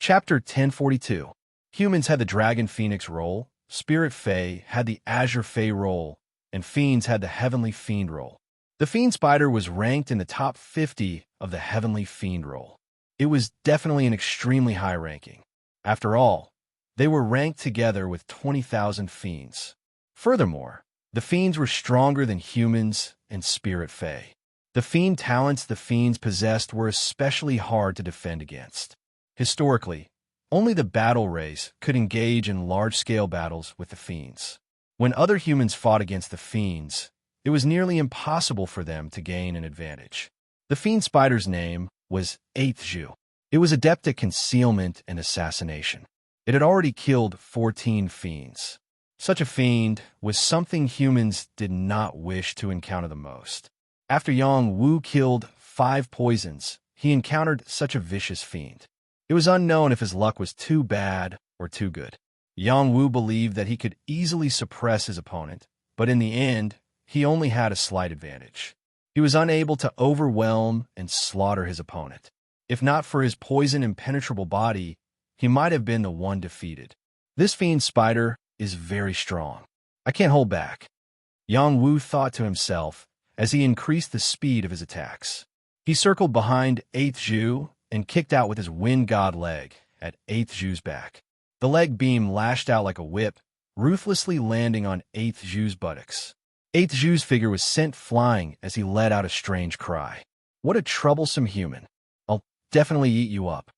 Chapter 1042. Humans had the Dragon Phoenix role, Spirit Fae had the Azure Fae role, and Fiends had the Heavenly Fiend role. The Fiend Spider was ranked in the top 50 of the Heavenly Fiend role. It was definitely an extremely high ranking. After all, they were ranked together with 20,000 fiends. Furthermore, the fiends were stronger than humans and Spirit Fae. The fiend talents the fiends possessed were especially hard to defend against. Historically, only the battle race could engage in large-scale battles with the fiends. When other humans fought against the fiends, it was nearly impossible for them to gain an advantage. The fiend spider's name was Eighth Zhu. It was adept at concealment and assassination. It had already killed 14 fiends. Such a fiend was something humans did not wish to encounter the most. After Yang Wu killed 5 poisons, he encountered such a vicious fiend. It was unknown if his luck was too bad or too good. Yang Wu believed that he could easily suppress his opponent, but in the end, he only had a slight advantage. He was unable to overwhelm and slaughter his opponent. If not for his poison-impenetrable body, he might have been the one defeated. This fiend spider is very strong. I can't hold back, Yang Wu thought to himself as he increased the speed of his attacks. He circled behind Eighth Zhu and kicked out with his wind god leg at Eighth Zhu's back. The leg beam lashed out like a whip, ruthlessly landing on Eighth Zhu's buttocks. Eighth Zhu's figure was sent flying as he let out a strange cry. What a troublesome human. I'll definitely eat you up.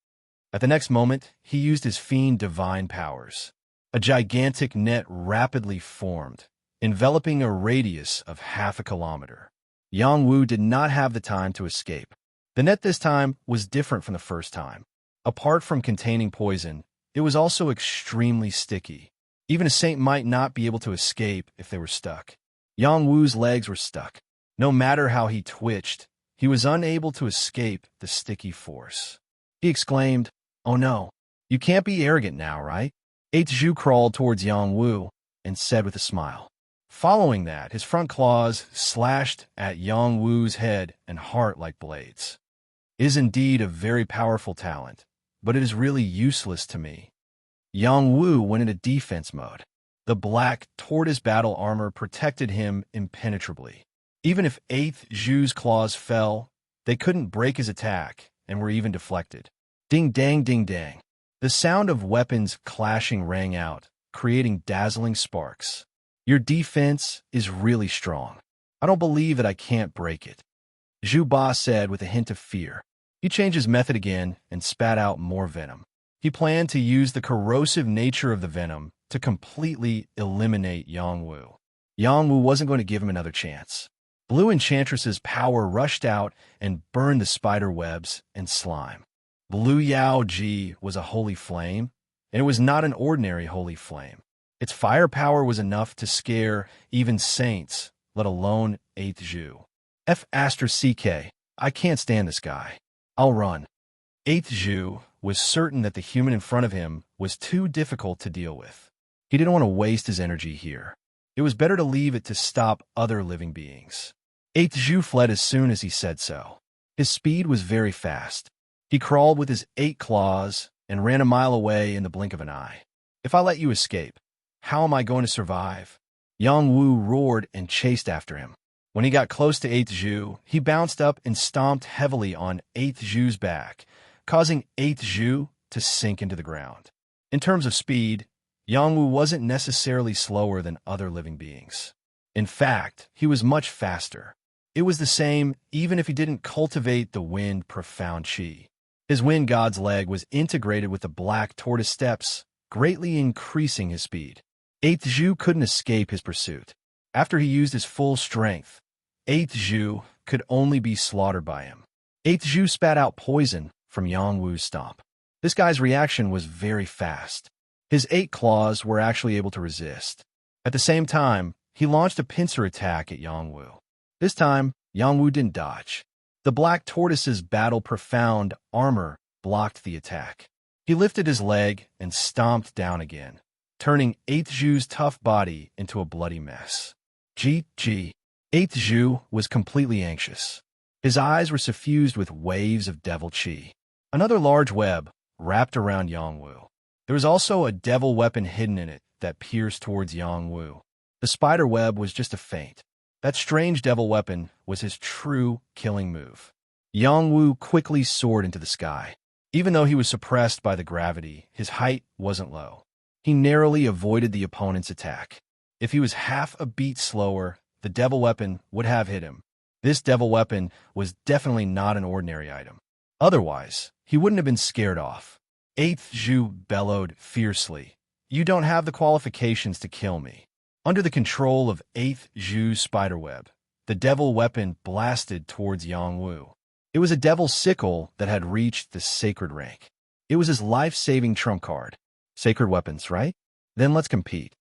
At the next moment, he used his fiend divine powers. A gigantic net rapidly formed, enveloping a radius of half a kilometer. Yang Wu did not have the time to escape. The net this time was different from the first time. Apart from containing poison, it was also extremely sticky. Even a saint might not be able to escape if they were stuck. Yang Wu's legs were stuck. No matter how he twitched, he was unable to escape the sticky force. He exclaimed, "Oh no, you can't be arrogant now, right?" Eighth Zhu crawled towards Yang Wu and said with a smile. Following that, his front claws slashed at Yang Wu's head and heart like blades. It is indeed a very powerful talent, but it is really useless to me. Yang Wu went into defense mode. The black tortoise battle armor protected him impenetrably. Even if Eighth Zhu's claws fell, they couldn't break his attack and were even deflected. Ding dang ding dang. The sound of weapons clashing rang out, creating dazzling sparks. Your defense is really strong. I don't believe that I can't break it, Zhu Ba said with a hint of fear. He changed his method again and spat out more venom. He planned to use the corrosive nature of the venom to completely eliminate Yang Wu. Yang Wu wasn't going to give him another chance. Blue Enchantress's power rushed out and burned the spider webs and slime. Blue Yao Ji was a holy flame, and it was not an ordinary holy flame. Its firepower was enough to scare even saints, let alone Eighth Zhu. F***CK, I can't stand this guy. I'll run. Eighth Zhu was certain that the human in front of him was too difficult to deal with. He didn't want to waste his energy here. It was better to leave it to stop other living beings. Eighth Zhu fled as soon as he said so. His speed was very fast. He crawled with his 8 claws and ran a mile away in the blink of an eye. If I let you escape, how am I going to survive? Yang Wu roared and chased after him. When he got close to Eighth Zhu, he bounced up and stomped heavily on Eighth Zhu's back, causing Eighth Zhu to sink into the ground. In terms of speed, Yang Wu wasn't necessarily slower than other living beings. In fact, he was much faster. It was the same even if he didn't cultivate the wind profound chi. His wind god's leg was integrated with the black tortoise steps, greatly increasing his speed. Eighth Zhu couldn't escape his pursuit. After he used his full strength, Eighth Zhu could only be slaughtered by him. Eighth Zhu spat out poison from Yang Wu's stomp. This guy's reaction was very fast. His 8 claws were actually able to resist. At the same time, he launched a pincer attack at Yang Wu. This time, Yang Wu didn't dodge. The black tortoise's battle profound armor blocked the attack. He lifted his leg and stomped down again, turning Eighth Zhu's tough body into a bloody mess. GG. Eighth Zhu was completely anxious. His eyes were suffused with waves of devil chi. Another large web, wrapped around Yongwu. There was also a devil weapon hidden in it that pierced towards Yongwu. The spider web was just a feint. That strange devil weapon was his true killing move. Yongwu quickly soared into the sky. Even though he was suppressed by the gravity, his height wasn't low. He narrowly avoided the opponent's attack. If he was half a beat slower, the devil weapon would have hit him. This devil weapon was definitely not an ordinary item. Otherwise, he wouldn't have been scared off. Eighth Zhu bellowed fiercely. "You don't have the qualifications to kill me." Under the control of Eighth Zhu's spiderweb, the devil weapon blasted towards Yongwu. It was a devil sickle that had reached the sacred rank. It was his life-saving trump card. Sacred weapons, right? Then let's compete.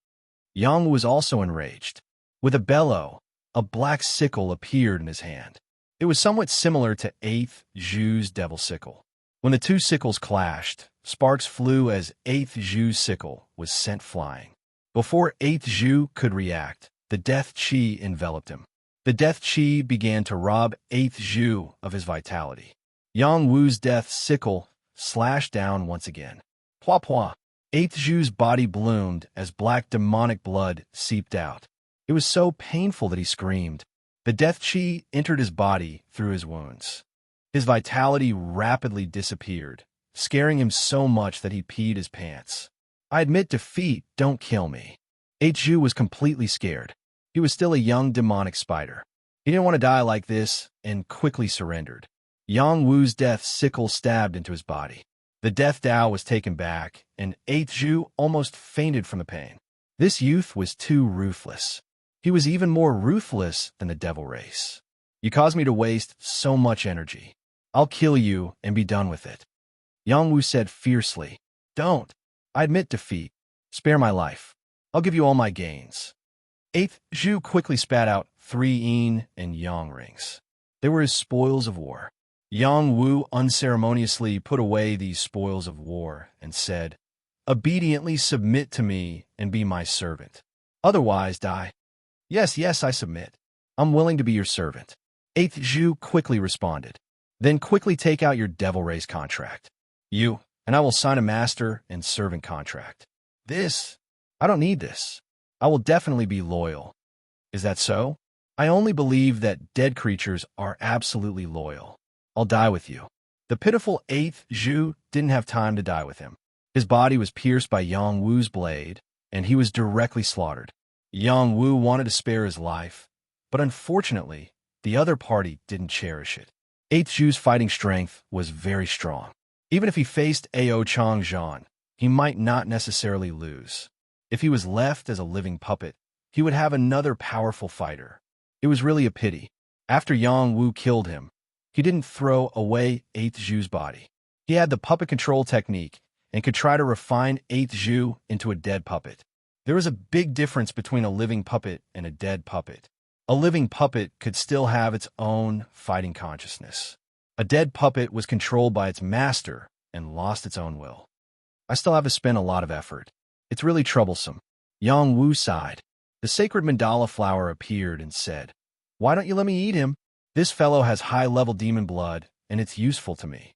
Yongwu was also enraged. With a bellow, a black sickle appeared in his hand. It was somewhat similar to Eighth Zhu's devil sickle. When the two sickles clashed, sparks flew as Eighth Zhu's sickle was sent flying. Before Eighth Zhu could react, the death qi enveloped him. The death qi began to rob Eighth Zhu of his vitality. Yongwu's death sickle slashed down once again. Pua pua. Eighth Zhu's body bloomed as black demonic blood seeped out. It was so painful that he screamed. The death qi entered his body through his wounds. His vitality rapidly disappeared, scaring him so much that he peed his pants. "I admit defeat, don't kill me." Eighth Zhu was completely scared. He was still a young demonic spider. He didn't want to die like this and quickly surrendered. Yongwu's death sickle stabbed into his body. The death Dao was taken back, and Eighth Zhu almost fainted from the pain. This youth was too ruthless. He was even more ruthless than the devil race. "You caused me to waste so much energy. I'll kill you and be done with it." Yongwu said fiercely. "Don't. I admit defeat. Spare my life. I'll give you all my gains." Eighth Zhu quickly spat out 3 yin and yang rings. They were his spoils of war. Yongwu unceremoniously put away these spoils of war and said, "Obediently submit to me and be my servant. Otherwise die." "Yes, yes, I submit. I'm willing to be your servant." Eighth Zhu quickly responded. "Then quickly take out your devil race contract. You and I will sign a master and servant contract." "This? I don't need this. I will definitely be loyal." "Is that so?" "I only believe that dead creatures are absolutely loyal. I'll die with you." The pitiful Eighth Zhu didn't have time to die with him. His body was pierced by Yongwu's blade, and he was directly slaughtered. Yongwu wanted to spare his life, but unfortunately, the other party didn't cherish it. Eighth Zhu's fighting strength was very strong. Even if he faced Ao Changzhan, he might not necessarily lose. If he was left as a living puppet, he would have another powerful fighter. It was really a pity. After Yongwu killed him, he didn't throw away Eighth Zhu's body. He had the puppet control technique and could try to refine Eighth Zhu into a dead puppet. There was a big difference between a living puppet and a dead puppet. A living puppet could still have its own fighting consciousness. A dead puppet was controlled by its master and lost its own will. "I still have to spend a lot of effort. It's really troublesome." Yongwu sighed. The sacred mandala flower appeared and said, "Why don't you let me eat him? This fellow has high-level demon blood, and it's useful to me.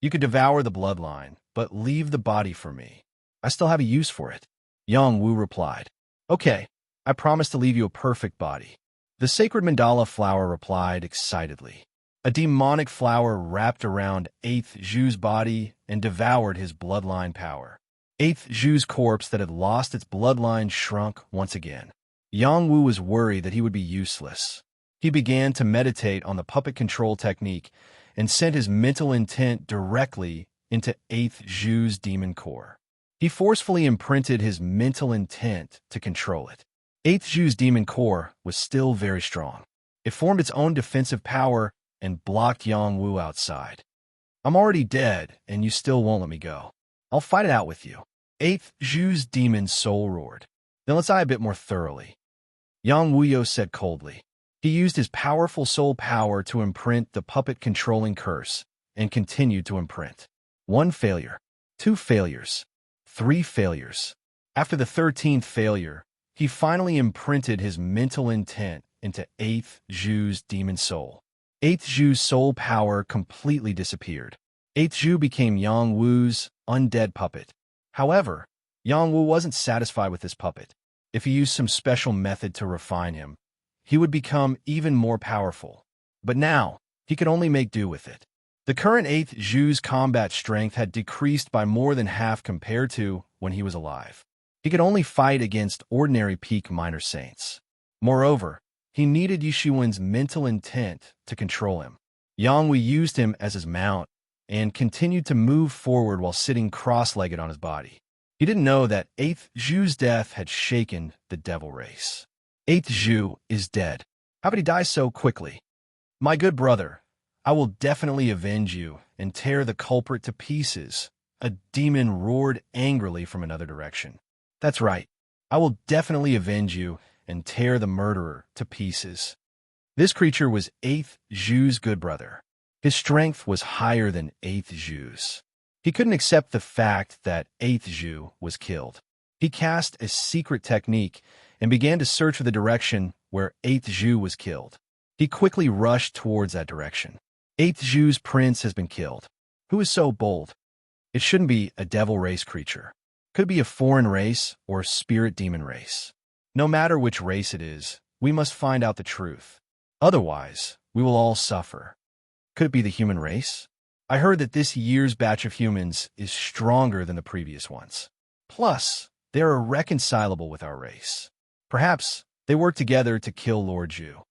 You could devour the bloodline, but leave the body for me. I still have a use for it." Yongwu replied, "Okay, I promise to leave you a perfect body." The sacred mandala flower replied excitedly. A demonic flower wrapped around Eighth Zhu's body and devoured his bloodline power. Eighth Zhu's corpse that had lost its bloodline shrunk once again. Yongwu was worried that he would be useless. He began to meditate on the puppet control technique and sent his mental intent directly into Eighth Zhu's demon core. He forcefully imprinted his mental intent to control it. Eighth Zhu's demon core was still very strong. It formed its own defensive power and blocked Yongwu outside. "I'm already dead, and you still won't let me go. I'll fight it out with you." Eighth Zhu's demon soul roared. "Then let's eye a bit more thoroughly." Yongwu said coldly. He used his powerful soul power to imprint the puppet-controlling curse and continued to imprint. 1 failure, 2 failures, 3 failures. After the 13th failure, he finally imprinted his mental intent into Eighth Zhu's demon soul. Eighth Zhu's soul power completely disappeared. 8th Zhu became Yang Wu's undead puppet. However, Yang Wu wasn't satisfied with this puppet. If he used some special method to refine him, he would become even more powerful. But now, he could only make do with it. The current 8th Zhu's combat strength had decreased by more than half compared to when he was alive. He could only fight against ordinary peak minor saints. Moreover, he needed Yishuan's mental intent to control him. Yang Wu used him as his mount and continued to move forward while sitting cross-legged on his body. He didn't know that 8th Zhu's death had shaken the devil race. 8th Zhu is dead. How could he die so quickly? My good brother, I will definitely avenge you and tear the culprit to pieces. A demon roared angrily from another direction. That's right. I will definitely avenge you and tear the murderer to pieces. This creature was 8th Zhu's good brother. His strength was higher than 8th Zhu's. He couldn't accept the fact that 8th Zhu was killed. He cast a secret technique and began to search for the direction where 8th Zhu was killed. He quickly rushed towards that direction. 8th Zhu's prince has been killed. Who is so bold? It shouldn't be a devil race creature. Could be a foreign race or a spirit demon race. No matter which race it is, we must find out the truth. Otherwise, we will all suffer. Could it be the human race? I heard that this year's batch of humans is stronger than the previous ones. Plus, they are irreconcilable with our race. Perhaps they work together to kill Lord Zhu.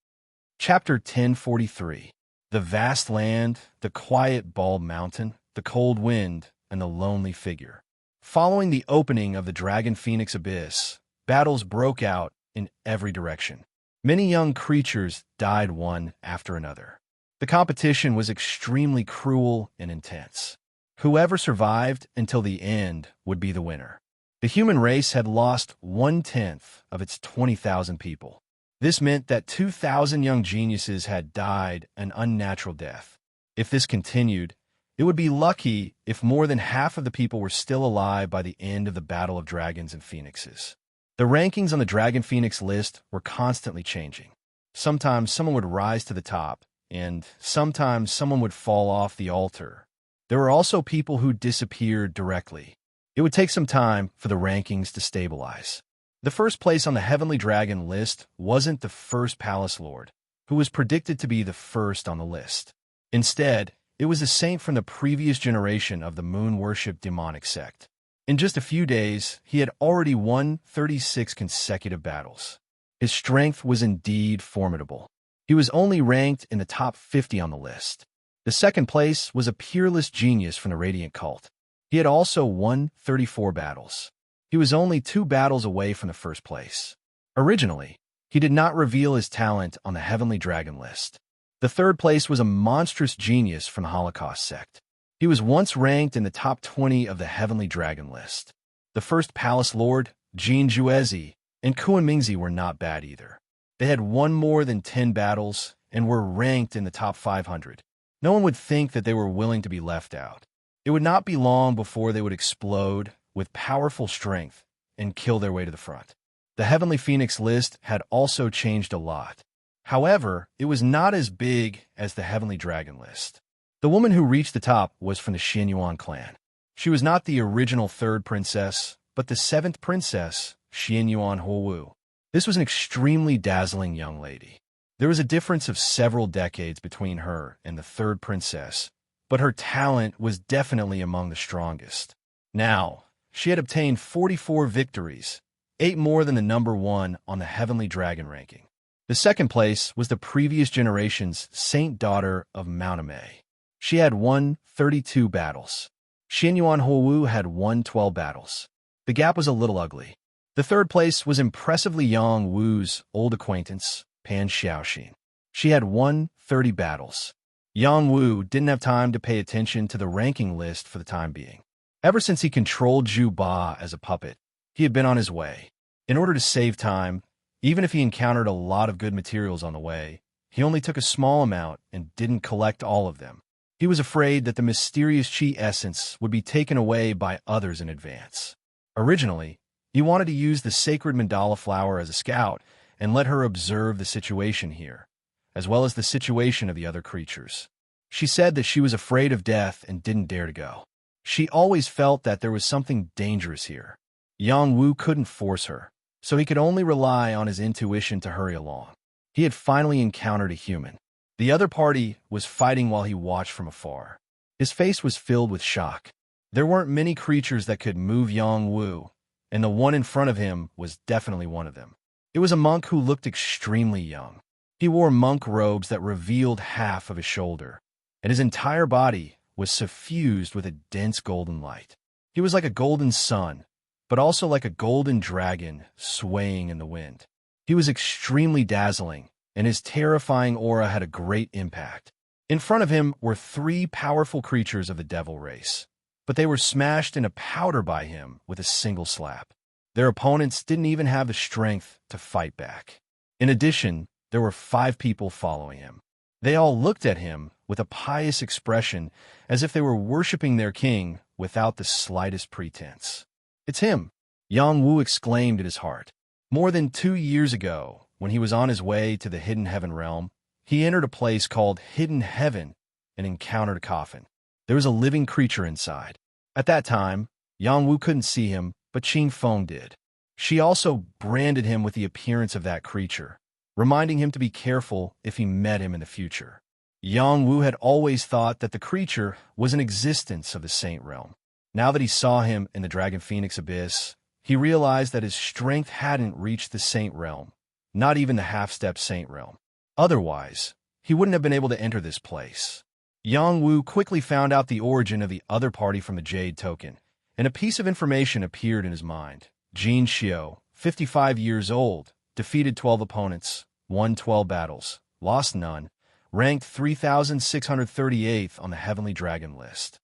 Chapter 1043. The vast land, the quiet bald mountain, the cold wind, and the lonely figure. Following the opening of the Dragon Phoenix Abyss, battles broke out in every direction. Many young creatures died one after another. The competition was extremely cruel and intense. Whoever survived until the end would be the winner. The human race had lost 1/10 of its 20,000 people. This meant that 2,000 young geniuses had died an unnatural death. If this continued, it would be lucky if more than half of the people were still alive by the end of the Battle of Dragons and Phoenixes. The rankings on the Dragon Phoenix list were constantly changing. Sometimes someone would rise to the top, and sometimes someone would fall off the altar. There were also people who disappeared directly. It would take some time for the rankings to stabilize. The first place on the Heavenly Dragon list wasn't the first Palace Lord, who was predicted to be the first on the list. Instead, it was a saint from the previous generation of the moon-worship demonic sect. In just a few days, he had already won 36 consecutive battles. His strength was indeed formidable. He was only ranked in the top 50 on the list. The second place was a peerless genius from the Radiant cult. He had also won 34 battles. He was only 2 battles away from the first place. Originally, he did not reveal his talent on the Heavenly Dragon list. The third place was a monstrous genius from the Holocaust sect. He was once ranked in the top 20 of the Heavenly Dragon list. The first Palace Lord, Jin Juezi, and Kuan Mingzi were not bad either. They had won more than 10 battles and were ranked in the top 500. No one would think that they were willing to be left out. It would not be long before they would explode with powerful strength and kill their way to the front. The Heavenly Phoenix list had also changed a lot. However, it was not as big as the Heavenly Dragon list. The woman who reached the top was from the Xianyuan clan. She was not the original 3rd princess, but the 7th princess, Xianyuan Huowu. This was an extremely dazzling young lady. There was a difference of several decades between her and the 3rd princess, but her talent was definitely among the strongest. Now, she had obtained 44 victories, 8 more than the number 1 on the Heavenly Dragon ranking. The second place was the previous generation's Saint Daughter of Mount Amei. She had won 32 battles. Xianyuan Huowu had won 12 battles. The gap was a little ugly. The third place was impressively Yang Wu's old acquaintance, Pan Xiaoxin. She had won 30 battles. Yang Wu didn't have time to pay attention to the ranking list for the time being. Ever since he controlled Zhu Ba as a puppet, he had been on his way. In order to save time, even if he encountered a lot of good materials on the way, he only took a small amount and didn't collect all of them. He was afraid that the mysterious Qi essence would be taken away by others in advance. Originally, he wanted to use the sacred mandala flower as a scout and let her observe the situation here, as well as the situation of the other creatures. She said that she was afraid of death and didn't dare to go. She always felt that there was something dangerous here. Yang Wu couldn't force her, so he could only rely on his intuition to hurry along. He had finally encountered a human. The other party was fighting while he watched from afar. His face was filled with shock. There weren't many creatures that could move Yang Wu, and the one in front of him was definitely one of them. It was a monk who looked extremely young. He wore monk robes that revealed half of his shoulder, and his entire body was suffused with a dense golden light. He was like a golden sun, but also like a golden dragon swaying in the wind. He was extremely dazzling, and his terrifying aura had a great impact. In front of him were 3 powerful creatures of the devil race, but they were smashed into powder by him with a single slap. Their opponents didn't even have the strength to fight back. In addition, there were 5 people following him. They all looked at him with a pious expression as if they were worshipping their king without the slightest pretense. "It's him!" Yang Wu exclaimed in his heart. More than 2 years ago, when he was on his way to the Hidden Heaven realm, he entered a place called Hidden Heaven and encountered a coffin. There was a living creature inside. At that time, Yang Wu couldn't see him, but Qin Feng did. She also branded him with the appearance of that creature, reminding him to be careful if he met him in the future. Yang Wu had always thought that the creature was an existence of the Saint Realm. Now that he saw him in the Dragon Phoenix Abyss, he realized that his strength hadn't reached the Saint Realm, not even the half-step Saint Realm. Otherwise, he wouldn't have been able to enter this place. Yang Wu quickly found out the origin of the other party from the Jade Token, and a piece of information appeared in his mind. Jin Xiao, 55 years old, defeated 12 opponents, won 12 battles, lost none, ranked 3,638th on the Heavenly Dragon list.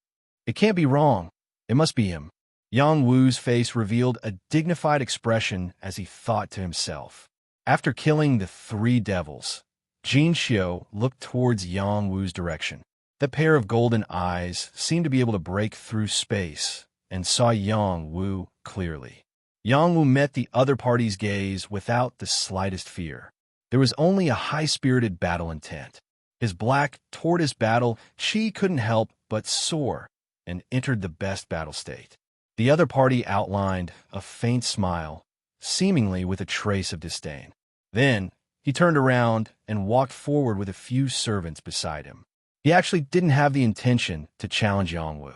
It can't be wrong. It must be him. Yang Wu's face revealed a dignified expression as he thought to himself. After killing the 3 devils, Jin Xiao looked towards Yang Wu's direction. The pair of golden eyes seemed to be able to break through space and saw Yang Wu clearly. Yang Wu met the other party's gaze without the slightest fear. There was only a high-spirited battle intent. His black tortoise battle chi couldn't help but soar and entered the best battle state. The other party outlined a faint smile, seemingly with a trace of disdain. Then, he turned around and walked forward with a few servants beside him. He actually didn't have the intention to challenge Yang Wu.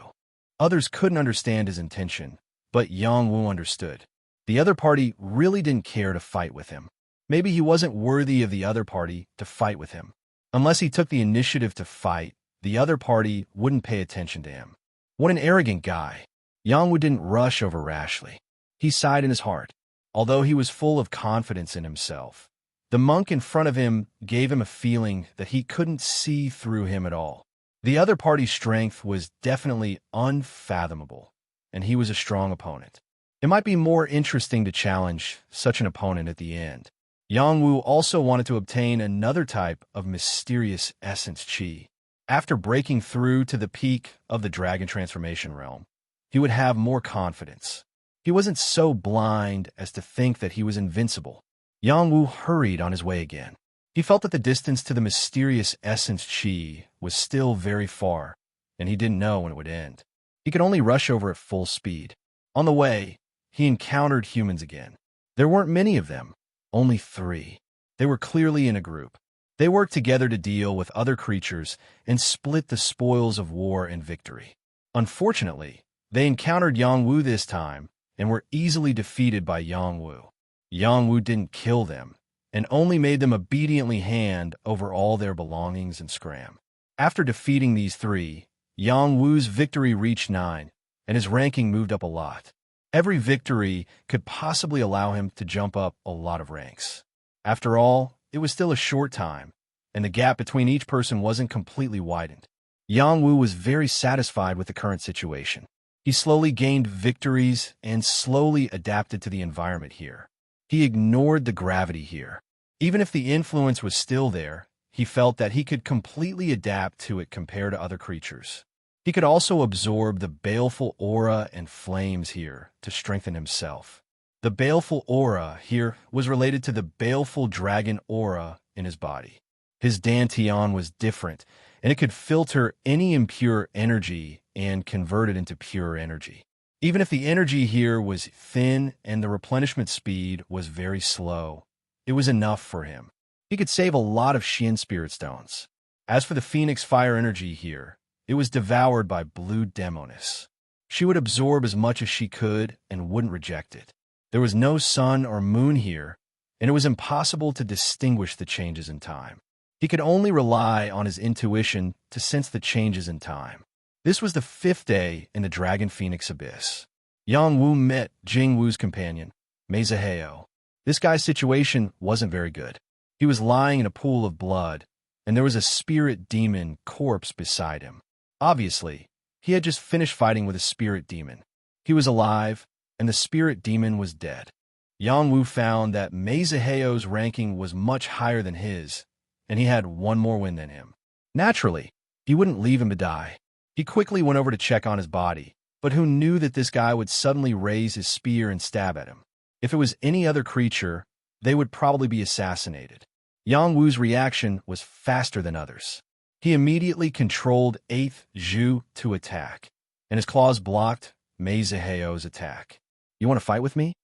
Others couldn't understand his intention, but Yang Wu understood. The other party really didn't care to fight with him. Maybe he wasn't worthy of the other party to fight with him. Unless he took the initiative to fight, the other party wouldn't pay attention to him. What an arrogant guy. Yang Wu didn't rush over rashly. He sighed in his heart. Although he was full of confidence in himself, the monk in front of him gave him a feeling that he couldn't see through him at all. The other party's strength was definitely unfathomable, and he was a strong opponent. It might be more interesting to challenge such an opponent at the end. Yang Wu also wanted to obtain another type of mysterious essence chi. After breaking through to the peak of the dragon transformation realm, he would have more confidence. He wasn't so blind as to think that he was invincible. Yang Wu hurried on his way again. He felt that the distance to the mysterious essence chi was still very far, and he didn't know when it would end. He could only rush over at full speed. On the way, he encountered humans again. There weren't many of them, only 3. They were clearly in a group. They worked together to deal with other creatures and split the spoils of war and victory. Unfortunately, they encountered Yang Wu this time and were easily defeated by Yang Wu. Yang Wu didn't kill them, and only made them obediently hand over all their belongings and scram. After defeating these 3, Yang Wu's victory reached 9, and his ranking moved up a lot. Every victory could possibly allow him to jump up a lot of ranks. After all, it was still a short time, and the gap between each person wasn't completely widened. Yang Wu was very satisfied with the current situation. He slowly gained victories and slowly adapted to the environment here. He ignored the gravity here. Even if the influence was still there, he felt that he could completely adapt to it compared to other creatures. He could also absorb the baleful aura and flames here to strengthen himself. The baleful aura here was related to the baleful dragon aura in his body. His dantian was different, and it could filter any impure energy and convert it into pure energy. Even if the energy here was thin and the replenishment speed was very slow, it was enough for him. He could save a lot of Xian spirit stones. As for the phoenix fire energy here, it was devoured by blue demoness. She would absorb as much as she could and wouldn't reject it. There was no sun or moon here, and it was impossible to distinguish the changes in time. He could only rely on his intuition to sense the changes in time. This was the 5th day in the Dragon Phoenix Abyss. Yang Wu met Jing Wu's companion, Meizaheo. This guy's situation wasn't very good. He was lying in a pool of blood, and there was a spirit demon corpse beside him. Obviously, he had just finished fighting with a spirit demon. He was alive, and the spirit demon was dead. Yang Wu found that Meizaheo's ranking was much higher than his, and he had one more win than him. Naturally, he wouldn't leave him to die. He quickly went over to check on his body, but who knew that this guy would suddenly raise his spear and stab at him? If it was any other creature, they would probably be assassinated. Yang Wu's reaction was faster than others. He immediately controlled 8th Zhu to attack, and his claws blocked Meizaheo's attack. "You want to fight with me?"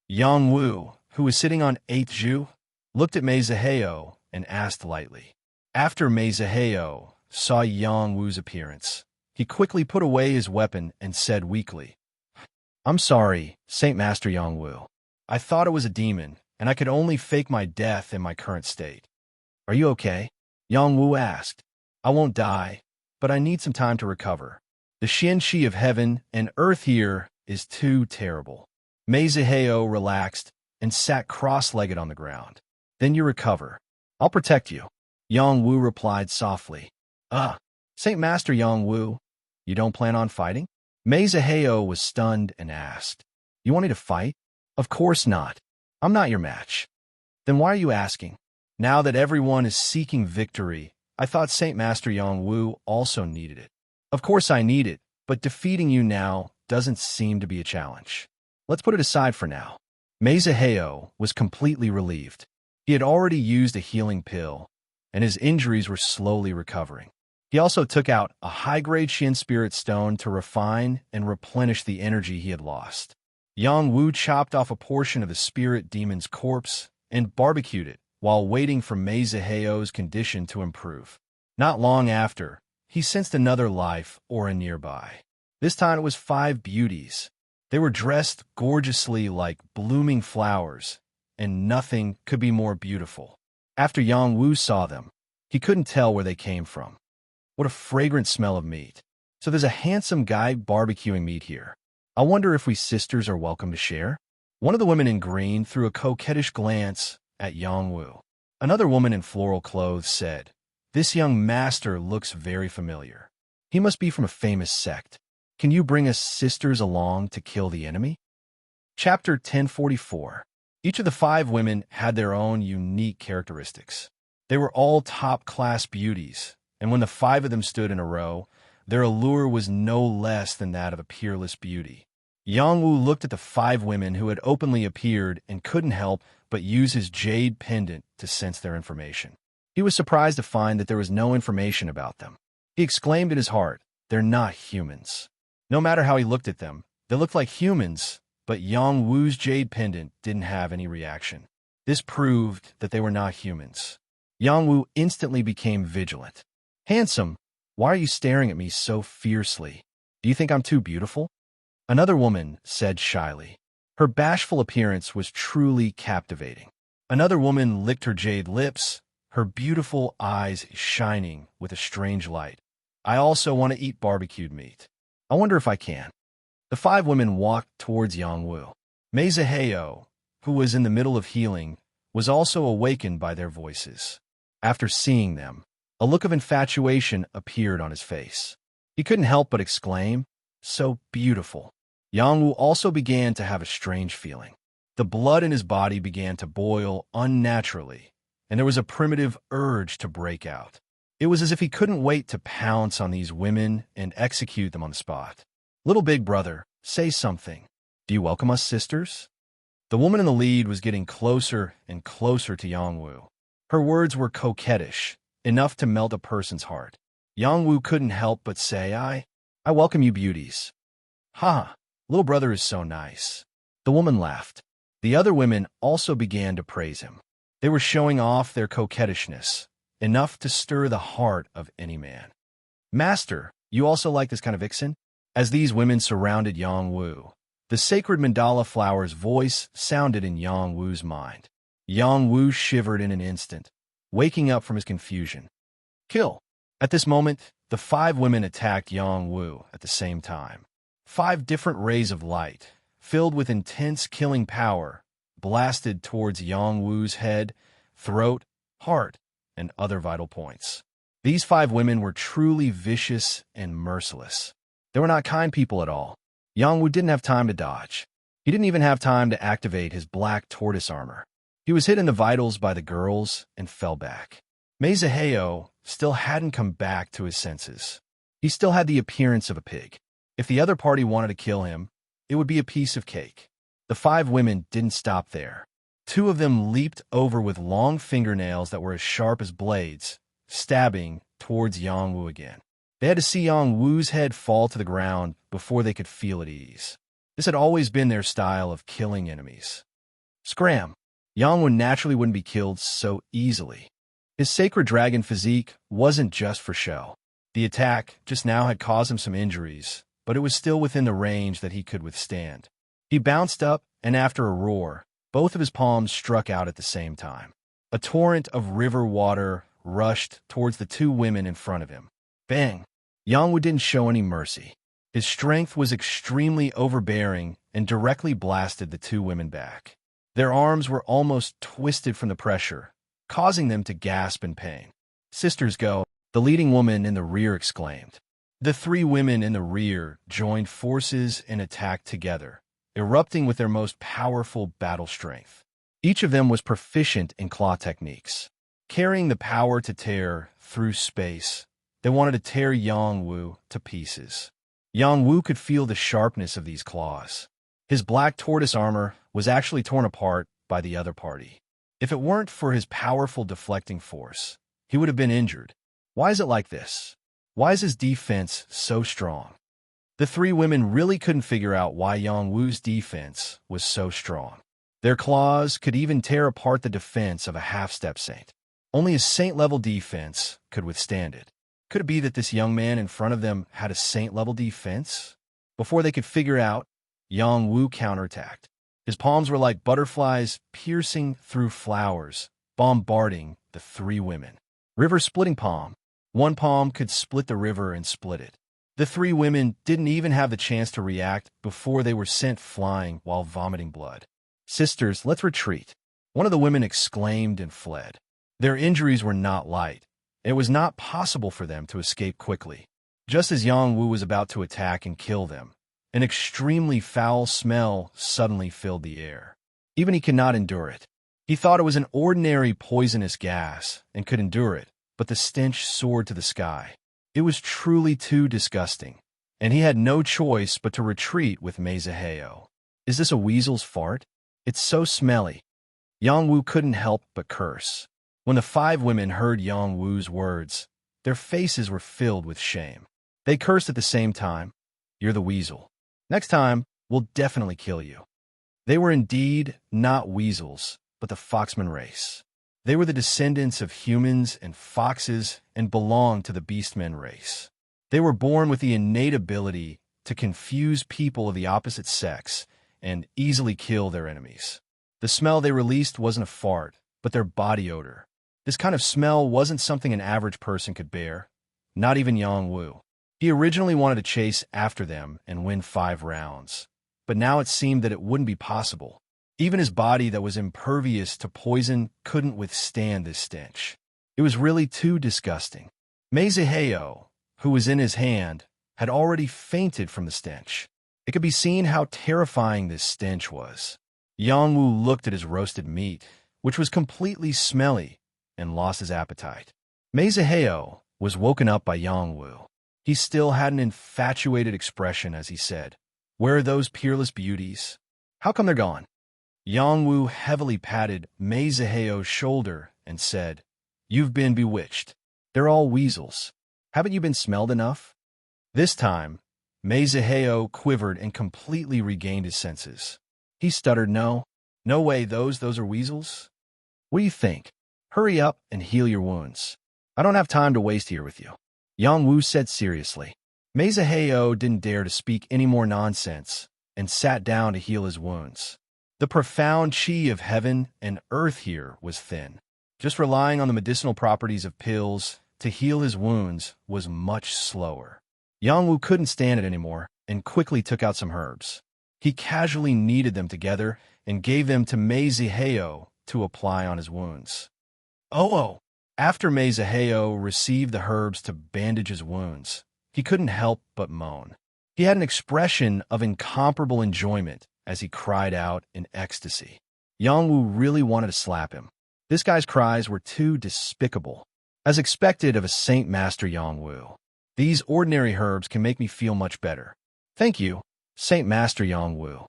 Yang Wu, who was sitting on 8th Zhu, looked at Meizaheo and asked lightly. After Meizaheo saw Yang Wu's appearance, he quickly put away his weapon and said weakly, "I'm sorry, Saint Master Yang Wu. I thought it was a demon, and I could only fake my death in my current state." "Are you okay?" Yang Wu asked. "I won't die, but I need some time to recover. The Xianxi of heaven and earth here is too terrible." Meizaheo relaxed and sat cross-legged on the ground. "Then you recover. I'll protect you," Yang Wu replied softly. Saint Master Yang Wu, you don't plan on fighting?" Meizaheo was stunned and asked, "You want me to fight?" "Of course not. I'm not your match." "Then why are you asking?" "Now that everyone is seeking victory, I thought Saint Master Yang Wu also needed it." "Of course I need it, but defeating you now doesn't seem to be a challenge. Let's put it aside for now." Meizaheo was completely relieved. He had already used a healing pill, and his injuries were slowly recovering. He also took out a high-grade Xian Spirit Stone to refine and replenish the energy he had lost. Yang Wu chopped off a portion of the spirit demon's corpse and barbecued it while waiting for Meizaheo's condition to improve. Not long after, he sensed another life aura nearby. This time it was 5 beauties. They were dressed gorgeously like blooming flowers, and nothing could be more beautiful. After Yang Wu saw them, he couldn't tell where they came from. What a fragrant smell of meat. So there's a handsome guy barbecuing meat here. I wonder if we sisters are welcome to share? One of the women in green threw a coquettish glance at Yang Wu. Another woman in floral clothes said, "This young master looks very familiar. He must be from a famous sect. Can you bring us sisters along to kill the enemy?" Chapter 1044. Each of the 5 women had their own unique characteristics. They were all top-class beauties, and when the 5 of them stood in a row, their allure was no less than that of a peerless beauty. Yang Wu looked at the 5 women who had openly appeared and couldn't help but use his jade pendant to sense their information. He was surprised to find that there was no information about them. He exclaimed in his heart, "They're not humans." No matter how he looked at them, they looked like humans, but Yang Wu's jade pendant didn't have any reaction. This proved that they were not humans. Yang Wu instantly became vigilant. "Handsome, why are you staring at me so fiercely? Do you think I'm too beautiful?" Another woman said shyly. Her bashful appearance was truly captivating. Another woman licked her jade lips, her beautiful eyes shining with a strange light. "I also want to eat barbecued meat. I wonder if I can." The 5 women walked towards Yang Wu. Meizaheo, who was in the middle of healing, was also awakened by their voices. After seeing them, a look of infatuation appeared on his face. He couldn't help but exclaim, "So beautiful." Yang Wu also began to have a strange feeling. The blood in his body began to boil unnaturally, and there was a primitive urge to break out. It was as if he couldn't wait to pounce on these women and execute them on the spot. "Little big brother, say something. Do you welcome us sisters?" The woman in the lead was getting closer and closer to Yang Wu. Her words were coquettish, enough to melt a person's heart. Yang Wu couldn't help but say, I welcome you beauties. Ha, little brother is so nice. The woman laughed. The other women also began to praise him. They were showing off their coquettishness, enough to stir the heart of any man. Master, you also like this kind of vixen? As these women surrounded Yang Wu, the sacred mandala flower's voice sounded in Yang Wu's mind. Yang Wu shivered in an instant, waking up from his confusion. Kill! At this moment, the 5 women attacked Yang Wu at the same time. 5 different rays of light, filled with intense killing power, blasted towards Yang Wu's head, throat, heart, and other vital points. These 5 women were truly vicious and merciless. They were not kind people at all. Yang Wu didn't have time to dodge. He didn't even have time to activate his black tortoise armor. He was hit in the vitals by the girls and fell back. Meizaheo still hadn't come back to his senses. He still had the appearance of a pig. If the other party wanted to kill him, it would be a piece of cake. The 5 women didn't stop there. 2 of them leaped over with long fingernails that were as sharp as blades, stabbing towards Yang Wu again. They had to see Yang Wu's head fall to the ground before they could feel at ease. This had always been their style of killing enemies. Scram! Yang Wu naturally wouldn't be killed so easily. His sacred dragon physique wasn't just for show. The attack just now had caused him some injuries, but it was still within the range that he could withstand. He bounced up, and after a roar, both of his palms struck out at the same time. A torrent of river water rushed towards the 2 women in front of him. Bang! Yang Wu didn't show any mercy. His strength was extremely overbearing and directly blasted the 2 women back. Their arms were almost twisted from the pressure, causing them to gasp in pain. Sisters go, the leading woman in the rear exclaimed. The 3 women in the rear joined forces and attacked together, erupting with their most powerful battle strength. Each of them was proficient in claw techniques. Carrying the power to tear through space, they wanted to tear Yang Wu to pieces. Yang Wu could feel the sharpness of these claws. His black tortoise armor was actually torn apart by the other party. If it weren't for his powerful deflecting force, he would have been injured. Why is it like this? Why is his defense so strong? The 3 women really couldn't figure out why Yang Wu's defense was so strong. Their claws could even tear apart the defense of a half-step saint. Only a saint-level defense could withstand it. Could it be that this young man in front of them had a saint-level defense? Before they could figure out, Yang Wu counterattacked. His palms were like butterflies piercing through flowers, bombarding the 3 women. River-splitting palm. 1 palm could split the river and split it. The 3 women didn't even have the chance to react before they were sent flying while vomiting blood. Sisters, let's retreat. One of the women exclaimed and fled. Their injuries were not light. It was not possible for them to escape quickly. Just as Yang Wu was about to attack and kill them, an extremely foul smell suddenly filled the air. Even he could not endure it. He thought it was an ordinary poisonous gas and could endure it, but the stench soared to the sky. It was truly too disgusting, and he had no choice but to retreat with Meizaheo. Is this a weasel's fart? It's so smelly. Yang Wu couldn't help but curse. When the 5 women heard Yang Wu's words, their faces were filled with shame. They cursed at the same time. You're the weasel. Next time, we'll definitely kill you. They were indeed not weasels, but the foxman race. They were the descendants of humans and foxes and belonged to the beastmen race. They were born with the innate ability to confuse people of the opposite sex and easily kill their enemies. The smell they released wasn't a fart, but their body odor. This kind of smell wasn't something an average person could bear, not even Yang Wu. He originally wanted to chase after them and win 5 rounds, but now it seemed that it wouldn't be possible. Even his body that was impervious to poison couldn't withstand this stench. It was really too disgusting. Meizaheo, who was in his hand, had already fainted from the stench. It could be seen how terrifying this stench was. Yang Wu looked at his roasted meat, which was completely smelly, and lost his appetite. Meizaheo was woken up by Yang Wu. He still had an infatuated expression as he said, "Where are those peerless beauties? How come they're gone?" Yang Wu heavily patted Meizaheo's shoulder and said, "You've been bewitched. They're all weasels. Haven't you been smelled enough? This time, Meizaheo quivered and completely regained his senses. He stuttered, no. No way, those are weasels? What do you think? Hurry up and heal your wounds. I don't have time to waste here with you, Yang Wu said seriously. Meizaheo didn't dare to speak any more nonsense and sat down to heal his wounds. The profound chi of heaven and earth here was thin. Just relying on the medicinal properties of pills to heal his wounds was much slower. Yang Wu couldn't stand it anymore and quickly took out some herbs. He casually kneaded them and gave them to Meizaheo to apply on his wounds. Oh! After Meizaheo received the herbs to bandage his wounds, he couldn't help but moan. He had an expression of incomparable enjoyment as he cried out in ecstasy. Yang Wu really wanted to slap him. This guy's cries were too despicable. As expected of a Saint Master Yang Wu, these ordinary herbs can make me feel much better. Thank you, Saint Master Yang Wu.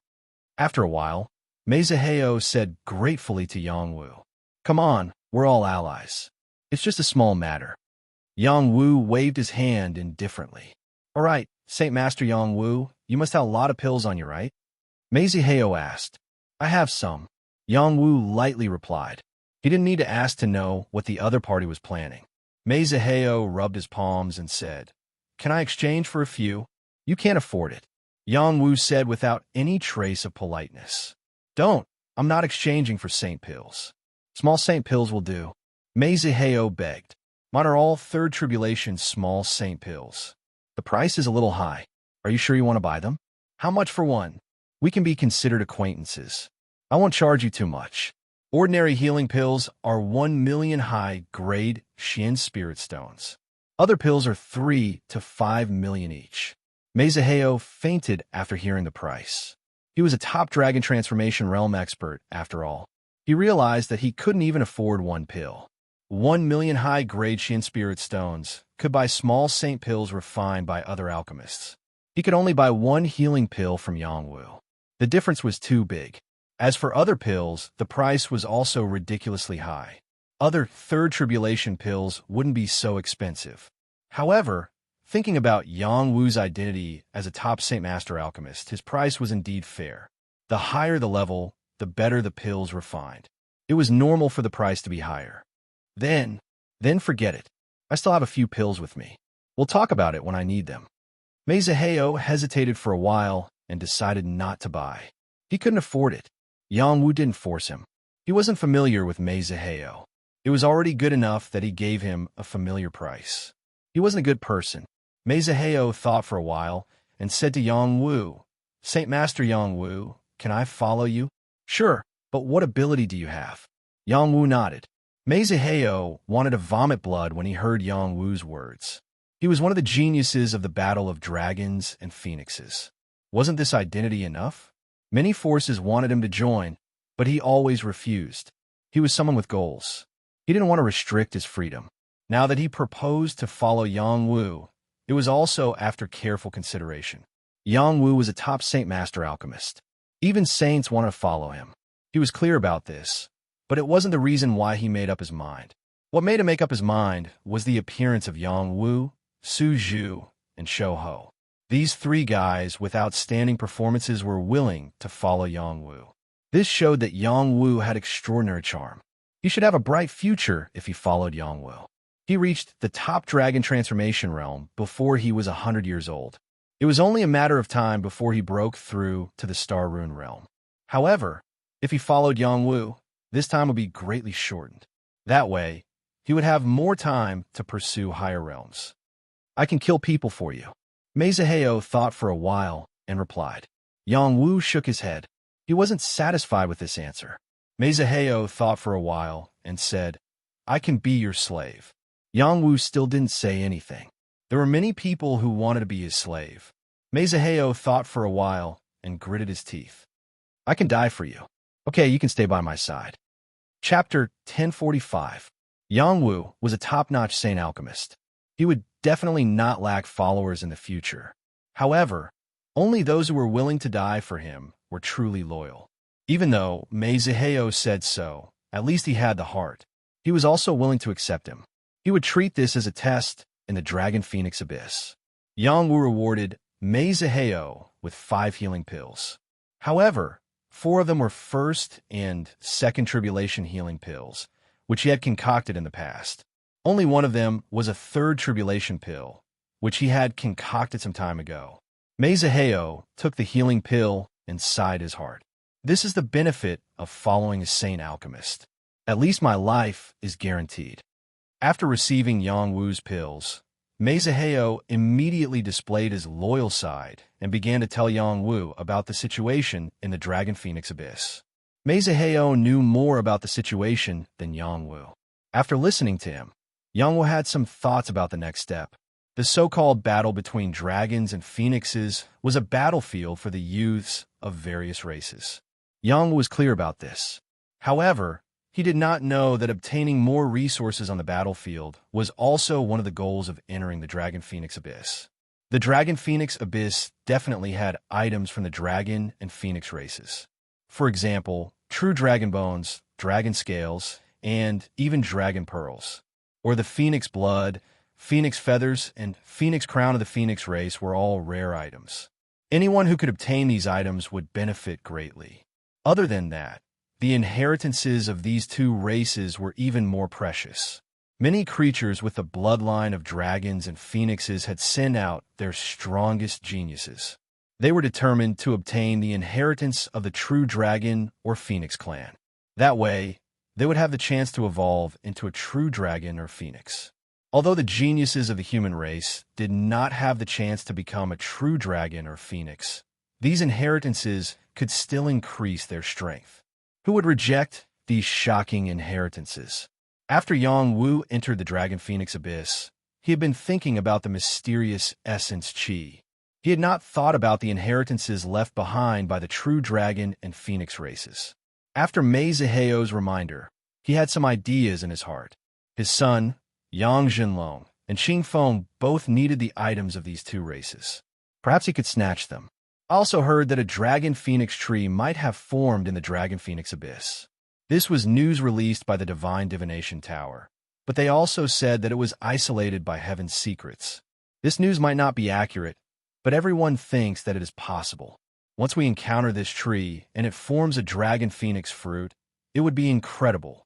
After a while, Meizaheo said gratefully to Yang Wu, come on, we're all allies. It's just a small matter. Yang Wu waved his hand indifferently. All right, Saint Master Yang Wu, you must have a lot of pills on you, right? Meizaheo asked. I have some. Yang Wu lightly replied. He didn't need to ask to know what the other party was planning. Meizaheo rubbed his palms and said, can I exchange for a few? You can't afford it, Yang Wu said without any trace of politeness. Don't. I'm not exchanging for saint pills. Small saint pills will do, Meizaheo begged. Mine are all third tribulation small saint pills. The price is a little high. Are you sure you want to buy them? How much for one? We can be considered acquaintances. I won't charge you too much. Ordinary healing pills are 1 million high-grade Xian spirit stones. Other pills are 3 to 5 million each. Meizaheo fainted after hearing the price. He was a top dragon transformation realm expert, after all. He realized that he couldn't even afford one pill. 1 million high-grade Xian spirit stones could buy small saint pills refined by other alchemists. He could only buy one healing pill from Yang Wu. The difference was too big. As for other pills, the price was also ridiculously high. Other third tribulation pills wouldn't be so expensive. However, thinking about Yang Wu's identity as a top Saint Master alchemist, his price was indeed fair. The higher the level, the better the pills refined. It was normal for the price to be higher. Then forget it. I still have a few pills with me. We'll talk about it when I need them. Meizaheo hesitated for a while and decided not to buy. He couldn't afford it. Yang Wu didn't force him. He wasn't familiar with Meizaheo. It was already good enough that he gave him a familiar price. He wasn't a good person. Meizaheo thought for a while and said to Yang Wu, Saint Master Yang Wu, can I follow you? Sure, but what ability do you have? Yang Wu nodded. Meizaheo wanted to vomit blood when he heard Yang Wu's words. He was one of the geniuses of the battle of dragons and phoenixes. Wasn't this identity enough? Many forces wanted him to join, but he always refused. He was someone with goals. He didn't want to restrict his freedom. Now that he proposed to follow Yang Wu, it was also after careful consideration. Yang Wu was a top Saint Master alchemist. Even saints wanted to follow him. He was clear about this, but it wasn't the reason why he made up his mind. What made him make up his mind was the appearance of Yang Wu, Su Zhu, and Shou Ho. These three guys with outstanding performances were willing to follow Yang Wu. This showed that Yang Wu had extraordinary charm. He should have a bright future if he followed Yang Wu. He reached the top dragon transformation realm before he was 100 years old. It was only a matter of time before he broke through to the Star Rune realm. However, if he followed Yang Wu, this time would be greatly shortened. That way, he would have more time to pursue higher realms. I can kill people for you. Meizaheo thought for a while and replied. Yang Wu shook his head. He wasn't satisfied with this answer. Meizaheo thought for a while and said, I can be your slave. Yang Wu still didn't say anything. There were many people who wanted to be his slave. Meizaheo thought for a while and gritted his teeth. I can die for you. Okay, you can stay by my side. Chapter 1045. Yang Wu was a top-notch saint alchemist. He would definitely not lack followers in the future. However, only those who were willing to die for him were truly loyal. Even though Meizaheo said so, at least he had the heart. He was also willing to accept him. He would treat this as a test in the Dragon Phoenix Abyss. Yang Wu rewarded Meizaheo with 5 healing pills. However, 4 of them were first and second tribulation healing pills, which he had concocted in the past. Only one of them was a third tribulation pill, which he had concocted some time ago. Meizaheo took the healing pill and sighed his heart. This is the benefit of following a sane alchemist. At least my life is guaranteed. After receiving Yang Wu's pills, Meizaheo immediately displayed his loyal side and began to tell Yang Wu about the situation in the Dragon Phoenix Abyss. Meizaheo knew more about the situation than Yang Wu. After listening to him, Yang Wu had some thoughts about the next step. The so-called battle between dragons and phoenixes was a battlefield for the youths of various races. Yang Wu was clear about this. However, he did not know that obtaining more resources on the battlefield was also one of the goals of entering the Dragon Phoenix Abyss. The Dragon Phoenix Abyss definitely had items from the dragon and phoenix races. For example, true dragon bones, dragon scales, and even dragon pearls. Or the phoenix blood, phoenix feathers, and phoenix crown of the phoenix race were all rare items. Anyone who could obtain these items would benefit greatly. Other than that, the inheritances of these 2 races were even more precious. Many creatures with the bloodline of dragons and phoenixes had sent out their strongest geniuses. They were determined to obtain the inheritance of the true dragon or phoenix clan. That way, they would have the chance to evolve into a true dragon or phoenix. Although the geniuses of the human race did not have the chance to become a true dragon or phoenix, these inheritances could still increase their strength. Who would reject these shocking inheritances? After Yang Wu entered the Dragon Phoenix Abyss, he had been thinking about the mysterious essence Qi. He had not thought about the inheritances left behind by the true dragon and phoenix races. After Meizaheo's reminder, he had some ideas in his heart. His son, Yang Jinlong, and Xing Feng both needed the items of these 2 races. Perhaps he could snatch them. I also heard that a dragon phoenix tree might have formed in the Dragon Phoenix Abyss. This was news released by the Divine Divination Tower, but they also said that it was isolated by heaven's secrets. This news might not be accurate, but everyone thinks that it is possible. Once we encounter this tree and it forms a dragon phoenix fruit, it would be incredible.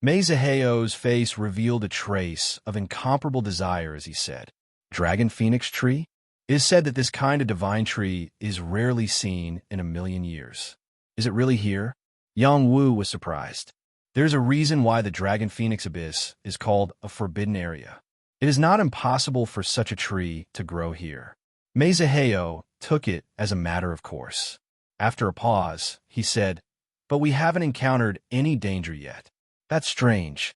Meizaheo's face revealed a trace of incomparable desire as he said, "Dragon phoenix tree? It is said that this kind of divine tree is rarely seen in 1,000,000 years. Is it really here?" Yang Wu was surprised. There's a reason why the Dragon Phoenix Abyss is called a forbidden area. It is not impossible for such a tree to grow here. Meizaheo took it as a matter of course. After a pause, he said, "But we haven't encountered any danger yet. That's strange.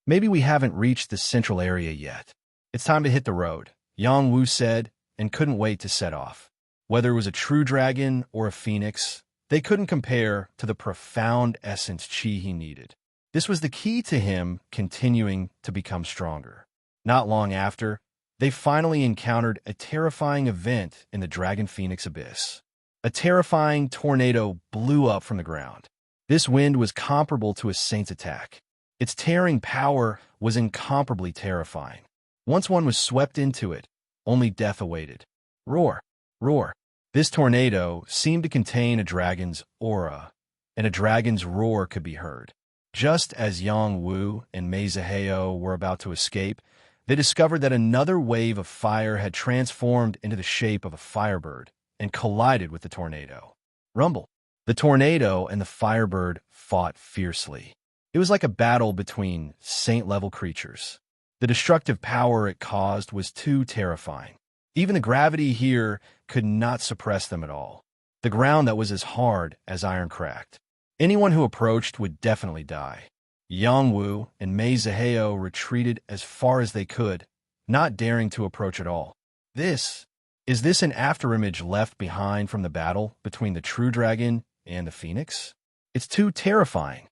Maybe we haven't reached the central area yet. It's time to hit the road," Yang Wu said, and couldn't wait to set off. Whether it was a true dragon or a phoenix, they couldn't compare to the profound essence Qi he needed. This was the key to him continuing to become stronger. Not long after, they finally encountered a terrifying event in the Dragon Phoenix Abyss. A terrifying tornado blew up from the ground. This wind was comparable to a saint's attack. Its tearing power was incomparably terrifying. Once one was swept into it, only death awaited. Roar! Roar! This tornado seemed to contain a dragon's aura, and a dragon's roar could be heard. Just as Yang Wu and Meizaheo were about to escape, they discovered that another wave of fire had transformed into the shape of a firebird and collided with the tornado. Rumble! The tornado and the firebird fought fiercely. It was like a battle between saint-level creatures. The destructive power it caused was too terrifying. Even the gravity here could not suppress them at all. The ground that was as hard as iron cracked. Anyone who approached would definitely die. Yang Wu and Meizaheo retreated as far as they could, not daring to approach at all. Is this an afterimage left behind from the battle between the true dragon and the phoenix? It's too terrifying,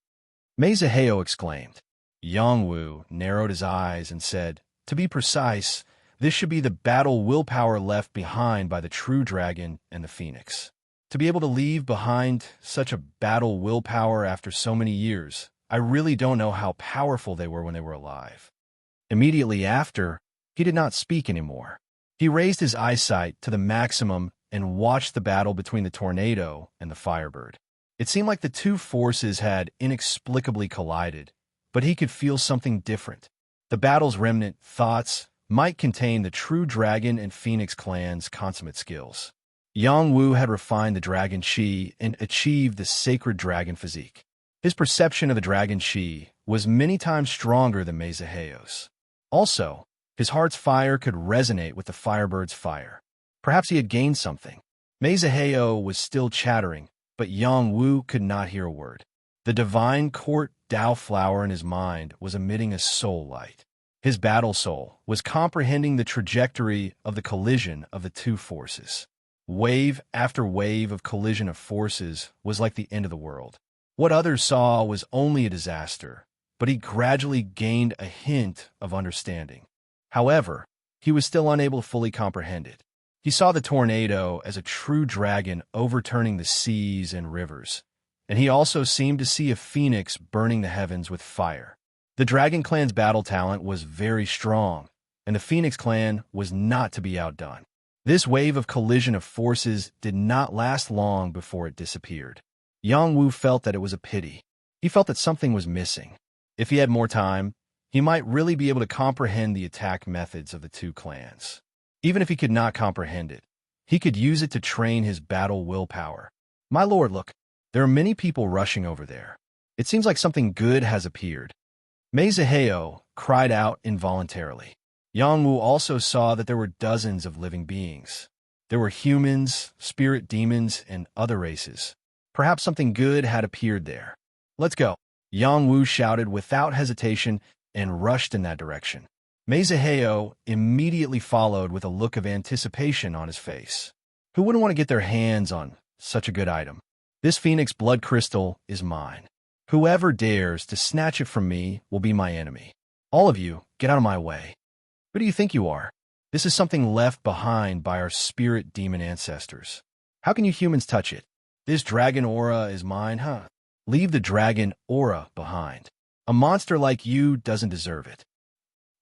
Meizaheo exclaimed. Yang Wu narrowed his eyes and said, "To be precise, this should be the battle willpower left behind by the true dragon and the phoenix. To be able to leave behind such a battle willpower after so many years, I really don't know how powerful they were when they were alive." Immediately after, He did not speak anymore. He raised his eyesight to the maximum and watched the battle between the tornado and the firebird. It seemed like the two forces had inexplicably collided, but he could feel something different. The battle's remnant thoughts might contain the true dragon and phoenix clan's consummate skills. Yang Wu had refined the dragon chi and achieved the sacred dragon physique. His perception of the dragon chi was many times stronger than Meizaheyo's. Also, his heart's fire could resonate with the firebird's fire. Perhaps he had gained something. Meizaheyo was still chattering, but Yang Wu could not hear a word. The divine court Dao flower in his mind was emitting a soul light. His battle soul was comprehending the trajectory of the collision of the two forces. Wave after wave of collision of forces was like the end of the world. What others saw was only a disaster, but he gradually gained a hint of understanding. However, he was still unable to fully comprehend it. He saw the tornado as a true dragon overturning the seas and rivers, and he also seemed to see a phoenix burning the heavens with fire. The Dragon Clan's battle talent was very strong, and the Phoenix Clan was not to be outdone. This wave of collision of forces did not last long before it disappeared. Yang Wu felt that it was a pity. He felt that something was missing. If he had more time, he might really be able to comprehend the attack methods of the two clans. Even if he could not comprehend it, he could use it to train his battle willpower. My lord, look, there are many people rushing over there. It seems like something good has appeared. Meizaheyo cried out involuntarily. Yang Wu also saw that there were dozens of living beings. There were humans, spirit demons, and other races. Perhaps something good had appeared there. Let's go. Yang Wu shouted without hesitation and rushed in that direction. Meizaheyo immediately followed with a look of anticipation on his face. Who wouldn't want to get their hands on such a good item? This phoenix blood crystal is mine. Whoever dares to snatch it from me will be my enemy. All of you, get out of my way. Who do you think you are? This is something left behind by our spirit demon ancestors. How can you humans touch it? This dragon aura is mine, huh? Leave the dragon aura behind. A monster like you doesn't deserve it.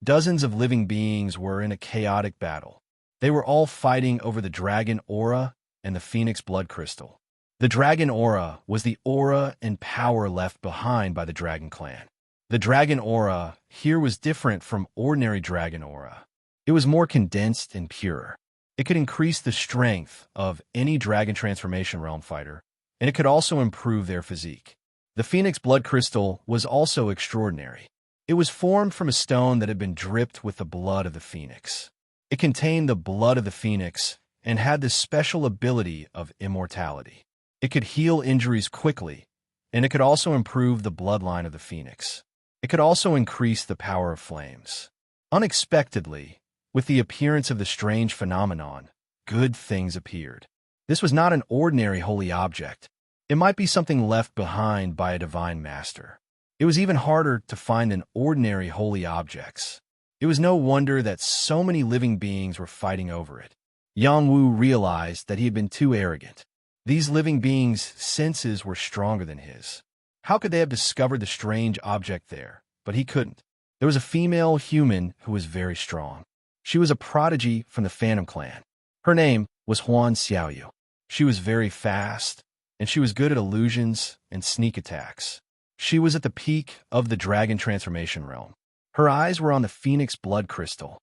Dozens of living beings were in a chaotic battle. They were all fighting over the dragon aura and the phoenix blood crystal. The dragon aura was the aura and power left behind by the Dragon Clan. The dragon aura here was different from ordinary dragon aura. It was more condensed and pure. It could increase the strength of any dragon transformation realm fighter, and it could also improve their physique. The phoenix blood crystal was also extraordinary. It was formed from a stone that had been dripped with the blood of the phoenix. It contained the blood of the phoenix and had the special ability of immortality. It could heal injuries quickly, and it could also improve the bloodline of the phoenix. It could also increase the power of flames. Unexpectedly, with the appearance of the strange phenomenon, good things appeared. This was not an ordinary holy object. It might be something left behind by a divine master. It was even harder to find than ordinary holy objects. It was no wonder that so many living beings were fighting over it. Yang Wu realized that he had been too arrogant. These living beings' senses were stronger than his. How could they have discovered the strange object there? But he couldn't. There was a female human who was very strong. She was a prodigy from the Phantom Clan. Her name was Huan Xiaoyu. She was very fast, and she was good at illusions and sneak attacks. She was at the peak of the dragon transformation realm. Her eyes were on the phoenix blood crystal.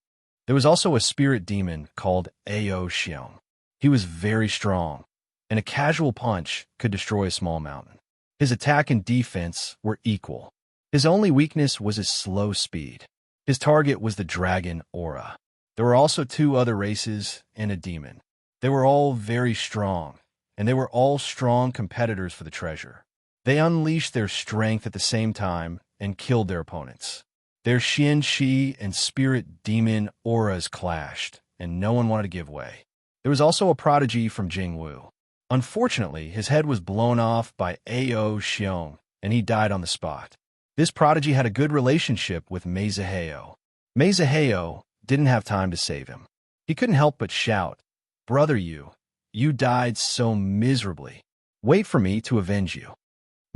There was also a spirit demon called Ao Xiong. He was very strong, and a casual punch could destroy a small mountain. His attack and defense were equal. His only weakness was his slow speed. His target was the dragon aura. There were also 2 other races and a demon. They were all very strong, and they were all strong competitors for the treasure. They unleashed their strength at the same time and killed their opponents. Their Xian Shi and spirit demon auras clashed, and no one wanted to give way. There was also a prodigy from Jingwu. Unfortunately, his head was blown off by Ao Xiong, and he died on the spot. This prodigy had a good relationship with Meizaheyo. Meizaheyo didn't have time to save him. He couldn't help but shout, "Brother, you died so miserably. Wait for me to avenge you."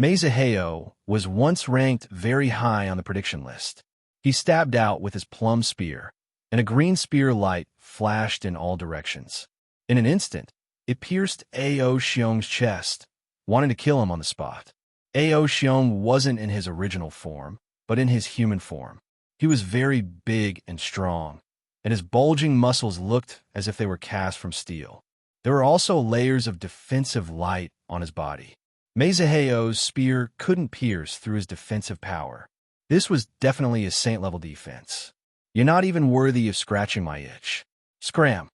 Meizaheyo was once ranked very high on the prediction list. He stabbed out with his plum spear, and a green spear light flashed in all directions. In an instant, it pierced Ao Xiong's chest, wanting to kill him on the spot. Ao Xiong wasn't in his original form, but in his human form. He was very big and strong, and his bulging muscles looked as if they were cast from steel. There were also layers of defensive light on his body. Meizaheo's spear couldn't pierce through his defensive power. This was definitely a saint-level defense. You're not even worthy of scratching my itch. Scram!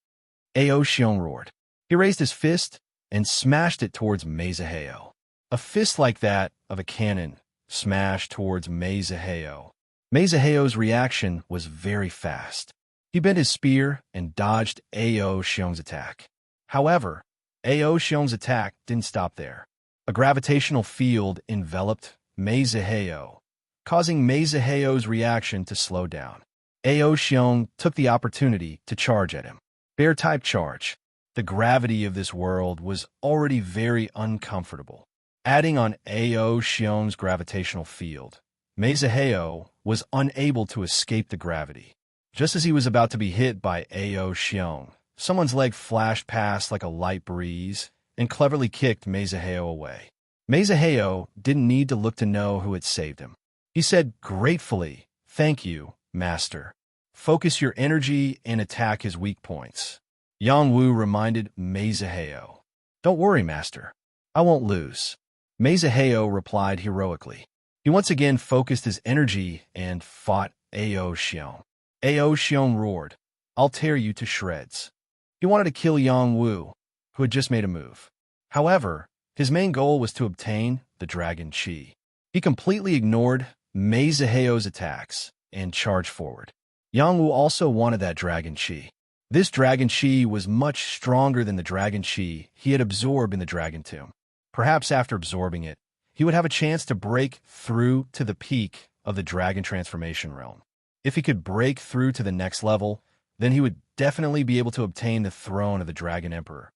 Ao Xiong roared. He raised his fist and smashed it towards Meizaheo. A fist like that of a cannon smashed towards Meizaheo. Meizaheo's reaction was very fast. He bent his spear and dodged Ao Xiong's attack. However, Ao Xiong's attack didn't stop there. A gravitational field enveloped Meizaheo, causing Meizaheo's reaction to slow down. Ao Xiong took the opportunity to charge at him. Bear-type charge. The gravity of this world was already very uncomfortable. Adding on Ao Xiong's gravitational field, Meizaheo was unable to escape the gravity. Just as he was about to be hit by Ao Xiong, someone's leg flashed past like a light breeze and cleverly kicked Meizaheo away. Meizaheo didn't need to look to know who had saved him. He said gratefully, "Thank you, Master. Focus your energy and attack his weak points." Yang Wu reminded Meizaheo. "Don't worry, Master. I won't lose." Meizaheo replied heroically. He once again focused his energy and fought Ao Xiong. Ao Xiong roared, "I'll tear you to shreds." He wanted to kill Yang Wu, who had just made a move. However, his main goal was to obtain the Dragon Chi. He completely ignored Meizaheo's attacks and charged forward. Yang Wu also wanted that Dragon Chi. This Dragon Chi was much stronger than the Dragon Chi he had absorbed in the Dragon Tomb. Perhaps after absorbing it, he would have a chance to break through to the peak of the Dragon Transformation Realm. If he could break through to the next level, then he would definitely be able to obtain the throne of the Dragon Emperor.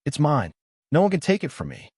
It's mine. No one can take it from me.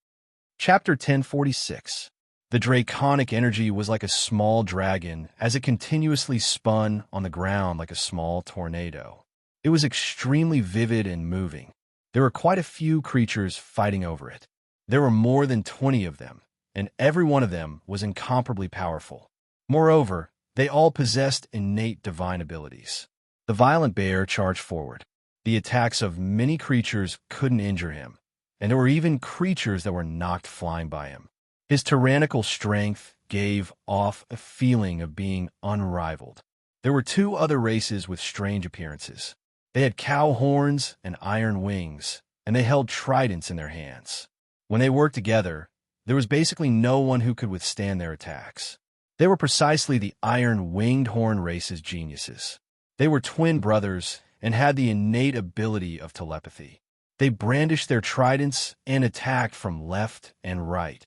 Chapter 1046. The draconic energy was like a small dragon as it continuously spun on the ground like a small tornado. It was extremely vivid and moving. There were quite a few creatures fighting over it. There were more than 20 of them, and every one of them was incomparably powerful. Moreover, they all possessed innate divine abilities. The violent bear charged forward. The attacks of many creatures couldn't injure him, and there were even creatures that were knocked flying by him. His tyrannical strength gave off a feeling of being unrivaled. There were two other races with strange appearances. They had cow horns and iron wings, and they held tridents in their hands. When they worked together, there was basically no one who could withstand their attacks. They were precisely the iron-winged horn race's geniuses. They were twin brothers and had the innate ability of telepathy. They brandished their tridents and attacked from left and right,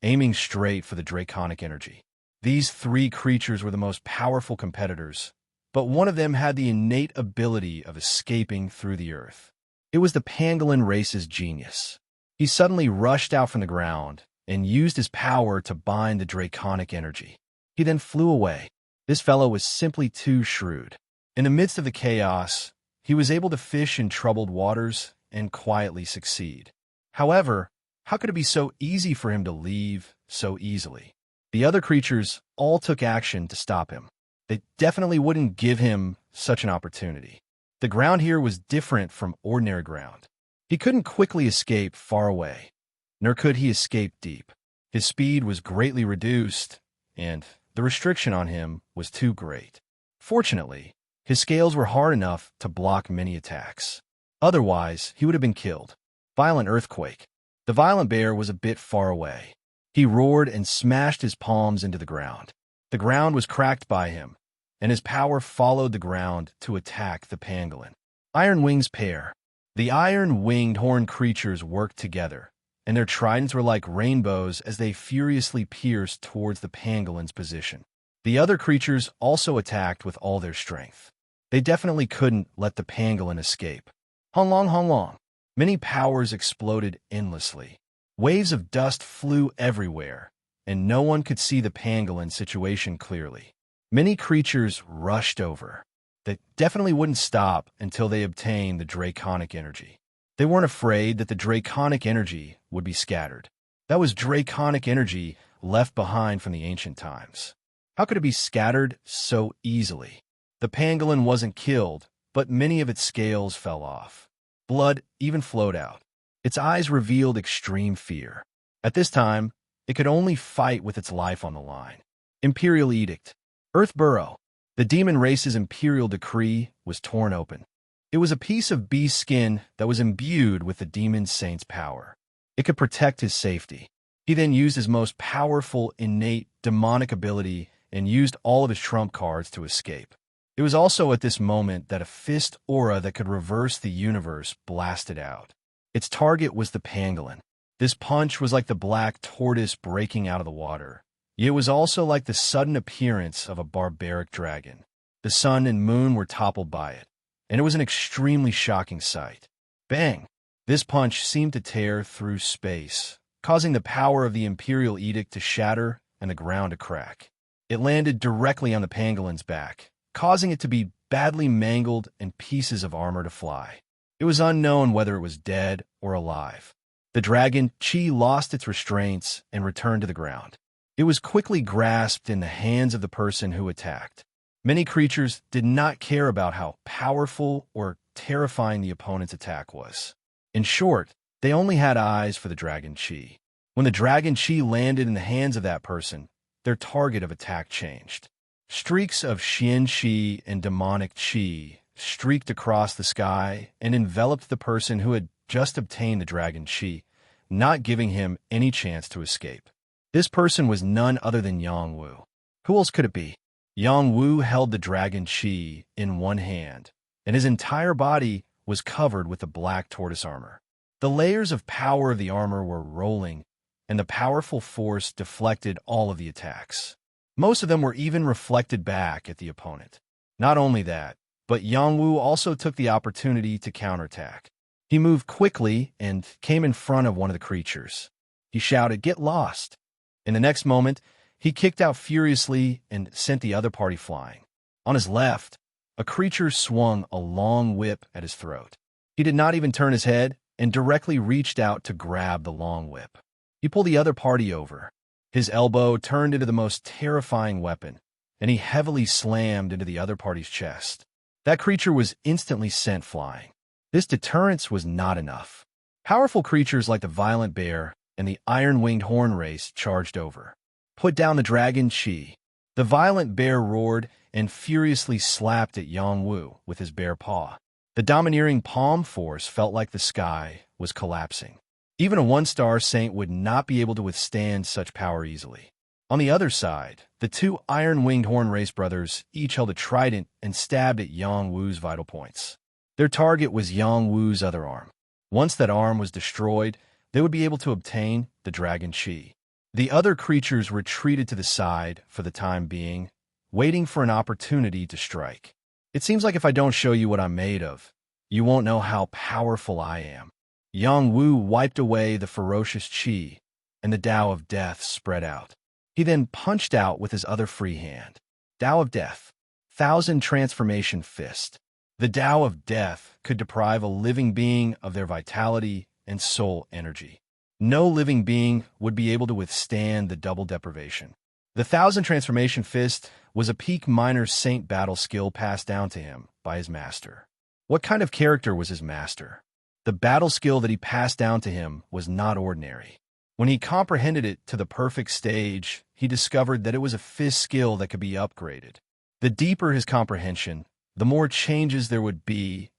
aiming straight for the draconic energy. These three creatures were the most powerful competitors, but one of them had the innate ability of escaping through the earth. It was the pangolin race's genius. He suddenly rushed out from the ground and used his power to bind the draconic energy. He then flew away. This fellow was simply too shrewd. In the midst of the chaos, he was able to fish in troubled waters and quietly succeed. However, how could it be so easy for him to leave so easily? The other creatures all took action to stop him. They definitely wouldn't give him such an opportunity. The ground here was different from ordinary ground. He couldn't quickly escape far away, nor could he escape deep. His speed was greatly reduced, and the restriction on him was too great. Fortunately, his scales were hard enough to block many attacks. Otherwise, he would have been killed. Violent earthquake. The violent bear was a bit far away. He roared and smashed his palms into the ground. The ground was cracked by him, and his power followed the ground to attack the pangolin. Iron Wings pair. The iron-winged horned creatures worked together, and their tridents were like rainbows as they furiously pierced towards the pangolin's position. The other creatures also attacked with all their strength. They definitely couldn't let the pangolin escape. Honglong honglong. Many powers exploded endlessly. Waves of dust flew everywhere, and no one could see the pangolin situation clearly. Many creatures rushed over. that definitely wouldn't stop until they obtained the draconic energy. They weren't afraid that the draconic energy would be scattered. That was draconic energy left behind from the ancient times. How could it be scattered so easily? The pangolin wasn't killed, but many of its scales fell off. Blood even flowed out. Its eyes revealed extreme fear. At this time, it could only fight with its life on the line. Imperial Edict. Earth Burrow. The demon race's imperial decree was torn open. It was a piece of beast skin that was imbued with the demon saint's power. It could protect his safety. He then used his most powerful, innate, demonic ability and used all of his trump cards to escape. It was also at this moment that a fist aura that could reverse the universe blasted out. Its target was the pangolin. This punch was like the black tortoise breaking out of the water. Yet it was also like the sudden appearance of a barbaric dragon. The sun and moon were toppled by it, and it was an extremely shocking sight. Bang! This punch seemed to tear through space, causing the power of the Imperial Edict to shatter and the ground to crack. It landed directly on the pangolin's back, causing it to be badly mangled and pieces of armor to fly. It was unknown whether it was dead or alive. The dragon, Chi, lost its restraints and returned to the ground. It was quickly grasped in the hands of the person who attacked. Many creatures did not care about how powerful or terrifying the opponent's attack was. In short, they only had eyes for the dragon Chi. When the dragon Chi landed in the hands of that person, their target of attack changed. Streaks of Xian Qi and demonic Qi streaked across the sky and enveloped the person who had just obtained the dragon Qi, not giving him any chance to escape. This person was none other than Yang Wu. Who else could it be? Yang Wu held the dragon Qi in one hand, and his entire body was covered with the black tortoise armor. The layers of power of the armor were rolling, and the powerful force deflected all of the attacks. Most of them were even reflected back at the opponent. Not only that, but Yang Wu also took the opportunity to counterattack. He moved quickly and came in front of one of the creatures. He shouted, "Get lost!" In the next moment, he kicked out furiously and sent the other party flying. On his left, a creature swung a long whip at his throat. He did not even turn his head and directly reached out to grab the long whip. He pulled the other party over. His elbow turned into the most terrifying weapon, and he heavily slammed into the other party's chest. That creature was instantly sent flying. This deterrence was not enough. Powerful creatures like the violent bear and the iron-winged horn race charged over. Put down the dragon Qi. The violent bear roared and furiously slapped at Yang Wu with his bare paw. The domineering palm force felt like the sky was collapsing. Even a one-star saint would not be able to withstand such power easily. On the other side, the two iron-winged horn race brothers each held a trident and stabbed at Yang Wu's vital points. Their target was Yang Wu's other arm. Once that arm was destroyed, they would be able to obtain the dragon Qi. The other creatures retreated to the side for the time being, waiting for an opportunity to strike. It seems like if I don't show you what I'm made of, you won't know how powerful I am. Yang Wu wiped away the ferocious Qi, and the Tao of Death spread out. He then punched out with his other free hand. Tao of Death. 1,000 Transformation Fist. The Tao of Death could deprive a living being of their vitality and soul energy. No living being would be able to withstand the double deprivation. The 1,000 Transformation Fist was a peak minor saint battle skill passed down to him by his master. What kind of character was his master? The battle skill that he passed down to him was not ordinary. When he comprehended it to the perfect stage, he discovered that it was a fist skill that could be upgraded. The deeper his comprehension, the more changes there would be,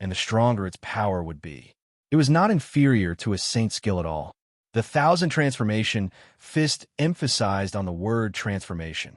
and the stronger its power would be. It was not inferior to a saint skill at all. The 1,000 Transformation Fist emphasized on the word transformation.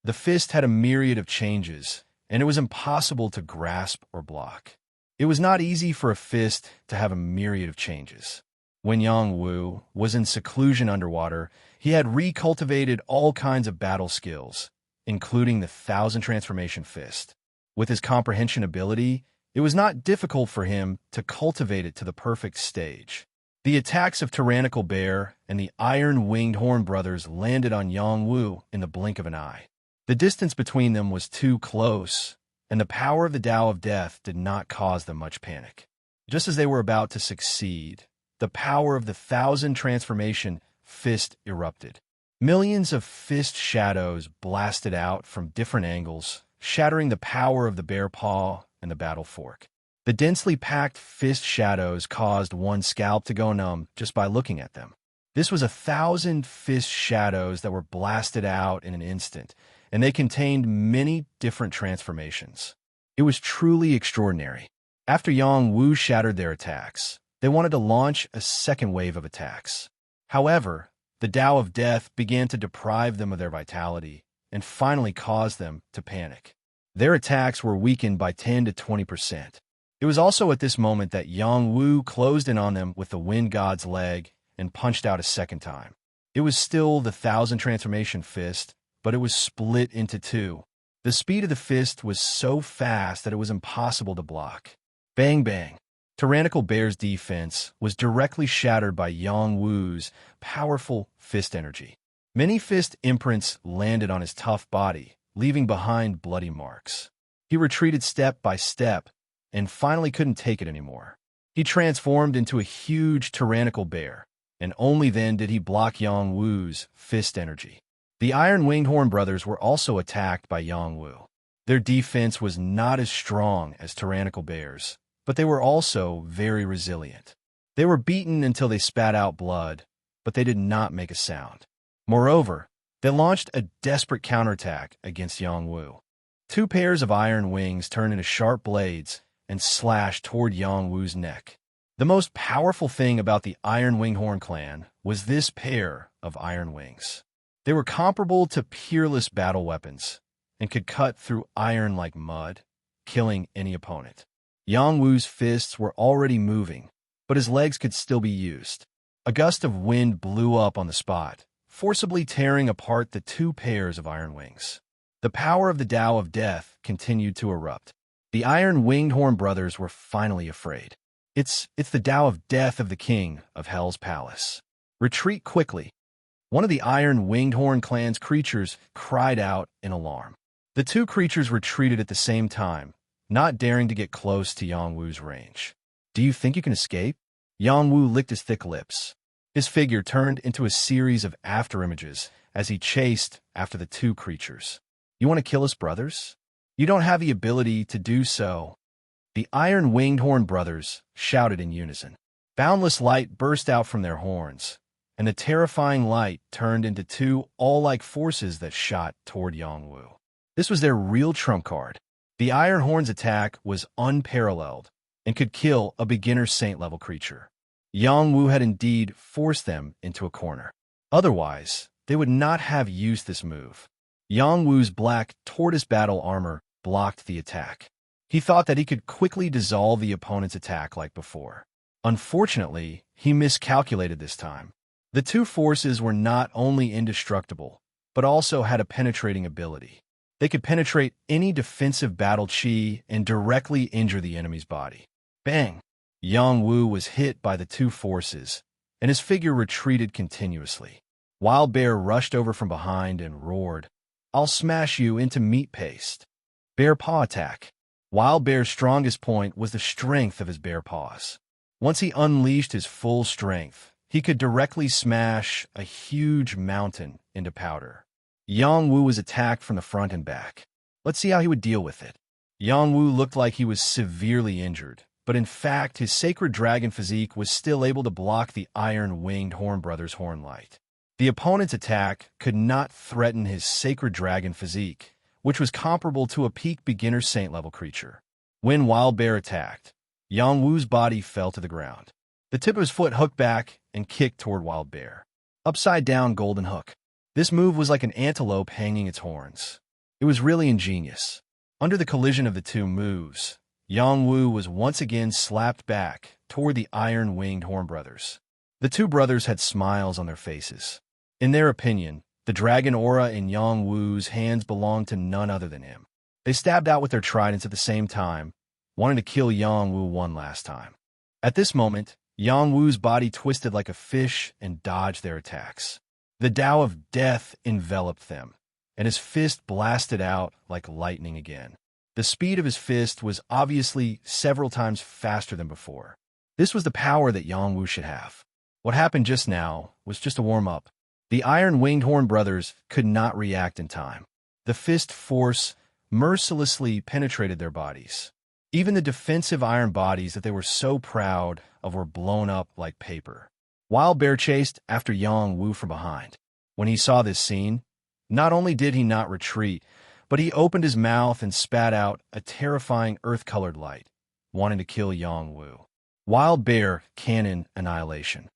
The fist had a myriad of changes, and it was impossible to grasp or block. It was not easy for a fist to have a myriad of changes. When Yang Wu was in seclusion underwater, he had recultivated all kinds of battle skills, including the 1,000 Transformation Fist. With his comprehension ability, it was not difficult for him to cultivate it to the perfect stage. The attacks of Tyrannical Bear and the Iron-Winged Horn brothers landed on Yang Wu in the blink of an eye. The distance between them was too close, and the power of the Tao of Death did not cause them much panic. Just as they were about to succeed, the power of the Thousand Transformation Fist erupted. Millions of fist shadows blasted out from different angles, shattering the power of the bear paw and the battle fork. The densely packed fist shadows caused one's scalp to go numb just by looking at them. This was 1,000 fist shadows that were blasted out in an instant, and they contained many different transformations. It was truly extraordinary. After Yang Wu shattered their attacks, they wanted to launch a second wave of attacks. However, the Tao of Death began to deprive them of their vitality and finally caused them to panic. Their attacks were weakened by 10 to 20%. It was also at this moment that Yang Wu closed in on them with the Wind God's leg and punched out a second time. It was still the Thousand Transformation Fist, but it was split into two. The speed of the fist was so fast that it was impossible to block. Bang bang. Tyrannical Bear's defense was directly shattered by Yang Wu's powerful fist energy. Many fist imprints landed on his tough body, leaving behind bloody marks. He retreated step by step and finally couldn't take it anymore. He transformed into a huge tyrannical bear, and only then did he block Yang Wu's fist energy. The Iron-Winged Horn brothers were also attacked by Yang Wu. Their defense was not as strong as tyrannical bears, but they were also very resilient. They were beaten until they spat out blood, but they did not make a sound. Moreover, they launched a desperate counterattack against Yang Wu. Two pairs of iron wings turned into sharp blades and slashed toward Yang Wu's neck. The most powerful thing about the Iron-Winged Horn clan was this pair of iron wings. They were comparable to peerless battle weapons and could cut through iron like mud, killing any opponent. Yang Wu's fists were already moving, but his legs could still be used. A gust of wind blew up on the spot, forcibly tearing apart the two pairs of iron wings. The power of the Tao of Death continued to erupt. The Iron-Winged Horn brothers were finally afraid. It's the Tao of Death of the King of Hell's Palace. Retreat quickly. One of the Iron-Winged Horn clan's creatures cried out in alarm. The two creatures retreated at the same time, not daring to get close to Yang Wu's range. Do you think you can escape? Yang Wu licked his thick lips. His figure turned into a series of afterimages as he chased after the two creatures. You want to kill us, brothers? You don't have the ability to do so. The Iron-Winged Horn brothers shouted in unison. Boundless light burst out from their horns, and the terrifying light turned into two all-like forces that shot toward Yang Wu. This was their real trump card. The Iron Horn's attack was unparalleled and could kill a beginner saint-level creature. Yang Wu had indeed forced them into a corner. Otherwise, they would not have used this move. Yang Wu's black tortoise battle armor blocked the attack. He thought that he could quickly dissolve the opponent's attack like before. Unfortunately, he miscalculated this time. The two forces were not only indestructible, but also had a penetrating ability. They could penetrate any defensive battle chi and directly injure the enemy's body. Bang! Yang Wu was hit by the two forces, and his figure retreated continuously. Wild Bear rushed over from behind and roared, "I'll smash you into meat paste." Bear paw attack. Wild Bear's strongest point was the strength of his bear paws. Once he unleashed his full strength, he could directly smash a huge mountain into powder. Yang Wu was attacked from the front and back. Let's see how he would deal with it. Yang Wu looked like he was severely injured, but in fact his sacred dragon physique was still able to block the Iron-Winged Horn brothers' horn light. The opponent's attack could not threaten his sacred dragon physique, which was comparable to a peak beginner saint-level creature. When Wild Bear attacked, Yang Wu's body fell to the ground. The tip of his foot hooked back and kicked toward Wild Bear. Upside-down golden hook. This move was like an antelope hanging its horns. It was really ingenious. Under the collision of the two moves, Yang Wu was once again slapped back toward the Iron-Winged Horn brothers. The two brothers had smiles on their faces. In their opinion, the dragon aura in Yang Wu's hands belonged to none other than him. They stabbed out with their tridents at the same time, wanting to kill Yang Wu one last time. At this moment, Yang Wu's body twisted like a fish and dodged their attacks. The Tao of Death enveloped them, and his fist blasted out like lightning again. The speed of his fist was obviously several times faster than before. This was the power that Yang Wu should have. What happened just now was just a warm-up. The iron-winged horn brothers could not react in time. The fist force mercilessly penetrated their bodies. Even the defensive iron bodies that they were so proud of were blown up like paper. Wild Bear chased after Yang Wu from behind. When he saw this scene, not only did he not retreat, but he opened his mouth and spat out a terrifying earth-colored light, wanting to kill Yang Wu. Wild Bear Cannon Annihilation.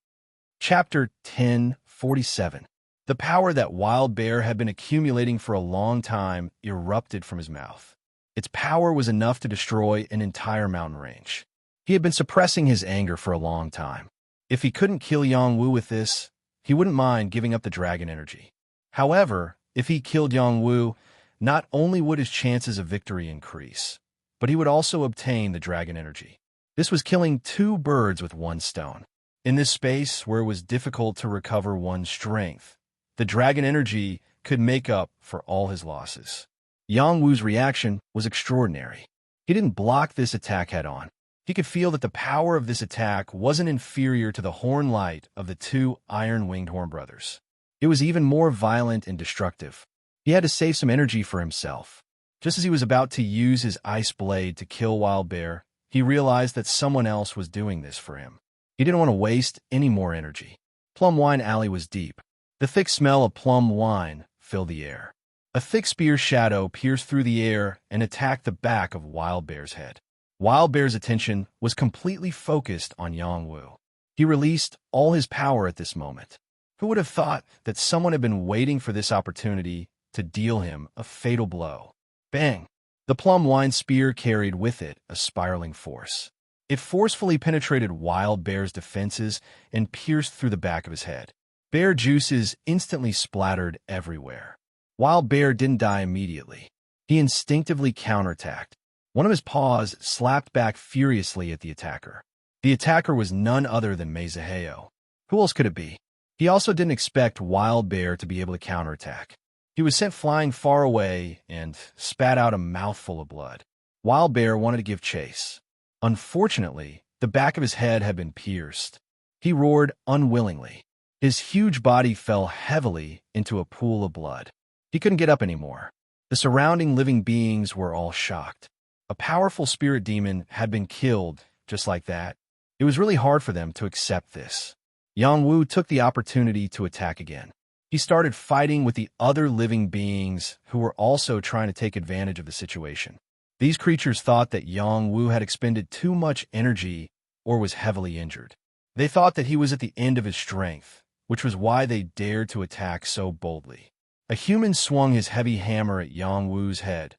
Chapter 1047. The power that Wild Bear had been accumulating for a long time erupted from his mouth. Its power was enough to destroy an entire mountain range. He had been suppressing his anger for a long time. If he couldn't kill Yang Wu with this, he wouldn't mind giving up the dragon energy. However, if he killed Yang Wu, not only would his chances of victory increase, but he would also obtain the dragon energy. This was killing two birds with one stone. In this space where it was difficult to recover one's strength, the dragon energy could make up for all his losses. Yang Wu's reaction was extraordinary. He didn't block this attack head-on. He could feel that the power of this attack wasn't inferior to the horn light of the two iron-winged horn brothers. It was even more violent and destructive. He had to save some energy for himself. Just as he was about to use his ice blade to kill Wild Bear, he realized that someone else was doing this for him. He didn't want to waste any more energy. Plum Wine Alley was deep. The thick smell of plum wine filled the air. A thick spear shadow pierced through the air and attacked the back of Wild Bear's head. Wild Bear's attention was completely focused on Yang Wu. He released all his power at this moment. Who would have thought that someone had been waiting for this opportunity to deal him a fatal blow? Bang! The plum wine spear carried with it a spiraling force. It forcefully penetrated Wild Bear's defenses and pierced through the back of his head. Bear juices instantly splattered everywhere. Wild Bear didn't die immediately. He instinctively counterattacked. One of his paws slapped back furiously at the attacker. The attacker was none other than Meizaheo. Who else could it be? He also didn't expect Wild Bear to be able to counterattack. He was sent flying far away and spat out a mouthful of blood. Wild Bear wanted to give chase. Unfortunately, the back of his head had been pierced. He roared unwillingly. His huge body fell heavily into a pool of blood. He couldn't get up anymore. The surrounding living beings were all shocked. A powerful spirit demon had been killed just like that. It was really hard for them to accept this. Yang Wu took the opportunity to attack again. He started fighting with the other living beings who were also trying to take advantage of the situation. These creatures thought that Yang Wu had expended too much energy or was heavily injured. They thought that he was at the end of his strength, which was why they dared to attack so boldly. A human swung his heavy hammer at Yang Wu's head.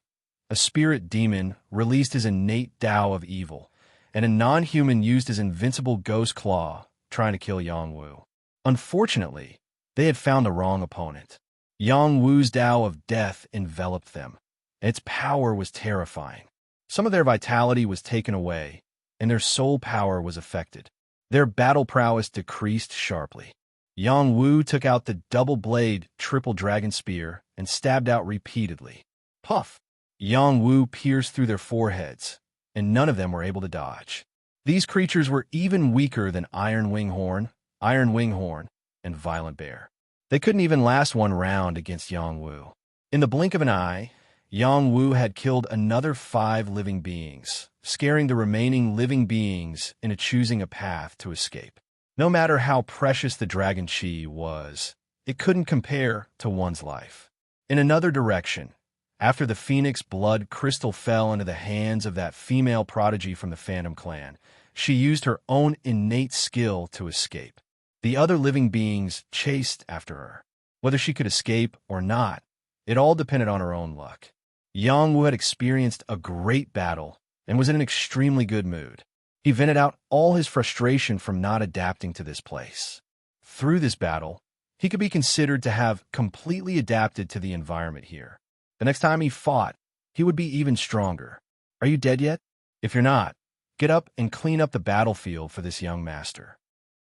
A spirit demon released his innate Tao of evil, and a non-human used his invincible ghost claw, trying to kill Yang Wu. Unfortunately, they had found the wrong opponent. Yang Wu's Tao of death enveloped them. Its power was terrifying. Some of their vitality was taken away, and their soul power was affected. Their battle prowess decreased sharply. Yang Wu took out the double-blade triple dragon spear and stabbed out repeatedly. Puff! Yang Wu pierced through their foreheads, and none of them were able to dodge. These creatures were even weaker than Iron Wing Horn, and Violent Bear. They couldn't even last one round against Yang Wu. In the blink of an eye, Yang Wu had killed another 5 living beings, scaring the remaining living beings into choosing a path to escape. No matter how precious the dragon chi was, it couldn't compare to one's life. In another direction, after the phoenix blood crystal fell into the hands of that female prodigy from the Phantom Clan, she used her own innate skill to escape. The other living beings chased after her. Whether she could escape or not, it all depended on her own luck. Yang Wu had experienced a great battle and was in an extremely good mood. He vented out all his frustration from not adapting to this place. Through this battle, he could be considered to have completely adapted to the environment here. The next time he fought, he would be even stronger. Are you dead yet? If you're not, get up and clean up the battlefield for this young master.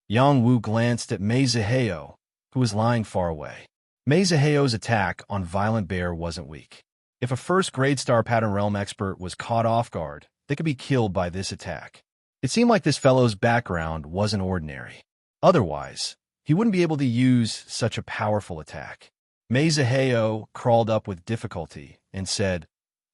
Yang Wu glanced at Meizaheo, who was lying far away. Meizaheo's attack on Violent Bear wasn't weak. If a first-grade Star Pattern Realm expert was caught off guard, they could be killed by this attack. It seemed like this fellow's background wasn't ordinary. Otherwise, he wouldn't be able to use such a powerful attack. Mezaheo crawled up with difficulty and said,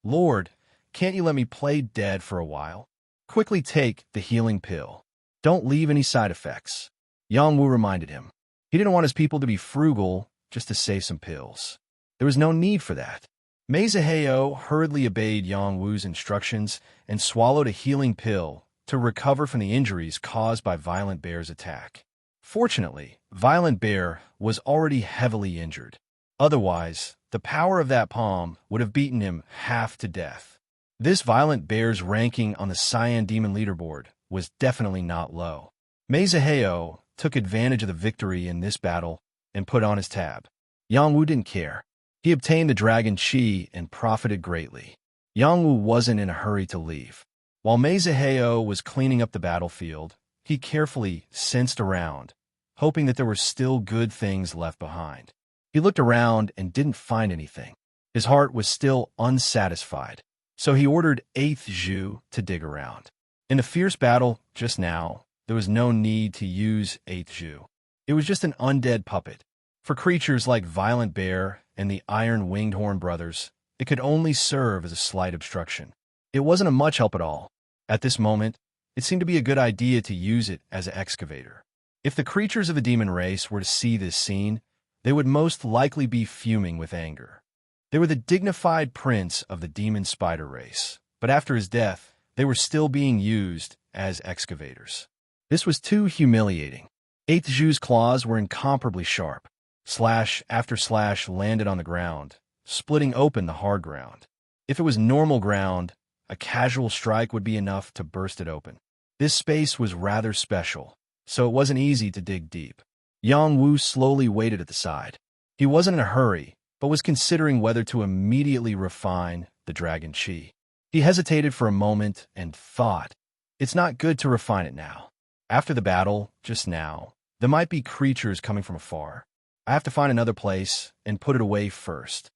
"Lord, can't you let me play dead for a while? Quickly take the healing pill. Don't leave any side effects." Yangwu reminded him. He didn't want his people to be frugal just to save some pills. There was no need for that. Mezaheo hurriedly obeyed Yangwu's instructions and swallowed a healing pill to recover from the injuries caused by Violent Bear's attack. Fortunately, Violent Bear was already heavily injured. Otherwise, the power of that palm would have beaten him half to death. This Violent Bear's ranking on the Cyan Demon leaderboard was definitely not low. Mezaheo took advantage of the victory in this battle and put on his tab. Yangwu didn't care. He obtained the Dragon Chi and profited greatly. Yangwu wasn't in a hurry to leave. While Mezaheo was cleaning up the battlefield, he carefully sensed around, hoping that there were still good things left behind. He looked around and didn't find anything. His heart was still unsatisfied, so he ordered 8th Zhu to dig around. In the fierce battle just now, there was no need to use 8th Zhu. It was just an undead puppet. For creatures like Violent Bear and the Iron Winged Horn brothers, it could only serve as a slight obstruction. It wasn't a much help at all. At this moment, it seemed to be a good idea to use it as an excavator. If the creatures of the demon race were to see this scene, they would most likely be fuming with anger. They were the dignified prince of the demon spider race, but after his death, they were still being used as excavators. This was too humiliating. 8th Zhu's claws were incomparably sharp. Slash after slash landed on the ground, splitting open the hard ground. If it was normal ground, a casual strike would be enough to burst it open. This space was rather special, so it wasn't easy to dig deep. Yangwu slowly waited at the side. He wasn't in a hurry, but was considering whether to immediately refine the Dragon Chi. He hesitated for a moment and thought, it's not good to refine it now. After the battle, just now, there might be creatures coming from afar. I have to find another place and put it away first.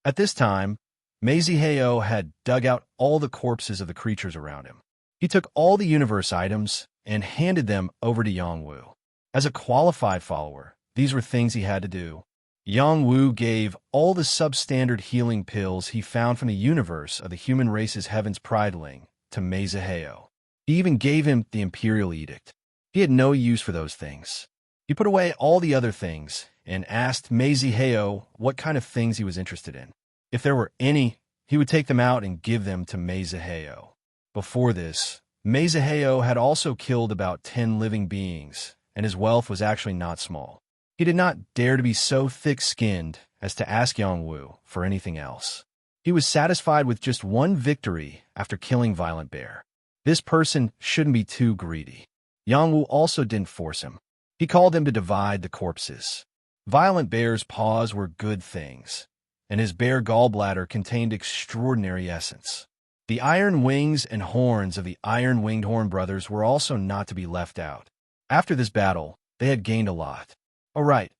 At this time, Mezaheo had dug out all the corpses of the creatures around him. He took all the universe items and handed them over to Yangwu. As a qualified follower, these were things he had to do. Yangwu gave all the substandard healing pills he found from the universe of the human race's Heaven's Prideling to Mezaheo. He even gave him the Imperial Edict. He had no use for those things. He put away all the other things and asked Mezaheo what kind of things he was interested in. If there were any, he would take them out and give them to Mezaheo. Before this, Mezaheo had also killed about 10 living beings, and his wealth was actually not small. He did not dare to be so thick-skinned as to ask Yangwu for anything else. He was satisfied with just one victory after killing Violent Bear. This person shouldn't be too greedy. Yangwu also didn't force him. He called him to divide the corpses. Violent Bear's paws were good things, and his bear gallbladder contained extraordinary essence. The iron wings and horns of the Iron Winged Horn brothers were also not to be left out. After this battle, they had gained a lot. All right,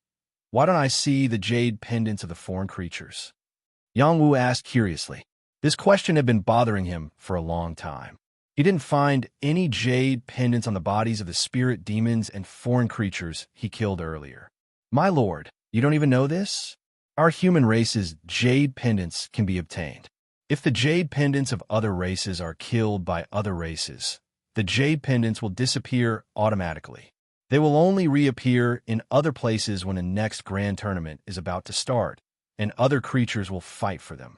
why don't I see the jade pendants of the foreign creatures? Yangwu asked curiously. This question had been bothering him for a long time. He didn't find any jade pendants on the bodies of the spirit demons and foreign creatures he killed earlier. My lord, you don't even know this? Our human race's jade pendants can be obtained. If the jade pendants of other races are killed by other races, the jade pendants will disappear automatically. They will only reappear in other places when the next grand tournament is about to start, and other creatures will fight for them.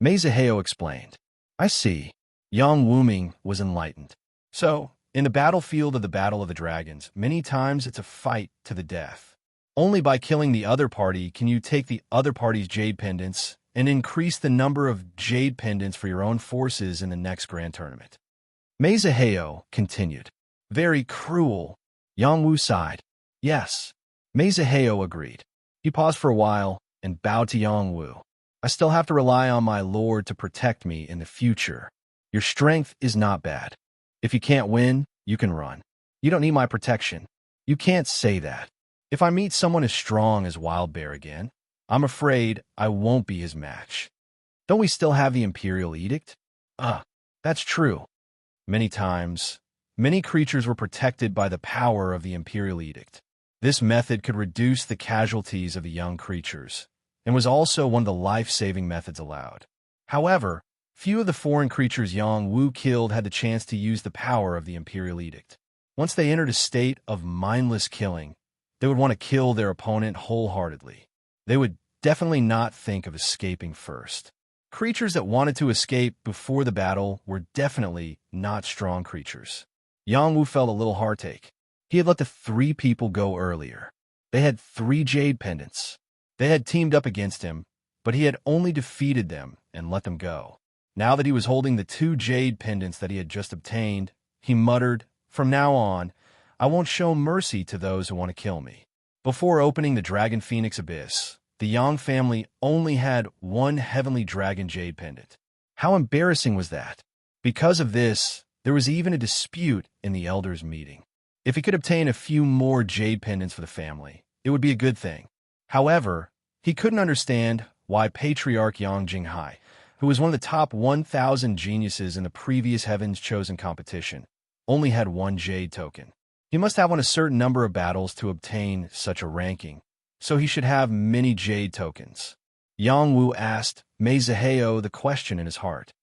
Mezaheo explained. I see. Yangwu Ming was enlightened. So, in the battlefield of the Battle of the Dragons, many times it's a fight to the death. Only by killing the other party can you take the other party's jade pendants and increase the number of jade pendants for your own forces in the next grand tournament. Mezaheo continued. Very cruel. Yangwu sighed. Yes. Mezaheo agreed. He paused for a while and bowed to Yangwu. I still have to rely on my lord to protect me in the future. Your strength is not bad. If you can't win, you can run. You don't need my protection. You can't say that. If I meet someone as strong as Wild Bear again, I'm afraid I won't be his match. Don't we still have the Imperial Edict? That's true. Many times, many creatures were protected by the power of the Imperial Edict. This method could reduce the casualties of the young creatures, and was also one of the life-saving methods allowed. However, few of the foreign creatures Yang Wu killed had the chance to use the power of the Imperial Edict. Once they entered a state of mindless killing, they would want to kill their opponent wholeheartedly. They would definitely not think of escaping first. Creatures that wanted to escape before the battle were definitely not strong creatures. Yang Wu felt a little heartache. He had let the 3 people go earlier. They had 3 jade pendants. They had teamed up against him, but he had only defeated them and let them go. Now that he was holding the 2 jade pendants that he had just obtained, he muttered, "From now on, I won't show mercy to those who want to kill me." Before opening the Dragon Phoenix Abyss, the Yang family only had 1 heavenly dragon jade pendant. How embarrassing was that? Because of this, there was even a dispute in the elders' meeting. If he could obtain a few more jade pendants for the family, it would be a good thing. However, he couldn't understand why Patriarch Yang Jinghai, who was one of the top 1,000 geniuses in the previous Heaven's Chosen competition, only had 1 jade token. He must have won a certain number of battles to obtain such a ranking, so he should have many jade tokens. Yang Wu asked Mei Zihao the question in his heart.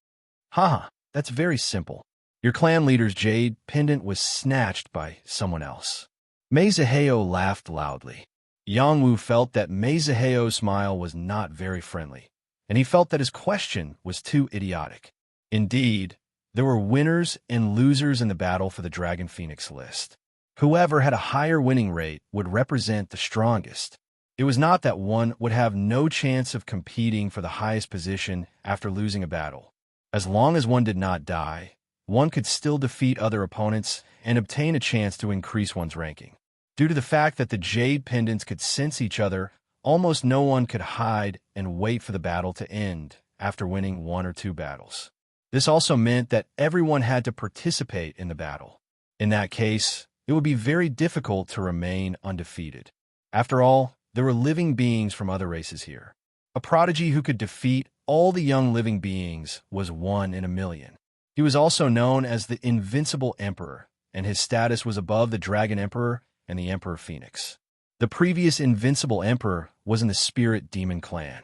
Haha, that's very simple. Your clan leader's jade pendant was snatched by someone else. Mei Zihao laughed loudly. Yang Wu felt that Mei Zihao's smile was not very friendly, and he felt that his question was too idiotic. Indeed, there were winners and losers in the battle for the Dragon Phoenix list. Whoever had a higher winning rate would represent the strongest. It was not that one would have no chance of competing for the highest position after losing a battle. As long as one did not die, one could still defeat other opponents and obtain a chance to increase one's ranking. Due to the fact that the jade pendants could sense each other, almost no one could hide and wait for the battle to end after winning 1 or 2 battles. This also meant that everyone had to participate in the battle. In that case, it would be very difficult to remain undefeated. After all, there were living beings from other races here. A prodigy who could defeat all the young living beings was 1 in a million. He was also known as the Invincible Emperor, and his status was above the Dragon Emperor and the Emperor Phoenix. The previous Invincible Emperor was in the Spirit Demon clan.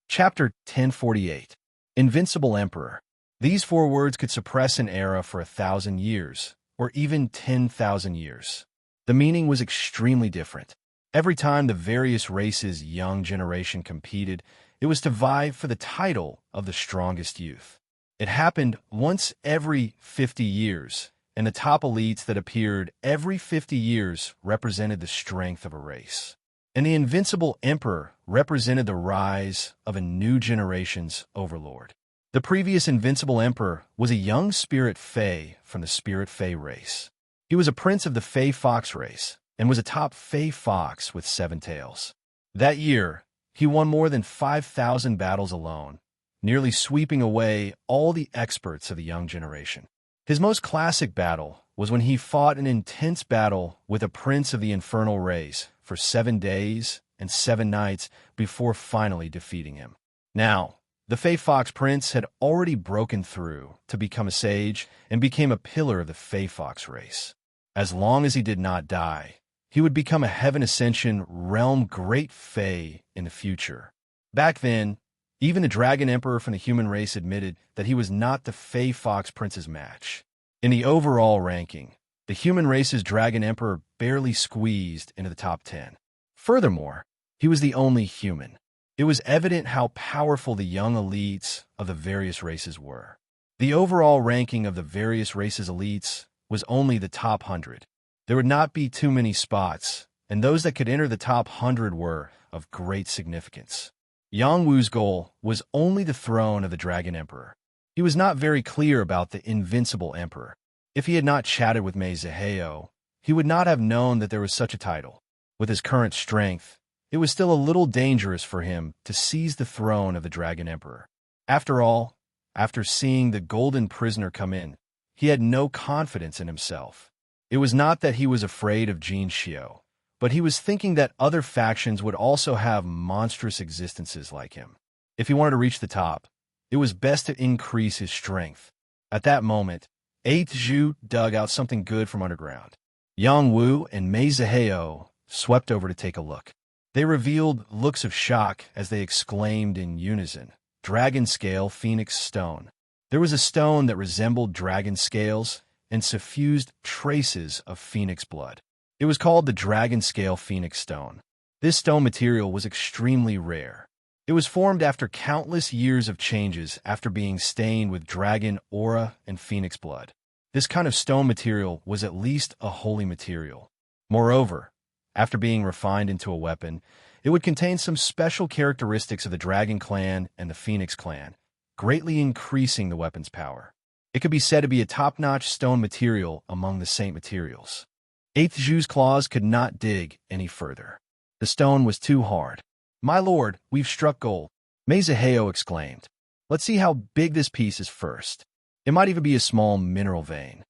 Chapter 1048. Invincible Emperor. These 4 words could suppress an era for 1,000 years, or even 10,000 years. The meaning was extremely different. Every time the various races' young generation competed, it was to vie for the title of the strongest youth. It happened once every 50 years, and the top elites that appeared every 50 years represented the strength of a race. And the Invincible Emperor represented the rise of a new generation's overlord. The previous Invincible Emperor was a young Spirit Fae from the Spirit Fae race. He was a prince of the Fae Fox race, and was a top Fae Fox with 7 tails. That year, he won more than 5,000 battles alone, nearly sweeping away all the experts of the young generation. His most classic battle was when he fought an intense battle with a prince of the Infernal race for 7 days and 7 nights before finally defeating him. Now, the Fae Fox Prince had already broken through to become a sage and became a pillar of the Fae Fox race. As long as he did not die, he would become a Heaven Ascension realm great Fae in the future. Back then, even the Dragon Emperor from the human race admitted that he was not the Fae Fox Prince's match. In the overall ranking, the human race's Dragon Emperor barely squeezed into the top 10. Furthermore, he was the only human. It was evident how powerful the young elites of the various races were. The overall ranking of the various races' elites was only the top 100. There would not be too many spots, and those that could enter the top 100 were of great significance. Yang Wu's goal was only the throne of the Dragon Emperor. He was not very clear about the Invincible Emperor. If he had not chatted with Mei Zihao, he would not have known that there was such a title. With his current strength, it was still a little dangerous for him to seize the throne of the Dragon Emperor. After all, after seeing the golden prisoner come in, he had no confidence in himself. It was not that he was afraid of Jin Xiao, but he was thinking that other factions would also have monstrous existences like him. If he wanted to reach the top, it was best to increase his strength. At that moment, 8th Zhu dug out something good from underground. Yang Wu and Mei Zihao swept over to take a look. They revealed looks of shock as they exclaimed in unison, "Dragon Scale Phoenix Stone." There was a stone that resembled dragon scales and suffused traces of phoenix blood. It was called the Dragon Scale Phoenix Stone. This stone material was extremely rare. It was formed after countless years of changes after being stained with dragon aura and phoenix blood. This kind of stone material was at least a holy material. Moreover, after being refined into a weapon, it would contain some special characteristics of the Dragon Clan and the Phoenix Clan, greatly increasing the weapon's power. It could be said to be a top-notch stone material among the saint materials. 8th Zhu's claws could not dig any further. The stone was too hard. "My lord, we've struck gold," Mei Zihao exclaimed. "Let's see how big this piece is first. It might even be a small mineral vein."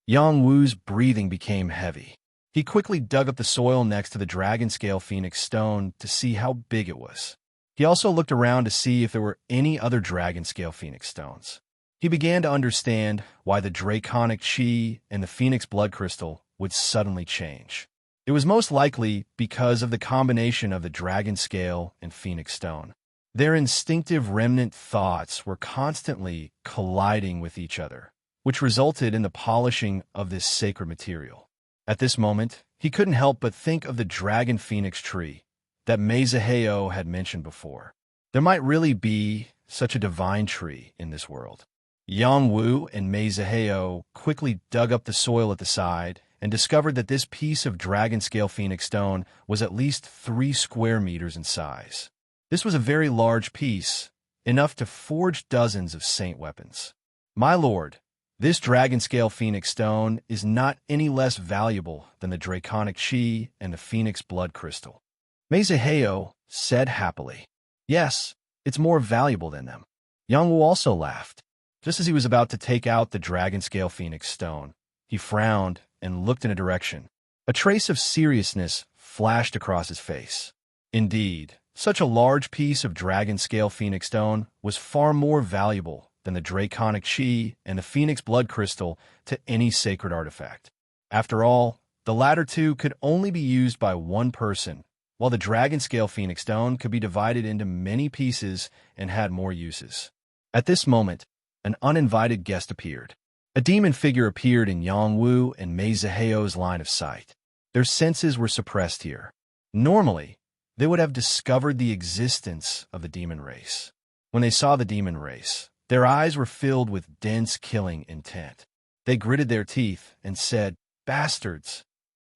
Yang Wu's breathing became heavy. He quickly dug up the soil next to the Dragon Scale Phoenix Stone to see how big it was. He also looked around to see if there were any other Dragon Scale Phoenix Stones. He began to understand why the Draconic Chi and the Phoenix Blood Crystal would suddenly change. It was most likely because of the combination of the Dragon Scale and Phoenix Stone. Their instinctive remnant thoughts were constantly colliding with each other, which resulted in the polishing of this sacred material. At this moment, he couldn't help but think of the Dragon Phoenix tree that Mei Zihao had mentioned before. There might really be such a divine tree in this world. Yang Wu and Mei Zihao quickly dug up the soil at the side and discovered that this piece of Dragon Scale Phoenix Stone was at least 3 square meters in size. This was a very large piece, enough to forge dozens of saint weapons. "My lord, this Dragon Scale Phoenix Stone is not any less valuable than the Draconic Chi and the Phoenix Blood Crystal," Mei Zihao said happily. "Yes, it's more valuable than them." Yang Wu also laughed. Just as he was about to take out the Dragon Scale Phoenix Stone, he frowned and looked in a direction. A trace of seriousness flashed across his face. Indeed, such a large piece of Dragon Scale Phoenix Stone was far more valuable than the Draconic Chi and the Phoenix Blood Crystal to any sacred artifact. After all, the latter two could only be used by one person, while the Dragon Scale Phoenix Stone could be divided into many pieces and had more uses. At this moment, an uninvited guest appeared. A demon figure appeared in Yang Wu and Mei Zihao's line of sight. Their senses were suppressed here. Normally, they would have discovered the existence of the demon race. When they saw the demon race, their eyes were filled with dense killing intent. They gritted their teeth and said, "Bastards!"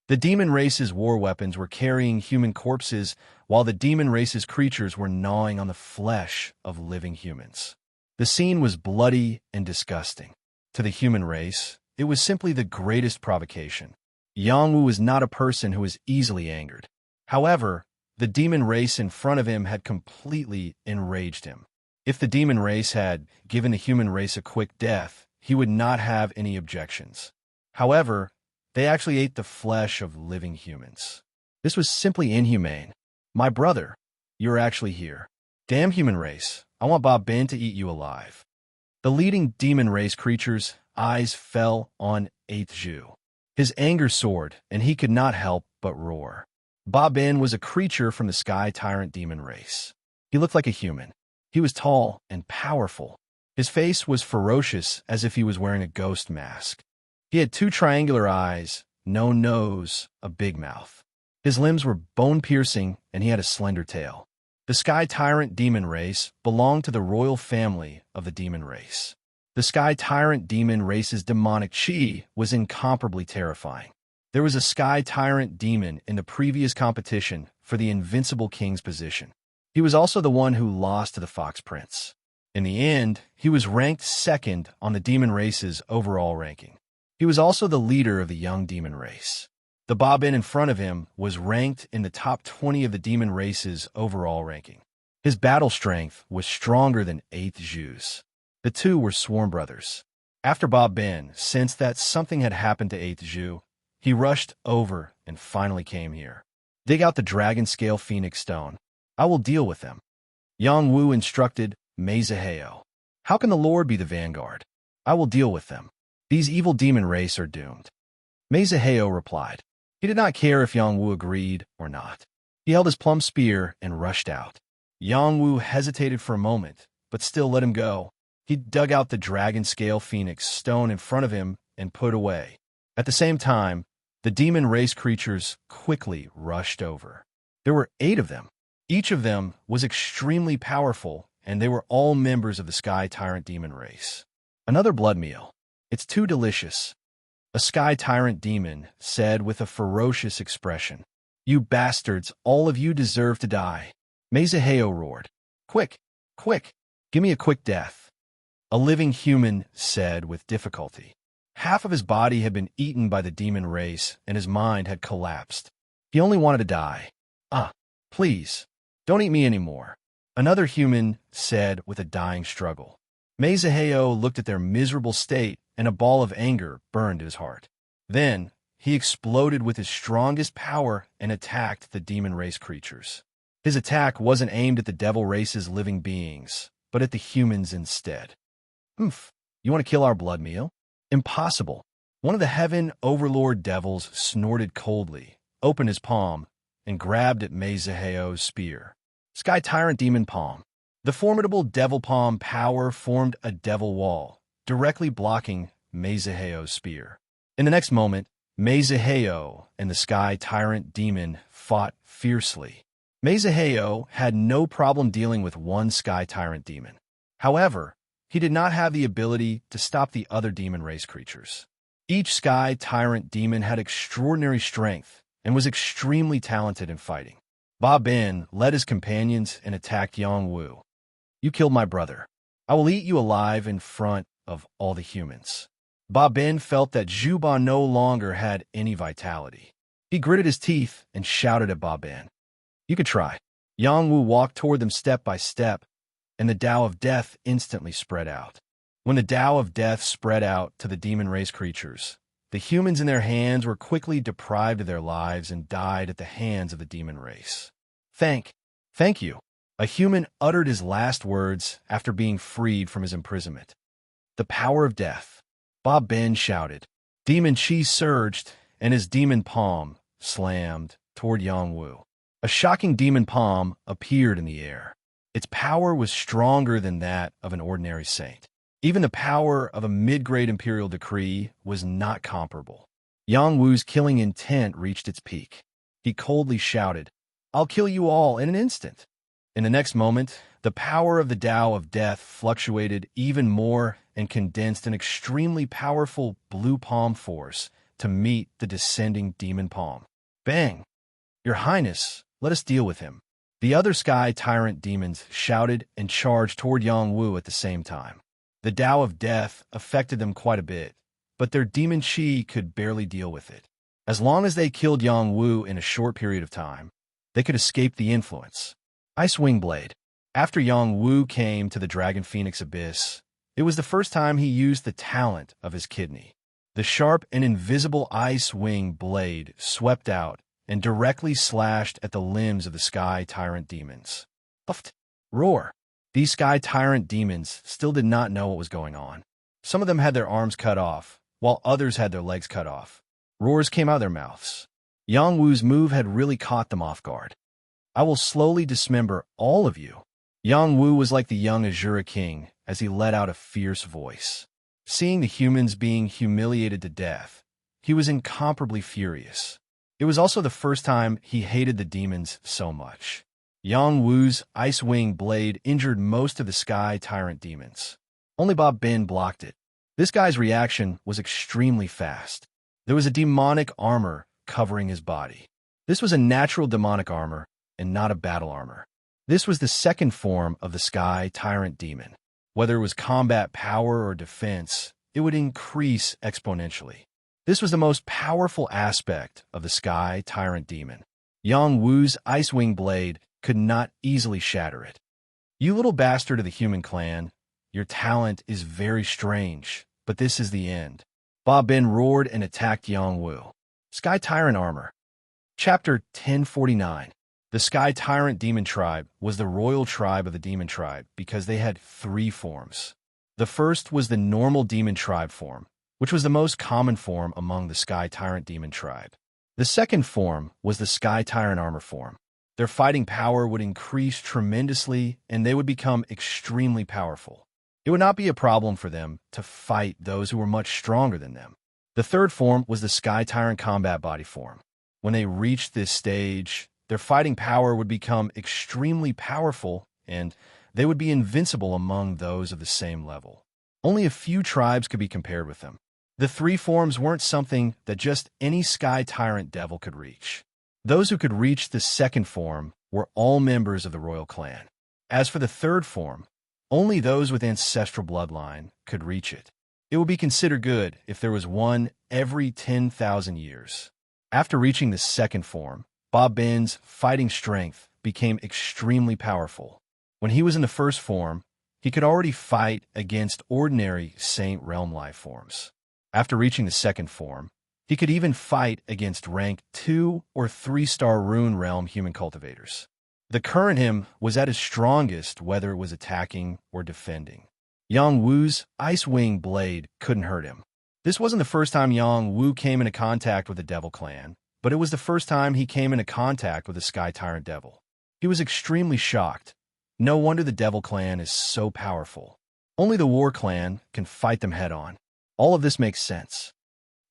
The demon race's war weapons were carrying human corpses, while the demon race's creatures were gnawing on the flesh of living humans. The scene was bloody and disgusting. To the human race, it was simply the greatest provocation. Yang Wu was not a person who was easily angered. However, the demon race in front of him had completely enraged him. If the demon race had given the human race a quick death, he would not have any objections. However, they actually ate the flesh of living humans. This was simply inhumane. "My brother, you're actually here. Damn human race, I want Bob Ben to eat you alive." The leading demon race creature's eyes fell on 8th Zhu. His anger soared, and he could not help but roar. Bob Ben was a creature from the Sky Tyrant demon race. He looked like a human. He was tall and powerful. His face was ferocious, as if he was wearing a ghost mask. He had 2 triangular eyes, no nose, a big mouth. His limbs were bone-piercing, and he had a slender tail. The Sky Tyrant demon race belonged to the royal family of the demon race. The Sky Tyrant demon race's demonic chi was incomparably terrifying. There was a Sky Tyrant demon in the previous competition for the Invincible King's position. He was also the one who lost to the Fox Prince. In the end, he was ranked 2nd on the demon race's overall ranking. He was also the leader of the young demon race. The Bobbin in front of him was ranked in the top 20 of the demon race's overall ranking. His battle strength was stronger than 8th Zhu's. The two were sworn brothers. After Bob Ben sensed that something had happened to 8th Zhu, he rushed over and finally came here. "Dig out the Dragon Scale Phoenix Stone. I will deal with them," Yang Wu instructed Mei Zihao. How can the Lord be the vanguard? I will deal with them. These evil demon race are doomed. Mezaheo replied. He did not care if Yang Wu agreed or not. He held his plumb spear and rushed out. Yang Wu hesitated for a moment, but still let him go. He dug out the dragon scale phoenix stone in front of him and put away. At the same time, the demon race creatures quickly rushed over. There were 8 of them. Each of them was extremely powerful, and they were all members of the Sky Tyrant demon race. Another blood meal. It's too delicious. A Sky Tyrant demon said with a ferocious expression. You bastards, all of you deserve to die. Mezaheo roared. Quick, quick, give me a quick death. A living human said with difficulty. Half of his body had been eaten by the demon race, and his mind had collapsed. He only wanted to die. Please, don't eat me anymore. Another human said with a dying struggle. Mezaheo looked at their miserable state, and a ball of anger burned his heart. Then, he exploded with his strongest power and attacked the demon race creatures. His attack wasn't aimed at the devil race's living beings, but at the humans instead. You want to kill our blood meal? Impossible. One of the heaven overlord devils snorted coldly, opened his palm, and grabbed at Mezaheo's spear. Sky Tyrant Demon Palm. The formidable devil palm power formed a devil wall, directly blocking Mezaheo's spear. In the next moment, Mezaheo and the Sky Tyrant Demon fought fiercely. Mezaheo had no problem dealing with one Sky Tyrant Demon. However, he did not have the ability to stop the other demon race creatures. Each Sky Tyrant Demon had extraordinary strength and was extremely talented in fighting. Ba Bin led his companions and attacked Yang Wu. You killed my brother. I will eat you alive in front of all the humans. Ba Bin felt that Zhu Ba no longer had any vitality. He gritted his teeth and shouted at Ba Bin. You could try. Yang Wu walked toward them step by step, and the Tao of Death instantly spread out. When the Tao of Death spread out to the demon race creatures, the humans in their hands were quickly deprived of their lives and died at the hands of the demon race. Thank you. A human uttered his last words after being freed from his imprisonment. The power of death. Ba Bin shouted. Demon Chi surged, and his demon palm slammed toward Yang Wu. A shocking demon palm appeared in the air. Its power was stronger than that of an ordinary saint. Even the power of a mid-grade imperial decree was not comparable. Yang Wu's killing intent reached its peak. He coldly shouted, I'll kill you all in an instant. In the next moment, the power of the Tao of Death fluctuated even more and condensed an extremely powerful blue palm force to meet the descending demon palm. Bang! Your Highness, let us deal with him. The other Sky Tyrant demons shouted and charged toward Yang Wu at the same time. The Tao of Death affected them quite a bit, but their demon chi could barely deal with it. As long as they killed Yang Wu in a short period of time, they could escape the influence. Ice Wing Blade. After Yang Wu came to the Dragon Phoenix Abyss, it was the first time he used the talent of his kidney. The sharp and invisible Ice Wing Blade swept out and directly slashed at the limbs of the Sky Tyrant demons. Puffed. Roar. These Sky Tyrant demons still did not know what was going on. Some of them had their arms cut off, while others had their legs cut off. Roars came out of their mouths. Yang Wu's move had really caught them off guard. I will slowly dismember all of you. Yang Wu was like the young Azura King as he let out a fierce voice. Seeing the humans being humiliated to death, he was incomparably furious. It was also the first time he hated the demons so much. Yang Wu's Ice Wing Blade injured most of the Sky Tyrant demons. Only Ba Bin blocked it. This guy's reaction was extremely fast. There was a demonic armor covering his body. This was a natural demonic armor and not a battle armor. This was the second form of the Sky Tyrant demon. Whether it was combat power or defense, it would increase exponentially. This was the most powerful aspect of the Sky Tyrant demon. Yang Wu's Ice Wing Blade could not easily shatter it. You little bastard of the human clan, your talent is very strange, but this is the end. Ba Bin roared and attacked Yang Wu. Sky Tyrant Armor. Chapter 1049. The Sky Tyrant Demon Tribe was the royal tribe of the Demon Tribe because they had 3 forms. The first was the normal demon tribe form, which was the most common form among the Sky Tyrant demon tribe. The second form was the Sky Tyrant armor form. Their fighting power would increase tremendously, and they would become extremely powerful. It would not be a problem for them to fight those who were much stronger than them. The third form was the Sky Tyrant combat body form. When they reached this stage, their fighting power would become extremely powerful, and they would be invincible among those of the same level. Only a few tribes could be compared with them. The three forms weren't something that just any Sky Tyrant devil could reach. Those who could reach the second form were all members of the royal clan. As for the third form, only those with ancestral bloodline could reach it. It would be considered good if there was one every 10,000 years. After reaching the second form, Bob Ben's fighting strength became extremely powerful. When he was in the first form, he could already fight against ordinary Saint Realm life forms. After reaching the second form, he could even fight against rank 2 or 3-star Rune Realm human cultivators. The current him was at his strongest, whether it was attacking or defending. Yang Wu's Ice Wing Blade couldn't hurt him. This wasn't the first time Yang Wu came into contact with the Devil Clan, but it was the first time he came into contact with a Sky Tyrant Devil. He was extremely shocked. No wonder the Devil Clan is so powerful. Only the War Clan can fight them head-on. All of this makes sense.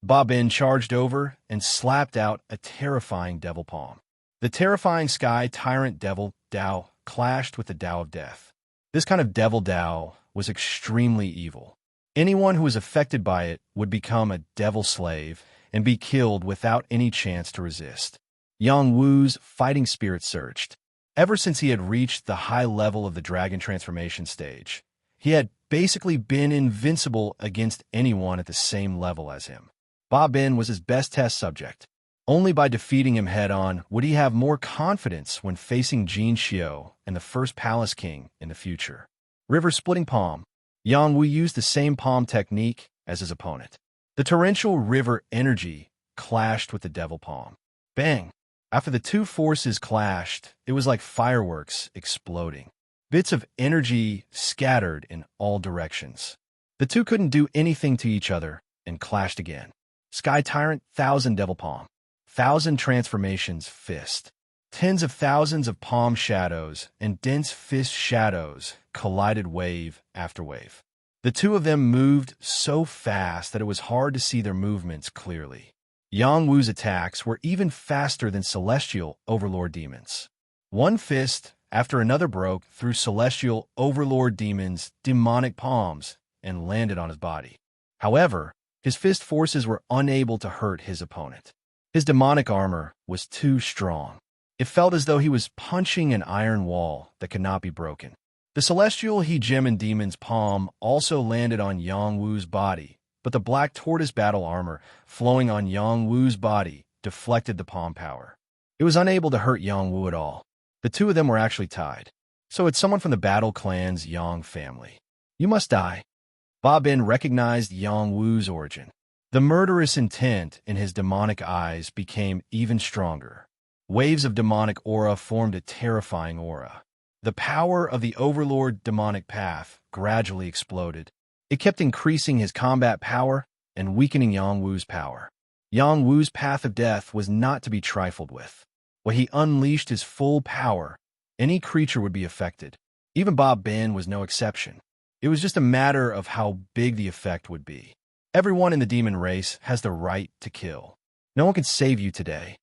Bob Ben charged over and slapped out a terrifying Devil Palm. The terrifying Sky Tyrant Devil Dao clashed with the Dao of Death. This kind of Devil Dao was extremely evil. Anyone who was affected by it would become a devil slave and be killed without any chance to resist. Yang Wu's fighting spirit surged. Ever since he had reached the high level of the dragon transformation stage, he had basically been invincible against anyone at the same level as him. Bob Ben was his best test subject. Only by defeating him head-on would he have more confidence when facing Jin Xiao and the first Palace King in the future. River Splitting Palm. Yang Wu used the same palm technique as his opponent. The torrential river energy clashed with the Devil Palm. Bang! After the two forces clashed, it was like fireworks exploding. Bits of energy scattered in all directions. The two couldn't do anything to each other and clashed again. Sky Tyrant, 1,000 Devil Palm. 1,000 transformations fist. Tens of thousands of palm shadows and dense fist shadows collided wave after wave. The two of them moved so fast that it was hard to see their movements clearly. Yang Wu's attacks were even faster than Celestial Overlord demons. One fist after another broke through Celestial Overlord demons' demonic palms and landed on his body. However, his fist forces were unable to hurt his opponent. His demonic armor was too strong. It felt as though he was punching an iron wall that could not be broken. The Celestial Hegemon demon's palm also landed on Yang Wu's body, but the black tortoise battle armor flowing on Yang Wu's body deflected the palm power. It was unable to hurt Yang Wu at all. The two of them were actually tied. So it's someone from the Battle Clan's Yang family. You must die. Bob Ben recognized Yang Wu's origin. The murderous intent in his demonic eyes became even stronger. Waves of demonic aura formed a terrifying aura. The power of the Overlord demonic path gradually exploded. It kept increasing his combat power and weakening Yang Wu's power. Yang Wu's path of death was not to be trifled with. When he unleashed his full power, any creature would be affected. Even Bob Ben was no exception. It was just a matter of how big the effect would be. Everyone in the demon race has the right to kill. No one can save you today.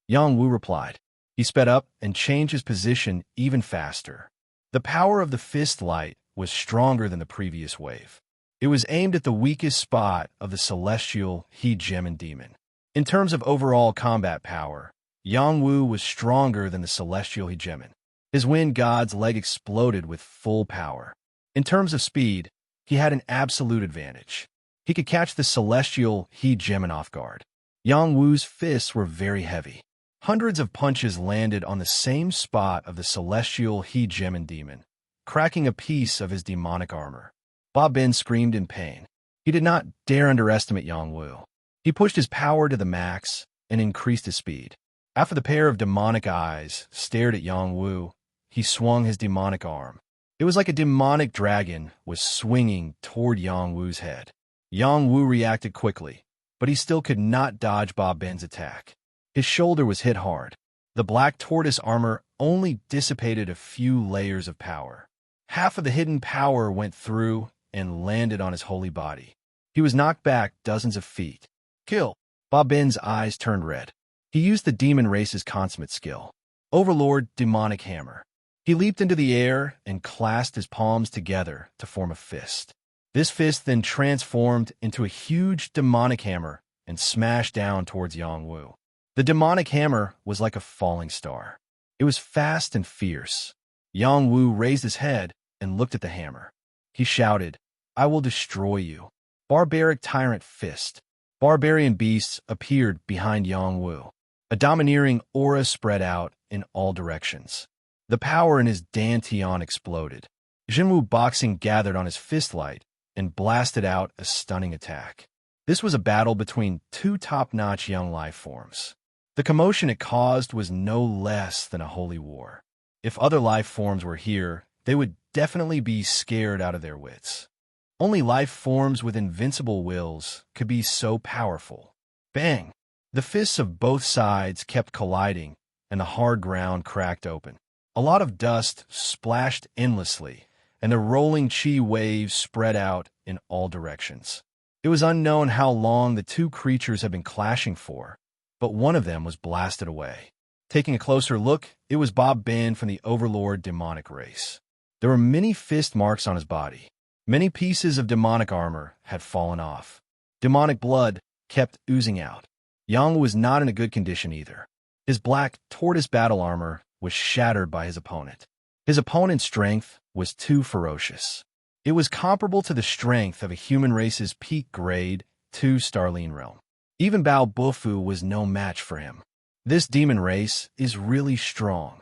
Yang Wu replied. He sped up and changed his position even faster. The power of the fist light was stronger than the previous wave. It was aimed at the weakest spot of the Celestial Hegemon demon. In terms of overall combat power, Yang Wu was stronger than the Celestial Hegemon. His wind god's leg exploded with full power. In terms of speed, he had an absolute advantage. He could catch the Celestial Hegemon off guard. Yang Wu's fists were very heavy. Hundreds of punches landed on the same spot of the Celestial Hegemon demon, cracking a piece of his demonic armor. Bob Ben screamed in pain. He did not dare underestimate Yang Wu. He pushed his power to the max and increased his speed. After the pair of demonic eyes stared at Yang Wu, he swung his demonic arm. It was like a demonic dragon was swinging toward Yang Wu's head. Yang Wu reacted quickly, but he still could not dodge Ba Bin's attack. His shoulder was hit hard. The black tortoise armor only dissipated a few layers of power. Half of the hidden power went through and landed on his holy body. He was knocked back dozens of feet. Kill! Ba Bin's eyes turned red. He used the demon race's consummate skill. Overlord Demonic Hammer. He leaped into the air and clasped his palms together to form a fist. This fist then transformed into a huge demonic hammer and smashed down towards Yang Wu. The demonic hammer was like a falling star. It was fast and fierce. Yang Wu raised his head and looked at the hammer. He shouted, "I will destroy you." Barbaric Tyrant Fist. Barbarian beasts appeared behind Yang Wu. A domineering aura spread out in all directions. The power in his dantian exploded. Jinwu Boxing gathered on his fist light and blasted out a stunning attack. This was a battle between two top-notch young life forms. The commotion it caused was no less than a holy war. If other life forms were here, they would definitely be scared out of their wits. Only life forms with invincible wills could be so powerful. Bang! The fists of both sides kept colliding, and the hard ground cracked open. A lot of dust splashed endlessly, and the rolling chi waves spread out in all directions. It was unknown how long the two creatures had been clashing for, but one of them was blasted away. Taking a closer look, it was Ba Bin from the Overlord demonic race. There were many fist marks on his body. Many pieces of demonic armor had fallen off. Demonic blood kept oozing out. Yang was not in a good condition either. His black tortoise battle armor was shattered by his opponent. His opponent's strength was too ferocious. It was comparable to the strength of a human race's peak grade 2 Starline realm. Even Bao Bufu was no match for him. This demon race is really strong.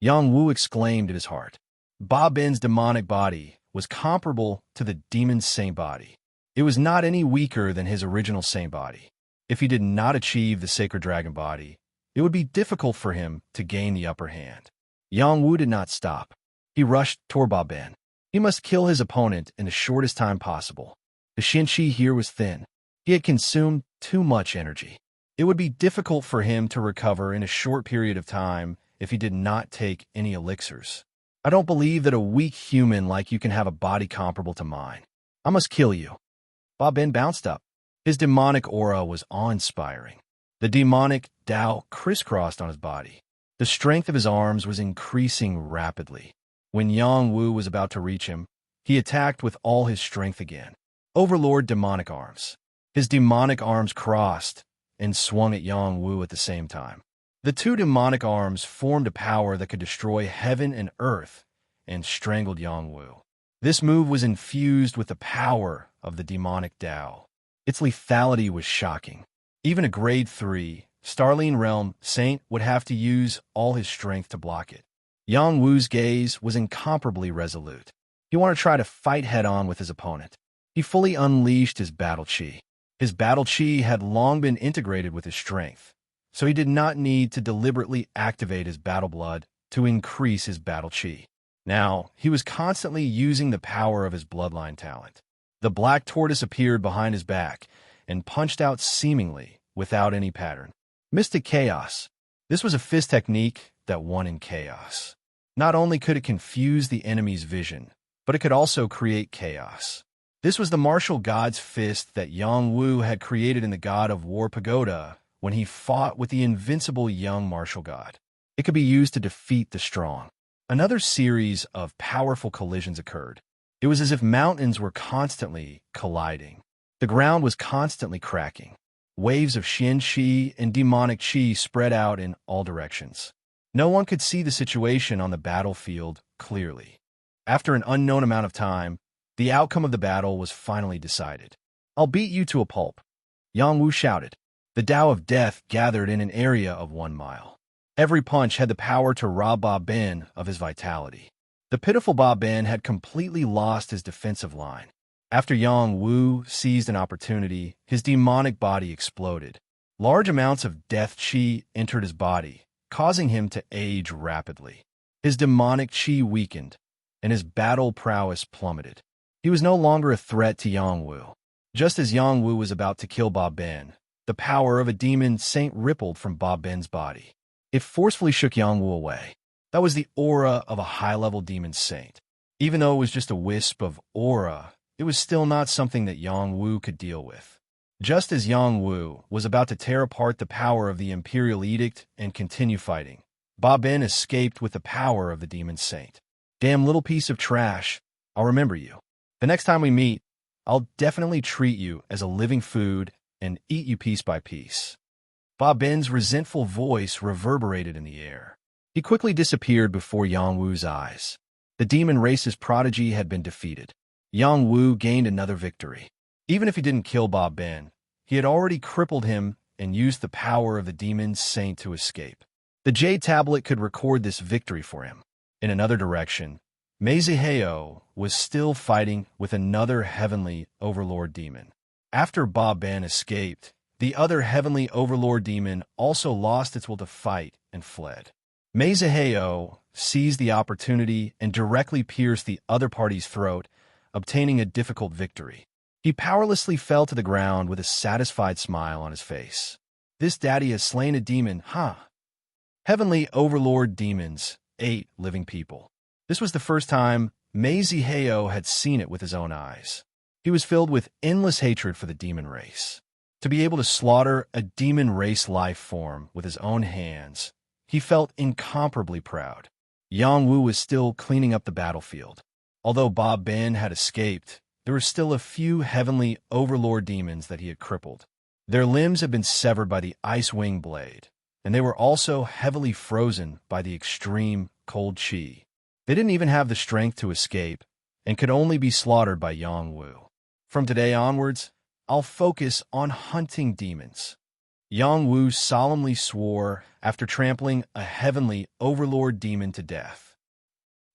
Yang Wu exclaimed in his heart. Ba Bin's demonic body was comparable to the demon's saint body. It was not any weaker than his original saint body. If he did not achieve the sacred dragon body, it would be difficult for him to gain the upper hand. Yang Wu did not stop. He rushed toward Ba Bin. He must kill his opponent in the shortest time possible. The Xinqi here was thin. He had consumed too much energy. It would be difficult for him to recover in a short period of time if he did not take any elixirs. I don't believe that a weak human like you can have a body comparable to mine. I must kill you. Ba Bin bounced up. His demonic aura was awe-inspiring. The demonic Tao crisscrossed on his body. The strength of his arms was increasing rapidly. When Yang Wu was about to reach him, he attacked with all his strength again. Overlord Demonic Arms. His demonic arms crossed and swung at Yang Wu at the same time. The two demonic arms formed a power that could destroy heaven and earth and strangled Yang Wu. This move was infused with the power of the demonic Tao. Its lethality was shocking. Even a grade 3 Starline Realm Saint would have to use all his strength to block it. Yang Wu's gaze was incomparably resolute. He wanted to try to fight head-on with his opponent. He fully unleashed his battle chi. His battle chi had long been integrated with his strength, so he did not need to deliberately activate his battle blood to increase his battle chi. Now, he was constantly using the power of his bloodline talent. The black tortoise appeared behind his back and punched out seemingly without any pattern. Mystic Chaos. This was a fist technique that won in chaos. Not only could it confuse the enemy's vision, but it could also create chaos. This was the martial god's fist that Yang Wu had created in the God of War Pagoda when he fought with the invincible young martial god. It could be used to defeat the strong. Another series of powerful collisions occurred. It was as if mountains were constantly colliding. The ground was constantly cracking. Waves of Xin Qi and demonic Qi spread out in all directions. No one could see the situation on the battlefield clearly. After an unknown amount of time, the outcome of the battle was finally decided. "I'll beat you to a pulp," Yang Wu shouted. The Tao of Death gathered in an area of 1 mile. Every punch had the power to rob Ba Bin of his vitality. The pitiful Ba Bin had completely lost his defensive line. After Yang Wu seized an opportunity, his demonic body exploded. Large amounts of death chi entered his body, causing him to age rapidly. His demonic chi weakened. and his battle prowess plummeted. He was no longer a threat to Yangwu. Just as Yangwu was about to kill Bob Ben, the power of a demon saint rippled from Bob Ben's body. It forcefully shook Yangwu away. That was the aura of a high-level demon saint. Even though it was just a wisp of aura, it was still not something that Yangwu could deal with. Just as Yangwu was about to tear apart the power of the Imperial Edict and continue fighting, Bob Ben escaped with the power of the demon saint. Damn little piece of trash, I'll remember you. The next time we meet, I'll definitely treat you as a living food and eat you piece by piece. Bob Ben's resentful voice reverberated in the air. He quickly disappeared before Yangwu's eyes. The demon race's prodigy had been defeated. Yangwu gained another victory. Even if he didn't kill Bob Ben, he had already crippled him and used the power of the demon saint to escape. The Jade Tablet could record this victory for him. In another direction, Meiziheo was still fighting with another heavenly overlord demon. After Bob Ben escaped, the other heavenly overlord demon also lost its will to fight and fled. Meiziheo seized the opportunity and directly pierced the other party's throat, obtaining a difficult victory. He powerlessly fell to the ground with a satisfied smile on his face. This daddy has slain a demon, huh? Heavenly overlord demons ate living people. This was the first time Meiziheo had seen it with his own eyes. He was filled with endless hatred for the demon race. To be able to slaughter a demon race life form with his own hands, he felt incomparably proud. Yangwu was still cleaning up the battlefield. Although Bob Ben had escaped, there were still a few heavenly overlord demons that he had crippled. Their limbs had been severed by the ice wing blade, and they were also heavily frozen by the extreme cold chi. They didn't even have the strength to escape, and could only be slaughtered by Yangwu. From today onwards, I'll focus on hunting demons. Yangwu solemnly swore after trampling a heavenly overlord demon to death.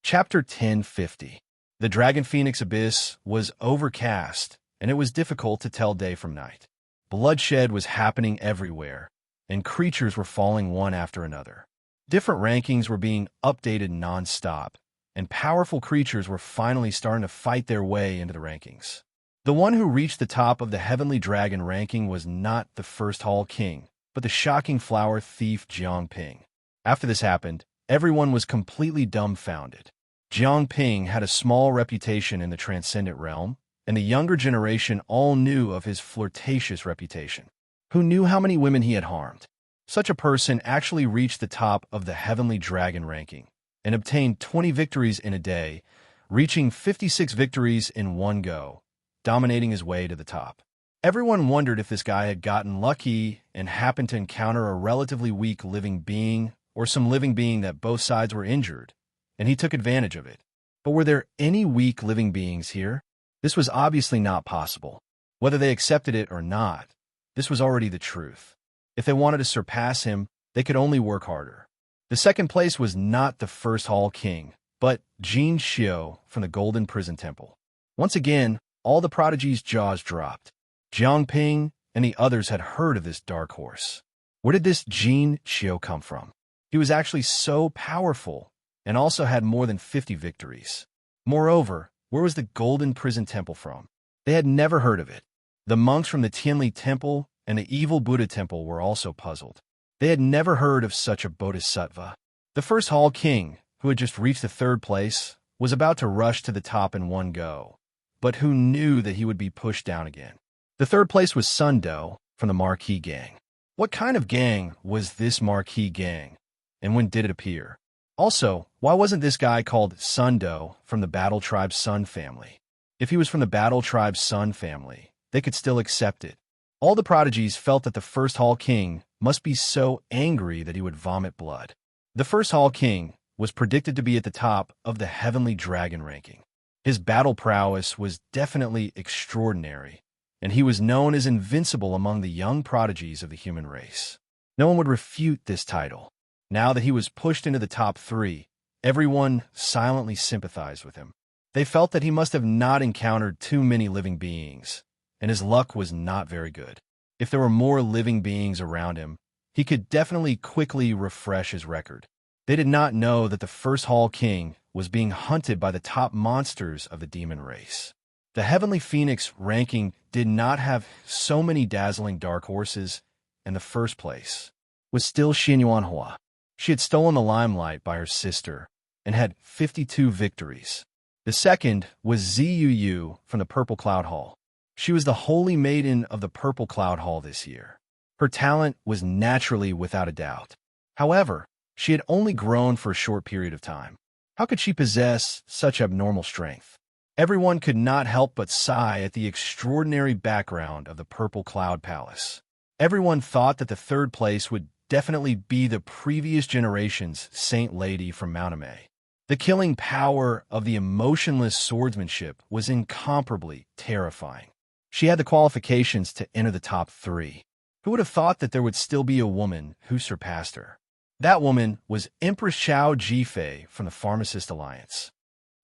Chapter 1050. The Dragon Phoenix Abyss was overcast, and it was difficult to tell day from night. Bloodshed was happening everywhere, and creatures were falling one after another. Different rankings were being updated non-stop, and powerful creatures were finally starting to fight their way into the rankings. The one who reached the top of the Heavenly Dragon ranking was not the First Hall King, but the shocking flower thief Jiangping. After this happened, everyone was completely dumbfounded. Jiangping had a small reputation in the Transcendent Realm, and the younger generation all knew of his flirtatious reputation. Who knew how many women he had harmed? Such a person actually reached the top of the Heavenly Dragon ranking and obtained 20 victories in a day, reaching 56 victories in one go, dominating his way to the top. Everyone wondered if this guy had gotten lucky and happened to encounter a relatively weak living being or some living being that both sides were injured, and he took advantage of it. But were there any weak living beings here? This was obviously not possible. Whether they accepted it or not, this was already the truth. If they wanted to surpass him, they could only work harder. The second place was not the First Hall King, but Jin Xiu from the Golden Prison Temple. Once again, all the prodigy's jaws dropped. Jiangping and the others had heard of this dark horse. Where did this Jin Xiu come from? He was actually so powerful and also had more than 50 victories. Moreover, where was the Golden Prison Temple from? They had never heard of it. The monks from the Tianli Temple and the Evil Buddha Temple were also puzzled. They had never heard of such a bodhisattva. The First Hall King, who had just reached the third place, was about to rush to the top in one go, but who knew that he would be pushed down again. The third place was Sun Do from the Marquis Gang. What kind of gang was this Marquis Gang, and when did it appear? Also, why wasn't this guy called Sun Do from the Battle Tribe Sun family? If he was from the Battle Tribe Sun family, they could still accept it. All the prodigies felt that the First Hall King must be so angry that he would vomit blood. The First Hall King was predicted to be at the top of the Heavenly Dragon ranking. His battle prowess was definitely extraordinary, and he was known as invincible among the young prodigies of the human race. No one would refute this title. Now that he was pushed into the top 3, everyone silently sympathized with him. They felt that he must have not encountered too many living beings, and his luck was not very good. If there were more living beings around him, he could definitely quickly refresh his record. They did not know that the first Hall King was being hunted by the top monsters of the demon race. The Heavenly Phoenix ranking did not have so many dazzling dark horses in the first place. Was still Xin Yuanhua. She had stolen the limelight by her sister and had 52 victories. The second was Ziyu Yu from the Purple Cloud Hall. She was the Holy Maiden of the Purple Cloud Hall this year. Her talent was naturally without a doubt. However, she had only grown for a short period of time. How could she possess such abnormal strength? Everyone could not help but sigh at the extraordinary background of the Purple Cloud Palace. Everyone thought that the third place would definitely be the previous generation's Saint Lady from Mount Amay. The killing power of the emotionless swordsmanship was incomparably terrifying. She had the qualifications to enter the top 3. Who would have thought that there would still be a woman who surpassed her? That woman was Empress Xiao Jifei from the Pharmacist Alliance.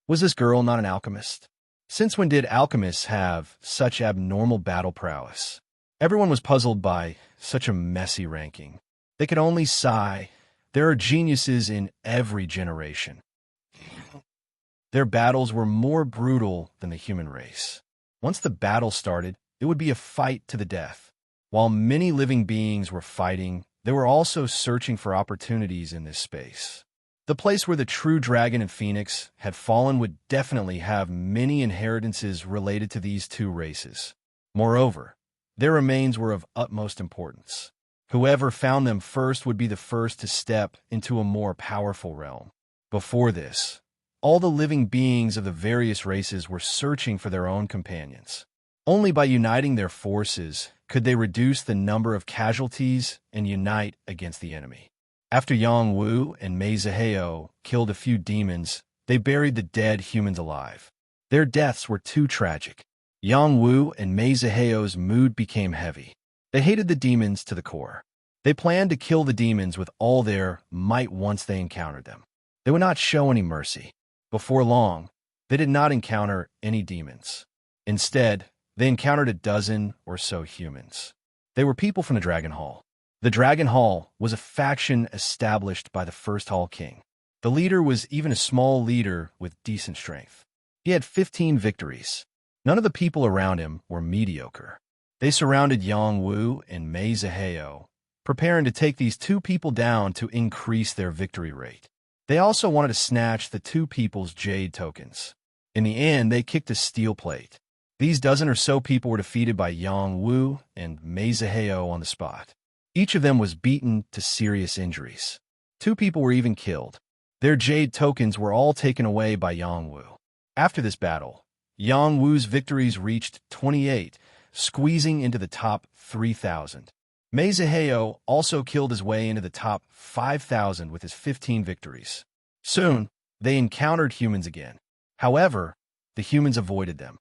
Was this girl not an alchemist? Since when did alchemists have such abnormal battle prowess? Everyone was puzzled by such a messy ranking. They could only sigh. There are geniuses in every generation. Their battles were more brutal than the human race. Once the battle started, it would be a fight to the death. While many living beings were fighting, they were also searching for opportunities in this space. The place where the true dragon and phoenix had fallen would definitely have many inheritances related to these two races. Moreover, their remains were of utmost importance. Whoever found them first would be the first to step into a more powerful realm. Before this, all the living beings of the various races were searching for their own companions. Only by uniting their forces could they reduce the number of casualties and unite against the enemy. After Yang Wu and Mei Zihao killed a few demons, they buried the dead humans alive. Their deaths were too tragic. Yang Wu and Mei Zihao's mood became heavy. They hated the demons to the core. They planned to kill the demons with all their might once they encountered them. They would not show any mercy. Before long, they did not encounter any demons. Instead, they encountered a dozen or so humans. They were people from the Dragon Hall. The Dragon Hall was a faction established by the first Hall King. The leader was even a small leader with decent strength. He had 15 victories. None of the people around him were mediocre. They surrounded Yang Wu and Mei Zihao, preparing to take these two people down to increase their victory rate. They also wanted to snatch the two people's jade tokens. In the end, they kicked a steel plate. These dozen or so people were defeated by Yang Wu and Mei Zihao on the spot. Each of them was beaten to serious injuries. 2 people were even killed. Their jade tokens were all taken away by Yang Wu. After this battle, Yang Wu's victories reached 28, squeezing into the top 3,000. Mei Zihao also killed his way into the top 5,000 with his 15 victories. Soon, they encountered humans again. However, the humans avoided them.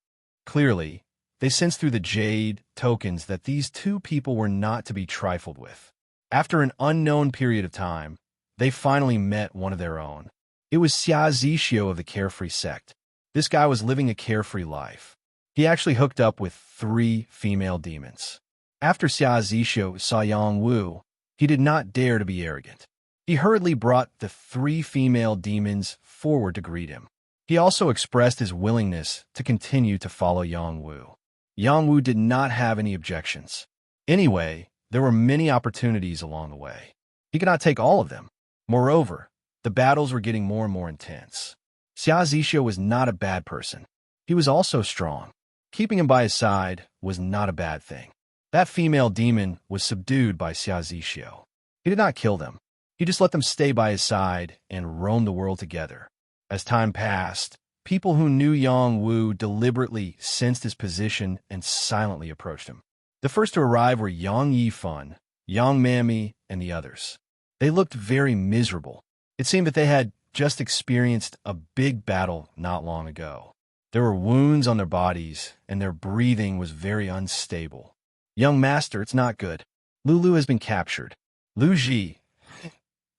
Clearly, they sensed through the jade tokens that these 2 people were not to be trifled with. After an unknown period of time, they finally met one of their own. It was Xia Zixio of the Carefree sect. This guy was living a carefree life. He actually hooked up with 3 female demons. After Xia Zixio saw Yang Wu, he did not dare to be arrogant. He hurriedly brought the 3 female demons forward to greet him. He also expressed his willingness to continue to follow Yang Wu. Yang Wu did not have any objections. Anyway, there were many opportunities along the way. He could not take all of them. Moreover, the battles were getting more and more intense. Xia Zixio was not a bad person. He was also strong. Keeping him by his side was not a bad thing. That female demon was subdued by Xia Zixio. He did not kill them. He just let them stay by his side and roam the world together. As time passed, people who knew Yang Wu deliberately sensed his position and silently approached him. The first to arrive were Yang Yifan, Yang Mami, and the others. They looked very miserable. It seemed that they had just experienced a big battle not long ago. There were wounds on their bodies, and their breathing was very unstable. Young master, it's not good. Lulu has been captured. Lu Ji.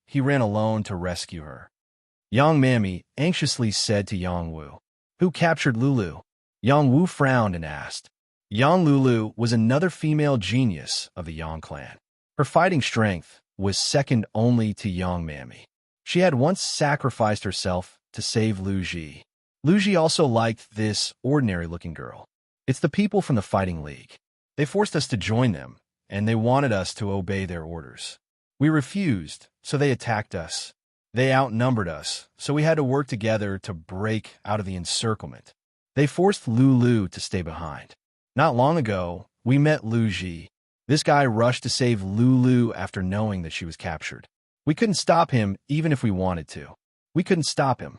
He ran alone to rescue her. Yang Mami anxiously said to Yang Wu, "Who captured Lulu?" Yang Wu frowned and asked. Yang Lulu was another female genius of the Yang clan. Her fighting strength was second only to Yang Mami. She had once sacrificed herself to save Lu Ji. Lu Ji also liked this ordinary-looking girl. It's the people from the Fighting League. They forced us to join them, and they wanted us to obey their orders. We refused, so they attacked us. They outnumbered us, so we had to work together to break out of the encirclement. They forced Lulu to stay behind. Not long ago, we met Lu Ji. This guy rushed to save Lulu after knowing that she was captured. We couldn't stop him even if we wanted to. We couldn't stop him.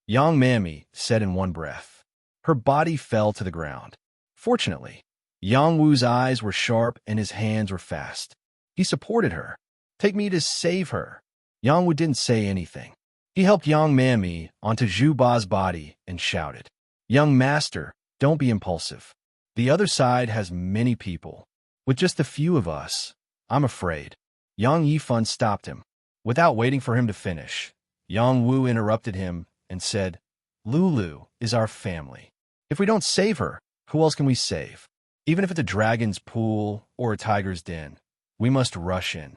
Yang Mami said in one breath. Her body fell to the ground. Fortunately, Yang Wu's eyes were sharp and his hands were fast. He supported her. Take me to save her. Yang Wu didn't say anything. He helped Yang Mami onto Zhu Ba's body and shouted, Young master, don't be impulsive. The other side has many people. With just a few of us, I'm afraid. Yang Yifan stopped him. Without waiting for him to finish, Yang Wu interrupted him and said, Lulu is our family. If we don't save her, who else can we save? Even if it's a dragon's pool or a tiger's den, we must rush in.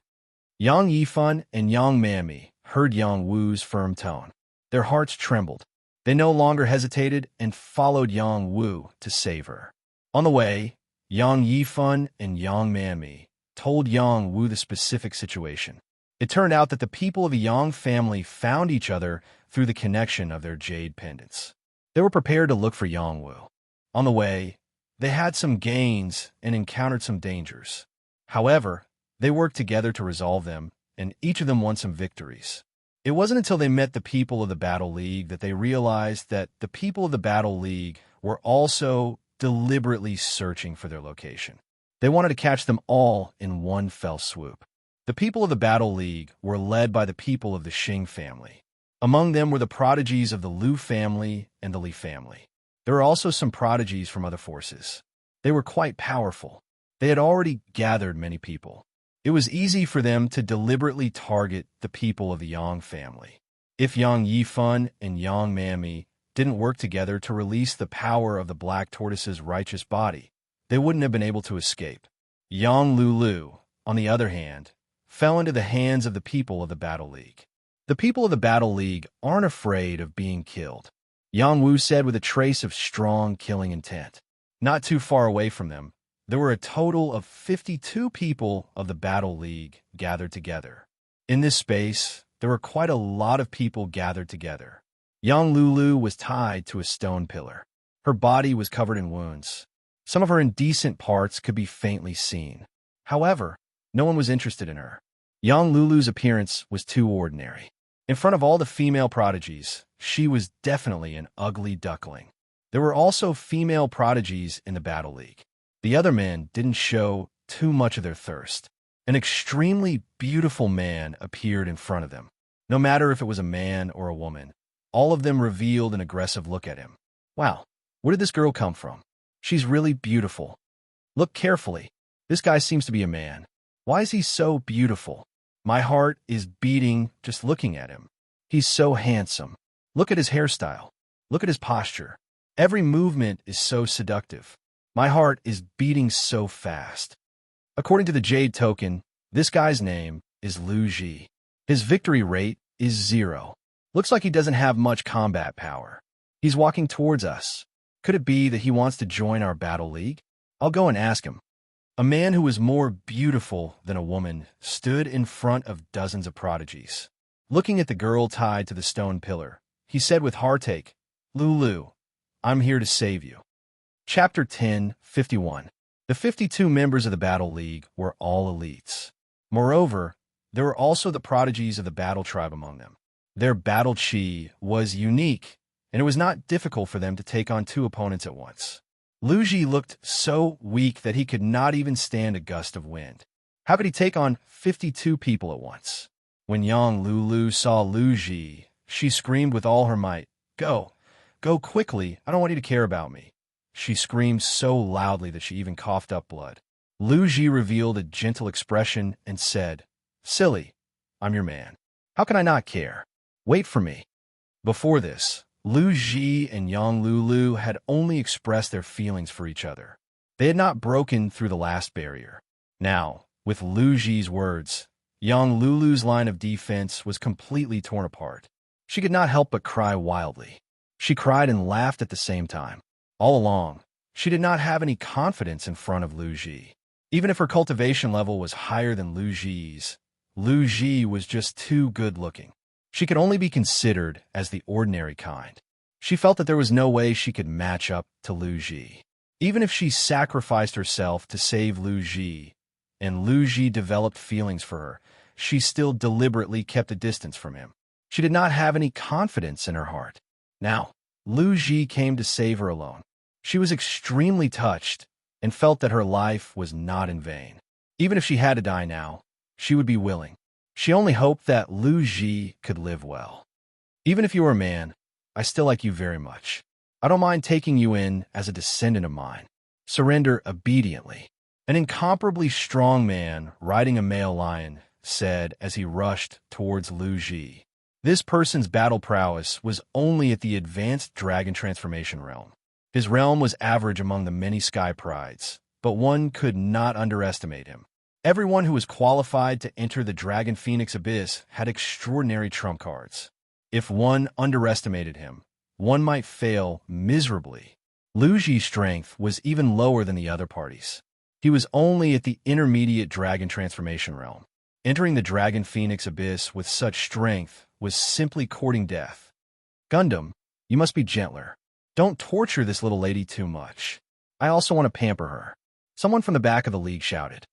Yang Yifan and Yang Mami heard Yang Wu's firm tone. Their hearts trembled. They no longer hesitated and followed Yang Wu to save her. On the way, Yang Yifan and Yang Mami told Yang Wu the specific situation. It turned out that the people of the Yang family found each other through the connection of their jade pendants. They were prepared to look for Yang Wu. On the way, they had some gains and encountered some dangers. However, they worked together to resolve them, and each of them won some victories. It wasn't until they met the people of the Battle League that they realized that the people of the Battle League were also deliberately searching for their location. They wanted to catch them all in one fell swoop. The people of the Battle League were led by the people of the Xing family. Among them were the prodigies of the Lu family and the Li family. There were also some prodigies from other forces. They were quite powerful. They had already gathered many people. It was easy for them to deliberately target the people of the Yang family. If Yang Yifan and Yang Mami didn't work together to release the power of the Black Tortoise's righteous body, they wouldn't have been able to escape. Yang Lulu, on the other hand, fell into the hands of the people of the Battle League. The people of the Battle League aren't afraid of being killed, Yang Wu said with a trace of strong killing intent. Not too far away from them, there were a total of 52 people of the Battle League gathered together. In this space, there were quite a lot of people gathered together. Yang Lulu was tied to a stone pillar. Her body was covered in wounds. Some of her indecent parts could be faintly seen. However, no one was interested in her. Yang Lulu's appearance was too ordinary. In front of all the female prodigies, she was definitely an ugly duckling. There were also female prodigies in the Battle League. The other men didn't show too much of their thirst. An extremely beautiful man appeared in front of them. No matter if it was a man or a woman, all of them revealed an aggressive look at him. Wow, where did this girl come from? She's really beautiful. Look carefully. This guy seems to be a man. Why is he so beautiful? My heart is beating just looking at him. He's so handsome. Look at his hairstyle. Look at his posture. Every movement is so seductive. My heart is beating so fast. According to the Jade token, this guy's name is Lu Ji. His victory rate is 0. Looks like he doesn't have much combat power. He's walking towards us. Could it be that he wants to join our Battle League? I'll go and ask him. A man who was more beautiful than a woman stood in front of dozens of prodigies. Looking at the girl tied to the stone pillar, he said with heartache, Lulu, I'm here to save you. Chapter 10:51. The 52 members of the Battle League were all elites. Moreover, there were also the prodigies of the Battle Tribe among them. Their battle chi was unique, and it was not difficult for them to take on 2 opponents at once. Lu Ji looked so weak that he could not even stand a gust of wind. How could he take on 52 people at once? When Yang Lulu saw Lu Ji, she screamed with all her might, Go! Go quickly! I don't want you to care about me. She screamed so loudly that she even coughed up blood. Lu Ji revealed a gentle expression and said, Silly, I'm your man. How can I not care? Wait for me. Before this, Lu Ji and Yang Lulu had only expressed their feelings for each other. They had not broken through the last barrier. Now, with Lu Ji's words, Yang Lulu's line of defense was completely torn apart. She could not help but cry wildly. She cried and laughed at the same time. All along, she did not have any confidence in front of Lu Ji. Even if her cultivation level was higher than Lu Ji's, Lu Ji was just too good-looking. She could only be considered as the ordinary kind. She felt that there was no way she could match up to Lu Ji. Even if she sacrificed herself to save Lu Ji, and Lu Ji developed feelings for her, she still deliberately kept a distance from him. She did not have any confidence in her heart. Now, Lu Ji came to save her alone. She was extremely touched and felt that her life was not in vain. Even if she had to die now, she would be willing. She only hoped that Lu Ji could live well. Even if you were a man, I still like you very much. I don't mind taking you in as a descendant of mine. Surrender obediently. An incomparably strong man riding a male lion said as he rushed towards Lu Ji. This person's battle prowess was only at the advanced dragon transformation realm. His realm was average among the many sky prides, but one could not underestimate him. Everyone who was qualified to enter the Dragon Phoenix Abyss had extraordinary trump cards. If one underestimated him, one might fail miserably. Lu Ji's strength was even lower than the other parties. He was only at the intermediate dragon transformation realm. Entering the Dragon Phoenix Abyss with such strength was simply courting death. Gundam, you must be gentler. Don't torture this little lady too much. I also want to pamper her. Someone from the back of the league shouted.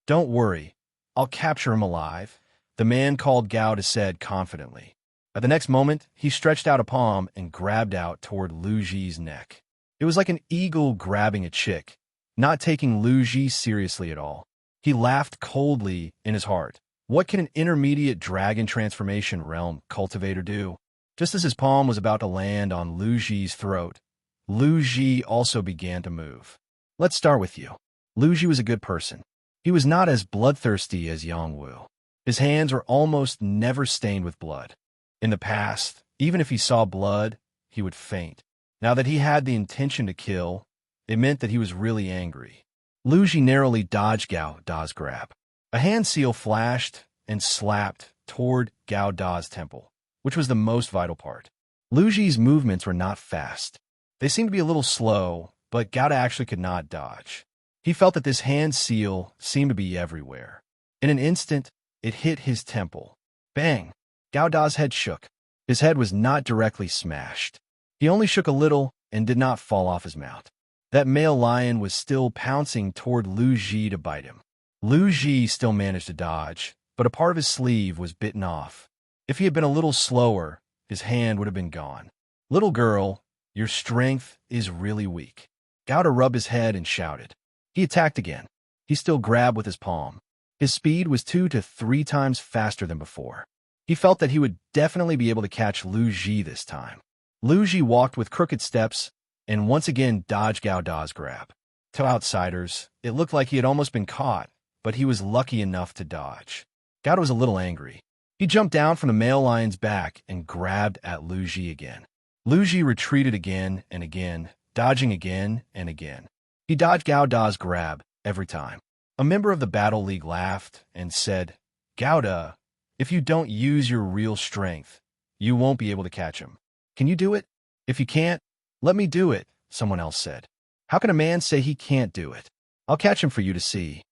Don't worry, I'll capture him alive, the man called Gauda said confidently. At the next moment, he stretched out a palm and grabbed out toward Lu Ji's neck. It was like an eagle grabbing a chick, not taking Lu Ji seriously at all. He laughed coldly in his heart. What can an intermediate dragon transformation realm cultivator do? Just as his palm was about to land on Lu Ji's throat, Lu Ji also began to move. Let's start with you. Lu Ji was a good person. He was not as bloodthirsty as Yang Wu. His hands were almost never stained with blood. In the past, even if he saw blood, he would faint. Now that he had the intention to kill, it meant that he was really angry. Lu Ji narrowly dodged Gao Da's grab. A hand seal flashed and slapped toward Gao Da's temple, which was the most vital part. Lu Ji's movements were not fast. They seemed to be a little slow, but Gao Da actually could not dodge. He felt that this hand seal seemed to be everywhere. In an instant, it hit his temple. Bang! Gao Da's head shook. His head was not directly smashed. He only shook a little and did not fall off his mount. That male lion was still pouncing toward Lu Ji to bite him. Lu Ji still managed to dodge, but a part of his sleeve was bitten off. If he had been a little slower, his hand would have been gone. Little girl, your strength is really weak. Gao Da rubbed his head and shouted. He attacked again. He still grabbed with his palm. His speed was 2 to 3 times faster than before. He felt that he would definitely be able to catch Lu Ji this time. Lu Ji walked with crooked steps and once again dodged Gao Da's grab. To outsiders, it looked like he had almost been caught, but he was lucky enough to dodge. Gao Da was a little angry. He jumped down from the male lion's back and grabbed at Lu Ji again. Lu Ji retreated again and again, dodging again and again. He dodged Gao Da's grab every time. A member of the Battle League laughed and said, Gao Da, if you don't use your real strength, you won't be able to catch him. Can you do it? If you can't, let me do it, someone else said. How can a man say he can't do it? I'll catch him for you to see.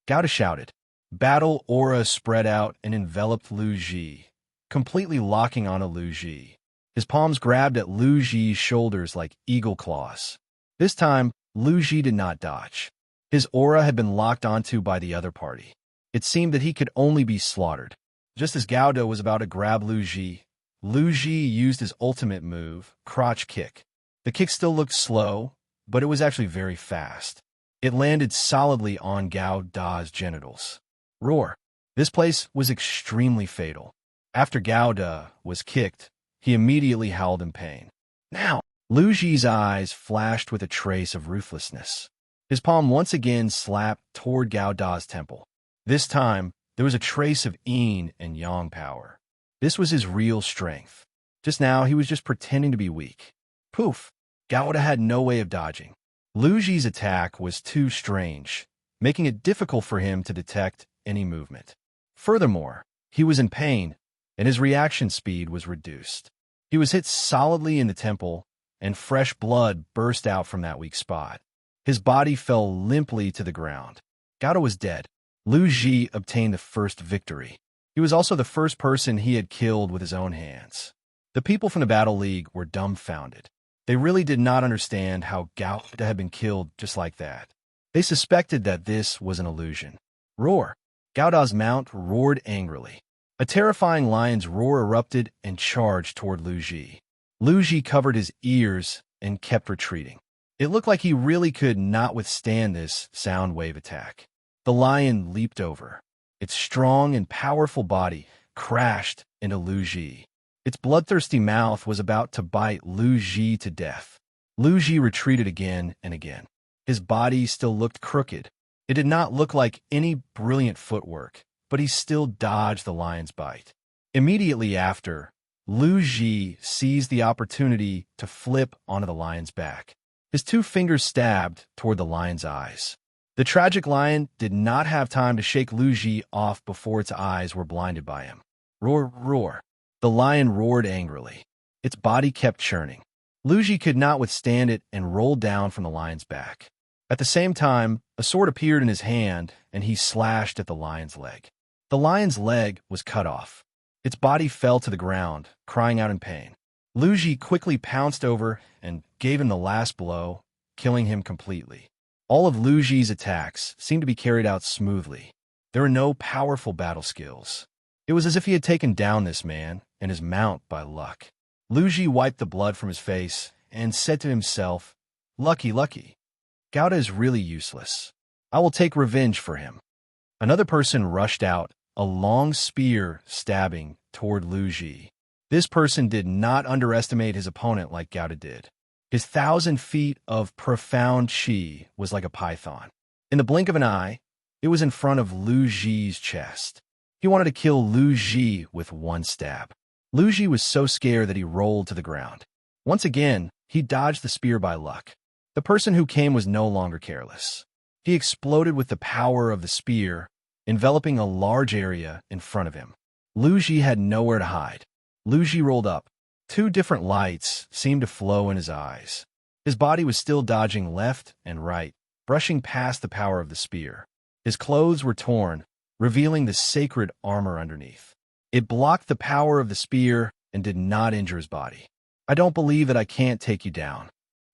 Gao Da shouted. Battle aura spread out and enveloped Lu Ji, completely locking onto Lu Ji. His palms grabbed at Lu Ji's shoulders like eagle claws. This time, Lu Ji did not dodge. His aura had been locked onto by the other party. It seemed that he could only be slaughtered. Just as Gao Da was about to grab Lu Ji used his ultimate move, crotch kick. The kick still looked slow, but it was actually very fast. It landed solidly on Gao Da's genitals. Roar. This place was extremely fatal. After Gao Da was kicked, he immediately howled in pain. Now, Lu Ji's eyes flashed with a trace of ruthlessness. His palm once again slapped toward Gao Da's temple. This time, there was a trace of yin and yang power. This was his real strength. Just now, he was just pretending to be weak. Poof! Gao Da had no way of dodging. Lu Ji's attack was too strange, making it difficult for him to detect any movement. Furthermore, he was in pain, and his reaction speed was reduced. He was hit solidly in the temple, and fresh blood burst out from that weak spot. His body fell limply to the ground. Gauda was dead. Lu Ji obtained the first victory. He was also the first person he had killed with his own hands. The people from the Battle League were dumbfounded. They really did not understand how Gauda had been killed just like that. They suspected that this was an illusion. Roar! Gauda's mount roared angrily. A terrifying lion's roar erupted and charged toward Lu Ji. Lu Ji covered his ears and kept retreating. It looked like he really could not withstand this sound wave attack. The lion leaped over. Its strong and powerful body crashed into Lu Ji. Its bloodthirsty mouth was about to bite Lu Ji to death. Lu Ji retreated again and again. His body still looked crooked. It did not look like any brilliant footwork, but he still dodged the lion's bite. Immediately after, Lu Ji seized the opportunity to flip onto the lion's back. His 2 fingers stabbed toward the lion's eyes. The tragic lion did not have time to shake Lu Ji off before its eyes were blinded by him. Roar, roar. The lion roared angrily. Its body kept churning. Lu Ji could not withstand it and rolled down from the lion's back. At the same time, a sword appeared in his hand, and he slashed at the lion's leg. The lion's leg was cut off. Its body fell to the ground, crying out in pain. Lu Ji quickly pounced over and gave him the last blow, killing him completely. All of Lu Ji's attacks seemed to be carried out smoothly. There were no powerful battle skills. It was as if he had taken down this man and his mount by luck. Lu Ji wiped the blood from his face and said to himself, "Lucky, lucky. Gauda is really useless. I will take revenge for him." Another person rushed out, a long spear stabbing toward Lu Ji. This person did not underestimate his opponent like Gauda did. His 1,000 feet of profound chi was like a python. In the blink of an eye, it was in front of Lu Ji's chest. He wanted to kill Lu Ji with one stab. Lu Ji was so scared that he rolled to the ground. Once again, he dodged the spear by luck. The person who came was no longer careless. He exploded with the power of the spear, enveloping a large area in front of him. Lu Ji had nowhere to hide. Lu Ji rolled up. 2 different lights seemed to flow in his eyes. His body was still dodging left and right, brushing past the power of the spear. His clothes were torn, revealing the sacred armor underneath. It blocked the power of the spear and did not injure his body. "I don't believe that I can't take you down."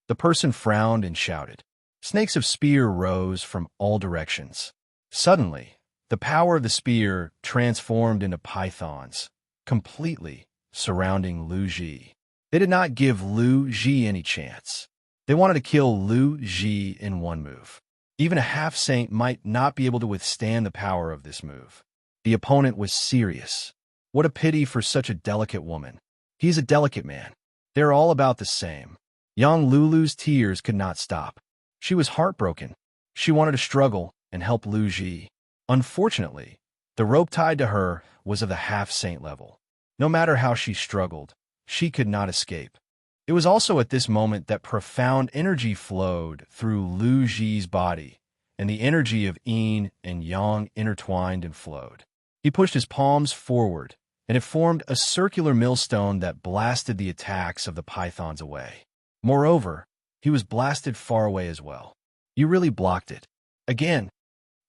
The person frowned and shouted. Snakes of spear rose from all directions. Suddenly, the power of the spear transformed into pythons, completely surrounding Lu Ji. They did not give Lu Ji any chance. They wanted to kill Lu Ji in one move. Even a half-saint might not be able to withstand the power of this move. The opponent was serious. What a pity for such a delicate woman. He's a delicate man. They're all about the same. Young Lulu's tears could not stop. She was heartbroken. She wanted to struggle and help Lu Ji. Unfortunately, the rope tied to her was of the half-saint level. No matter how she struggled, she could not escape. It was also at this moment that profound energy flowed through Lu Ji's body, and the energy of yin and yang intertwined and flowed. He pushed his palms forward, and it formed a circular millstone that blasted the attacks of the pythons away. Moreover, he was blasted far away as well. You really blocked it. Again,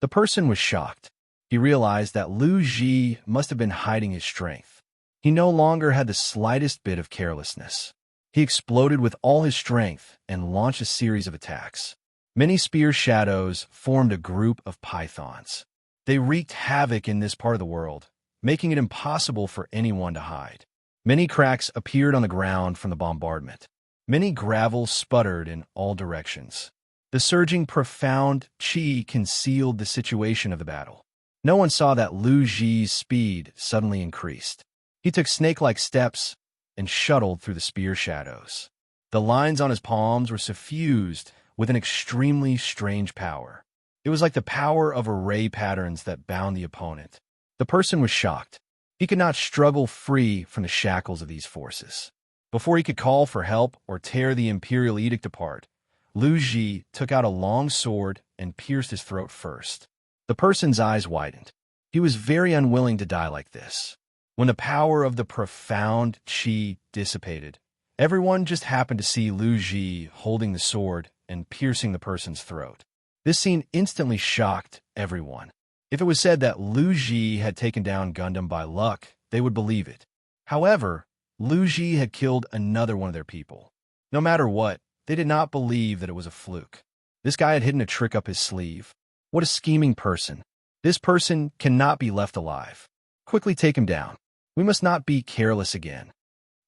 the person was shocked. He realized that Lu Ji must have been hiding his strength. He no longer had the slightest bit of carelessness. He exploded with all his strength and launched a series of attacks. Many spear shadows formed a group of pythons. They wreaked havoc in this part of the world, making it impossible for anyone to hide. Many cracks appeared on the ground from the bombardment. Many gravel sputtered in all directions. The surging profound chi concealed the situation of the battle. No one saw that Lu Ji's speed suddenly increased. He took snake-like steps and shuttled through the spear shadows. The lines on his palms were suffused with an extremely strange power. It was like the power of array patterns that bound the opponent. The person was shocked. He could not struggle free from the shackles of these forces. Before he could call for help or tear the imperial edict apart, Lu Ji took out a long sword and pierced his throat first. The person's eyes widened. He was very unwilling to die like this. When the power of the profound qi dissipated, everyone just happened to see Lu Ji holding the sword and piercing the person's throat. This scene instantly shocked everyone. If it was said that Lu Ji had taken down Gundam by luck, they would believe it. However, Lu Ji had killed another one of their people. No matter what, they did not believe that it was a fluke. This guy had hidden a trick up his sleeve. What a scheming person. This person cannot be left alive. Quickly take him down. We must not be careless again.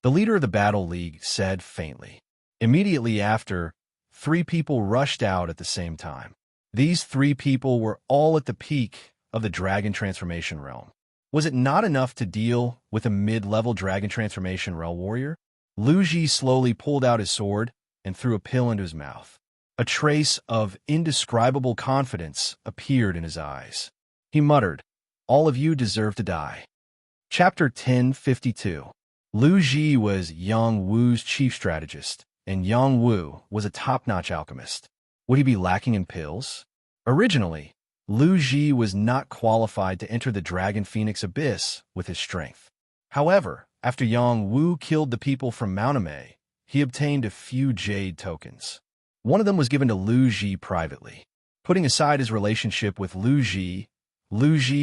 The leader of the Battle League said faintly. Immediately after, 3 people rushed out at the same time. These 3 people were all at the peak of the Dragon Transformation Realm. Was it not enough to deal with a mid-level Dragon Transformation Realm warrior? Lu Ji slowly pulled out his sword and threw a pill into his mouth. A trace of indescribable confidence appeared in his eyes. He muttered, "All of you deserve to die." Chapter 1052. Lu Ji was Yang Wu's chief strategist, and Yang Wu was a top-notch alchemist. Would he be lacking in pills? Originally, Lu Ji was not qualified to enter the Dragon Phoenix Abyss with his strength. However, after Yang Wu killed the people from Mount Amei, he obtained a few jade tokens. One of them was given to Lu Ji privately. Putting aside his relationship with Lu Ji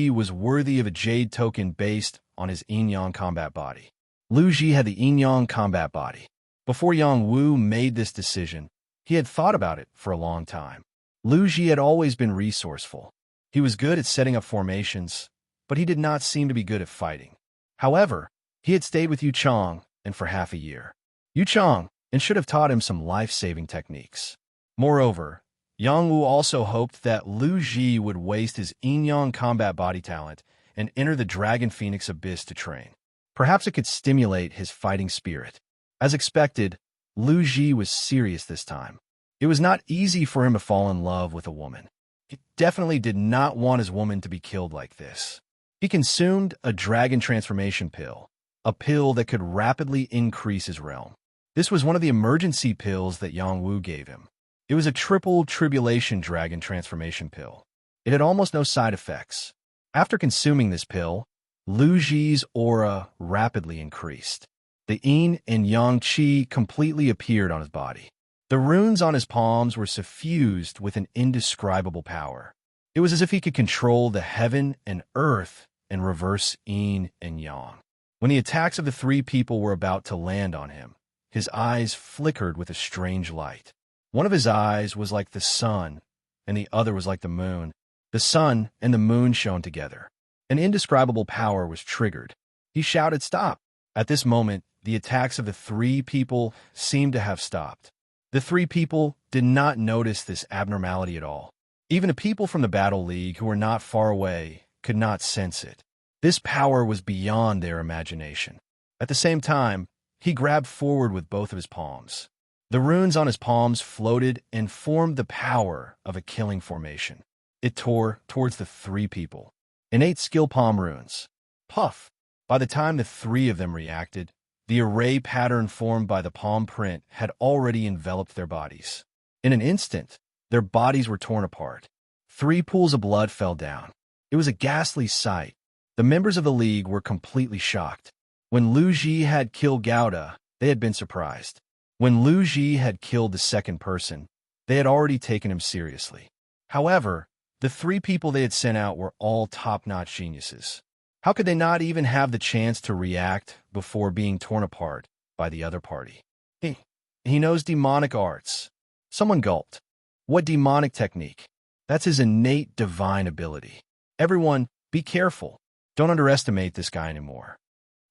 was worthy of a jade token based on his yin-yang combat body. Lu Ji had the yin-yang combat body. Before Yang Wu made this decision, he had thought about it for a long time. Lu Ji had always been resourceful. He was good at setting up formations, but he did not seem to be good at fighting. However, he had stayed with Yu Chang and for half a year. Yu Chang and should have taught him some life-saving techniques. Moreover, Yang Wu also hoped that Lu Ji would waste his yin-yang combat body talent and enter the Dragon Phoenix Abyss to train. Perhaps it could stimulate his fighting spirit. As expected, Lu Ji was serious this time. It was not easy for him to fall in love with a woman. He definitely did not want his woman to be killed like this. He consumed a Dragon Transformation pill, a pill that could rapidly increase his realm. This was one of the emergency pills that Yang Wu gave him. It was a triple tribulation Dragon Transformation pill. It had almost no side effects. After consuming this pill, Lu Ji's aura rapidly increased. The yin and yang qi completely appeared on his body. The runes on his palms were suffused with an indescribable power. It was as if he could control the heaven and earth and reverse yin and yang. When the attacks of the 3 people were about to land on him, his eyes flickered with a strange light. One of his eyes was like the sun, and the other was like the moon. The sun and the moon shone together. An indescribable power was triggered. He shouted, "Stop!" At this moment, the attacks of the 3 people seemed to have stopped. The 3 people did not notice this abnormality at all. Even the people from the Battle League who were not far away could not sense it. This power was beyond their imagination. At the same time, he grabbed forward with both of his palms. The runes on his palms floated and formed the power of a killing formation. It tore towards the 3 people. Innate skill palm runes. Puff! By the time the 3 of them reacted, the array pattern formed by the palm print had already enveloped their bodies. In an instant, their bodies were torn apart. 3 pools of blood fell down. It was a ghastly sight. The members of the League were completely shocked. When Lu Ji had killed Gouda, they had been surprised. When Lu Ji had killed the second person, they had already taken him seriously. However, the 3 people they had sent out were all top-notch geniuses. How could they not even have the chance to react before being torn apart by the other party? He knows demonic arts. Someone gulped. What demonic technique? That's his innate divine ability. Everyone, be careful. Don't underestimate this guy anymore.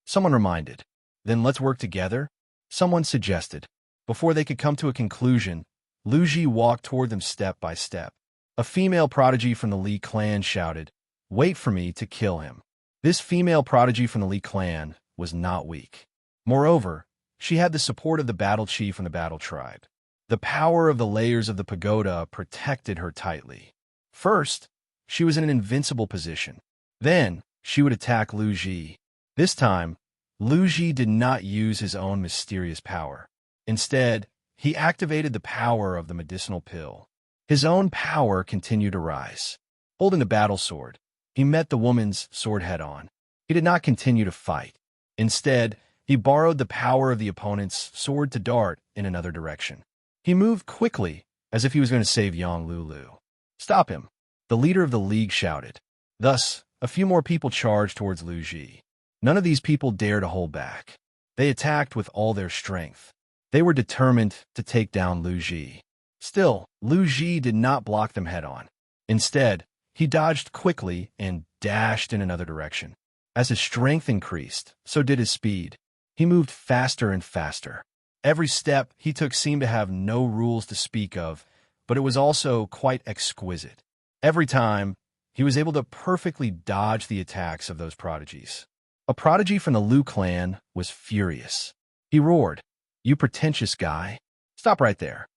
Someone reminded. Then let's work together? Someone suggested. Before they could come to a conclusion, Lu Ji walked toward them step by step. A female prodigy from the Li clan shouted, "Wait for me to kill him." This female prodigy from the Li clan was not weak. Moreover, she had the support of the battle chief and the battle tribe. The power of the layers of the pagoda protected her tightly. First, she was in an invincible position. Then, she would attack Lu Ji. This time, Lu Ji did not use his own mysterious power. Instead, he activated the power of the medicinal pill. His own power continued to rise. Holding the battle sword, He met the woman's sword head-on. He did not continue to fight. Instead, he borrowed the power of the opponent's sword to dart in another direction. He moved quickly, as if he was going to save Yang Lulu. "Stop him!" the leader of the league shouted. Thus, a few more people charged towards Lu Ji. None of these people dared to hold back. They attacked with all their strength. They were determined to take down Lu Ji. Still, Lu Ji did not block them head-on. Instead, he dodged quickly and dashed in another direction. As his strength increased, so did his speed. He moved faster and faster. Every step he took seemed to have no rules to speak of, but it was also quite exquisite. Every time, he was able to perfectly dodge the attacks of those prodigies. A prodigy from the Lu clan was furious. He roared, "You pretentious guy! Stop right there!"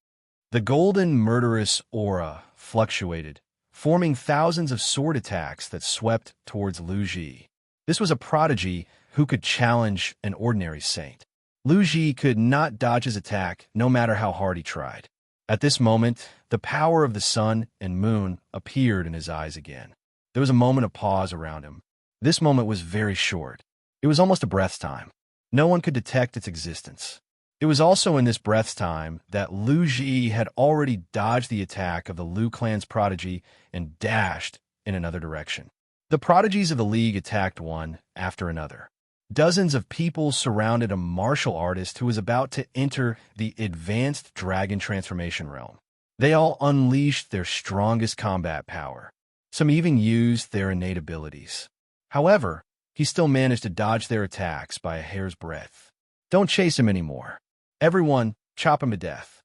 The golden murderous aura fluctuated, forming thousands of sword attacks that swept towards Lu Ji. This was a prodigy who could challenge an ordinary saint. Lu Ji could not dodge his attack no matter how hard he tried. At this moment, the power of the sun and moon appeared in his eyes again. There was a moment of pause around him. This moment was very short. It was almost a breath's time. No one could detect its existence. It was also in this breath's time that Lu Ji had already dodged the attack of the Lu clan's prodigy and dashed in another direction. The prodigies of the league attacked one after another. Dozens of people surrounded a martial artist who was about to enter the advanced dragon transformation realm. They all unleashed their strongest combat power. Some even used their innate abilities. However, he still managed to dodge their attacks by a hair's breadth. "Don't chase him anymore. Everyone, chop him to death,"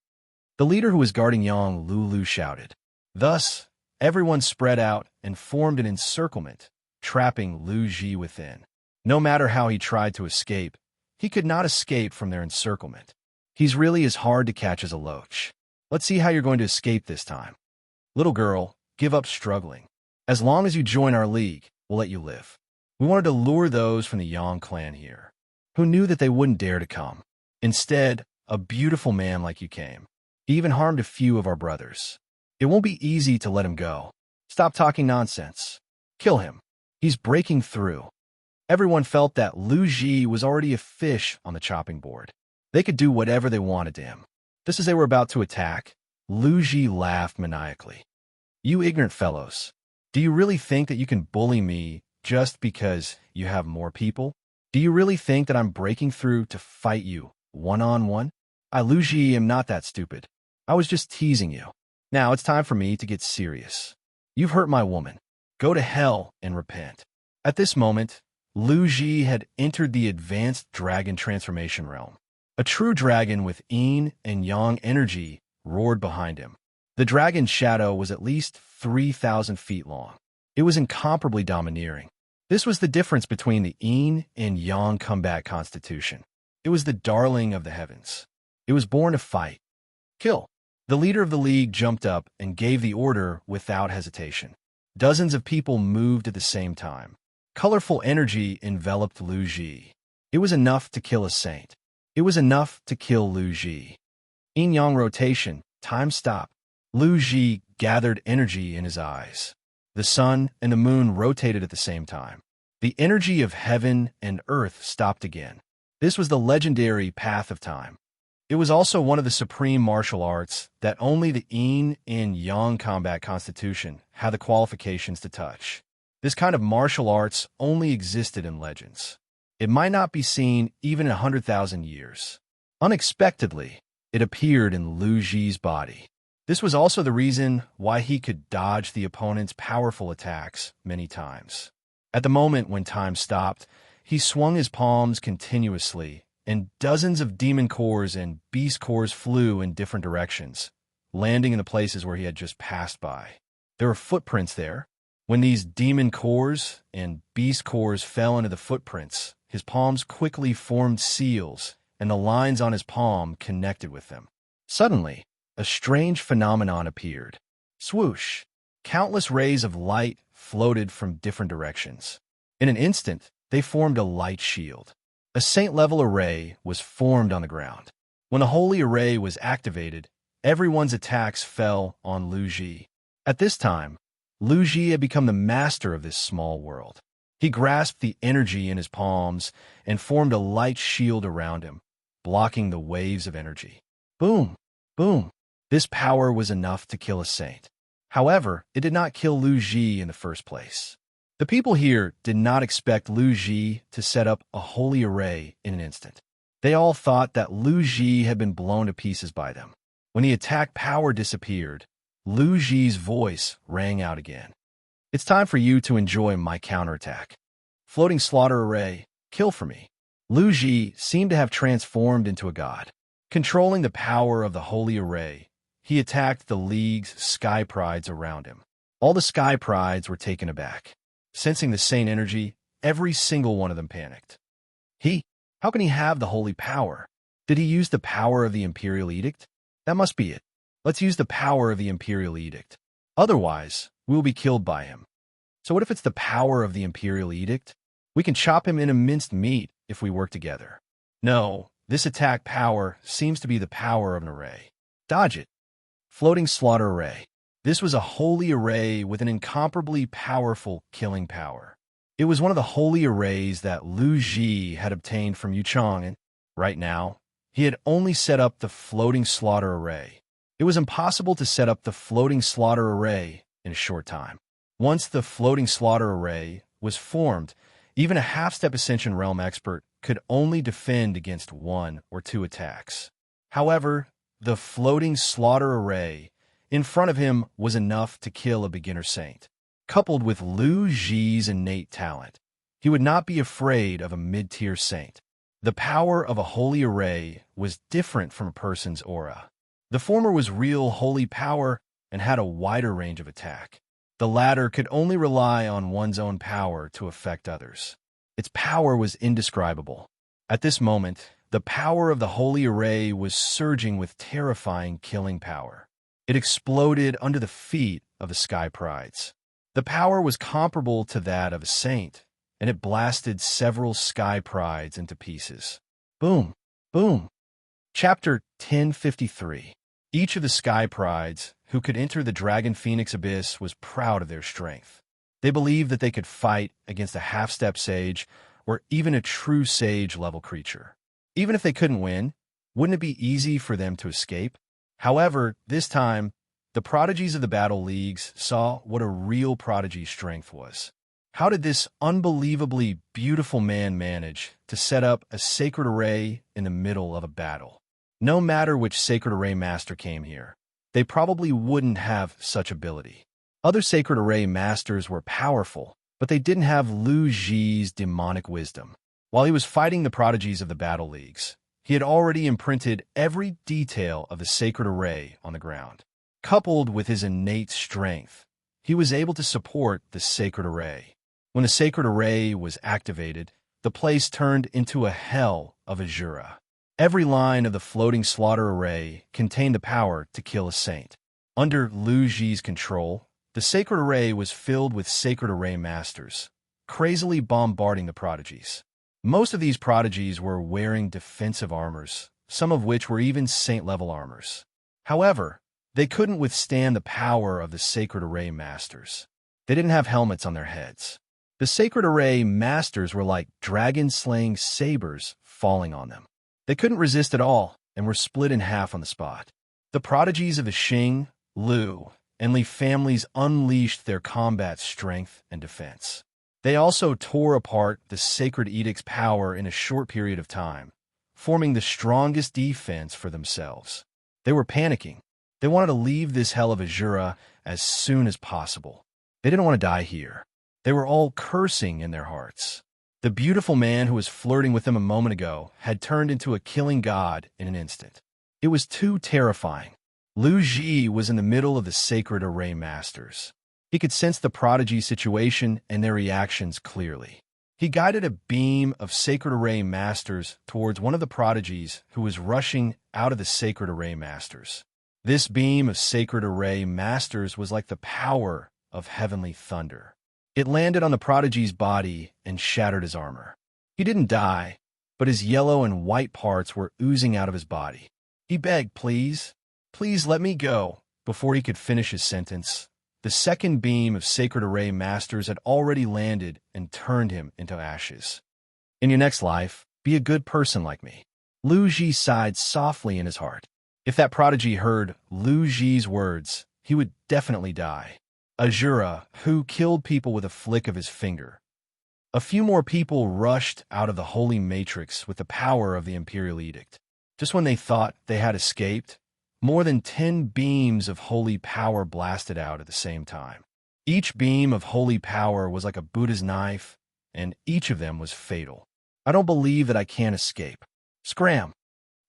the leader who was guarding Yang Lulu shouted. Thus, everyone spread out and formed an encirclement, trapping Lu Ji within. No matter how he tried to escape, he could not escape from their encirclement. He's really as hard to catch as a loach. Let's see how you're going to escape this time. Little girl, give up struggling. As long as you join our league, we'll let you live. We wanted to lure those from the Yang clan here, who knew that they wouldn't dare to come. Instead, a beautiful man like you came. He even harmed a few of our brothers. It won't be easy to let him go. Stop talking nonsense. Kill him. He's breaking through. Everyone felt that Lu Ji was already a fish on the chopping board. They could do whatever they wanted to him. Just as they were about to attack, Lu Ji laughed maniacally. "You ignorant fellows, do you really think that you can bully me just because you have more people? Do you really think that I'm breaking through to fight you one-on-one? I, Lu Ji, am not that stupid. I was just teasing you. Now it's time for me to get serious. You've hurt my woman. Go to hell and repent." At this moment, Lu Ji had entered the advanced dragon transformation realm. A true dragon with yin and yang energy roared behind him. The dragon's shadow was at least 3,000 feet long. It was incomparably domineering. This was the difference between the yin and yang combat constitution. It was the darling of the heavens. It was born to fight. "Kill." The leader of the league jumped up and gave the order without hesitation. Dozens of people moved at the same time. Colorful energy enveloped Lu Ji. It was enough to kill a saint. It was enough to kill Lu Ji. Yin-yang rotation, time stopped. Lu Ji gathered energy in his eyes. The sun and the moon rotated at the same time. The energy of heaven and earth stopped again. This was the legendary path of time. It was also one of the supreme martial arts that only the yin and yang combat constitution had the qualifications to touch. This kind of martial arts only existed in legends. It might not be seen even in 100,000 years. Unexpectedly, it appeared in Lu Ji's body. This was also the reason why he could dodge the opponent's powerful attacks many times. At the moment when time stopped, he swung his palms continuously, and dozens of demon cores and beast cores flew in different directions, landing in the places where he had just passed by. There were footprints there. When these demon cores and beast cores fell into the footprints, his palms quickly formed seals, and the lines on his palm connected with them. Suddenly, a strange phenomenon appeared. Swoosh! Countless rays of light floated from different directions. In an instant, they formed a light shield. A saint-level array was formed on the ground. When the holy array was activated, everyone's attacks fell on Lu Ji. At this time, Lu Ji had become the master of this small world. He grasped the energy in his palms and formed a light shield around him, blocking the waves of energy. Boom! Boom! This power was enough to kill a saint. However, it did not kill Lu Ji in the first place. The people here did not expect Lu Ji to set up a holy array in an instant. They all thought that Lu Ji had been blown to pieces by them. When the attack power disappeared, Lu Ji's voice rang out again. It's time for you to enjoy my counterattack. Floating slaughter array, kill for me. Lu Ji seemed to have transformed into a god. Controlling the power of the holy array, he attacked the League's sky prides around him. All the sky prides were taken aback. Sensing the saint energy, every single one of them panicked. How can he have the holy power? Did he use the power of the Imperial Edict? That must be it. Let's use the power of the Imperial Edict. Otherwise, we will be killed by him. So what if it's the power of the Imperial Edict? We can chop him into minced meat if we work together. No, this attack power seems to be the power of an array. Dodge it. Floating slaughter array. This was a holy array with an incomparably powerful killing power. It was one of the holy arrays that Lu Ji had obtained from Yuchang, and right now, he had only set up the floating slaughter array. It was impossible to set up the floating slaughter array in a short time. Once the floating slaughter array was formed, even a half-step Ascension Realm expert could only defend against 1 or 2 attacks. However, the floating slaughter array in front of him was enough to kill a beginner saint. Coupled with Lu Ji's innate talent, he would not be afraid of a mid-tier saint. The power of a holy array was different from a person's aura. The former was real holy power and had a wider range of attack. The latter could only rely on one's own power to affect others. Its power was indescribable. At this moment, the power of the holy array was surging with terrifying killing power. It exploded under the feet of the sky prides. The power was comparable to that of a saint, and it blasted several sky prides into pieces. Boom! Boom! Chapter 1053. Each of the sky prides who could enter the Dragon Phoenix Abyss was proud of their strength. They believed that they could fight against a half-step sage or even a true sage-level creature. Even if they couldn't win, wouldn't it be easy for them to escape? However, this time, the prodigies of the Battle Leagues saw what a real prodigy's strength was. How did this unbelievably beautiful man manage to set up a sacred array in the middle of a battle? No matter which sacred array master came here, they probably wouldn't have such ability. Other sacred array masters were powerful, but they didn't have Lu Ji's demonic wisdom. While he was fighting the prodigies of the Battle Leagues, he had already imprinted every detail of the sacred array on the ground. Coupled with his innate strength, he was able to support the sacred array. When the sacred array was activated, the place turned into a hell of Azura. Every line of the floating slaughter array contained the power to kill a saint. Under Lu Ji's control, the sacred array was filled with sacred array masters, crazily bombarding the prodigies. Most of these prodigies were wearing defensive armors, some of which were even saint-level armors. However, they couldn't withstand the power of the sacred array masters. They didn't have helmets on their heads. The sacred array masters were like dragon-slaying sabers falling on them. They couldn't resist at all and were split in half on the spot. The prodigies of the Xing, Liu, and Li families unleashed their combat strength and defense. They also tore apart the Sacred Edict's power in a short period of time, forming the strongest defense for themselves. They were panicking. They wanted to leave this hell of Azura as soon as possible. They didn't want to die here. They were all cursing in their hearts. The beautiful man who was flirting with them a moment ago had turned into a killing god in an instant. It was too terrifying. Lu Ji was in the middle of the Sacred Array Masters. He could sense the prodigy situation and their reactions clearly. He guided a beam of Sacred Array Masters towards one of the prodigies who was rushing out of the Sacred Array Masters. This beam of Sacred Array Masters was like the power of heavenly thunder. It landed on the prodigy's body and shattered his armor. He didn't die, but his yellow and white parts were oozing out of his body. He begged, please let me go. Before he could finish his sentence, The second beam of Sacred Array Masters had already landed and turned him into ashes. In your next life, be a good person like me. Lu Ji sighed softly in his heart. If that prodigy heard Lu Ji's words, he would definitely die. Azura, who killed people with a flick of his finger. A few more people rushed out of the holy matrix with the power of the Imperial Edict. Just when they thought they had escaped, more than 10 beams of holy power blasted out at the same time. Each beam of holy power was like a Buddha's knife, and each of them was fatal. I don't believe that I can't escape. Scram!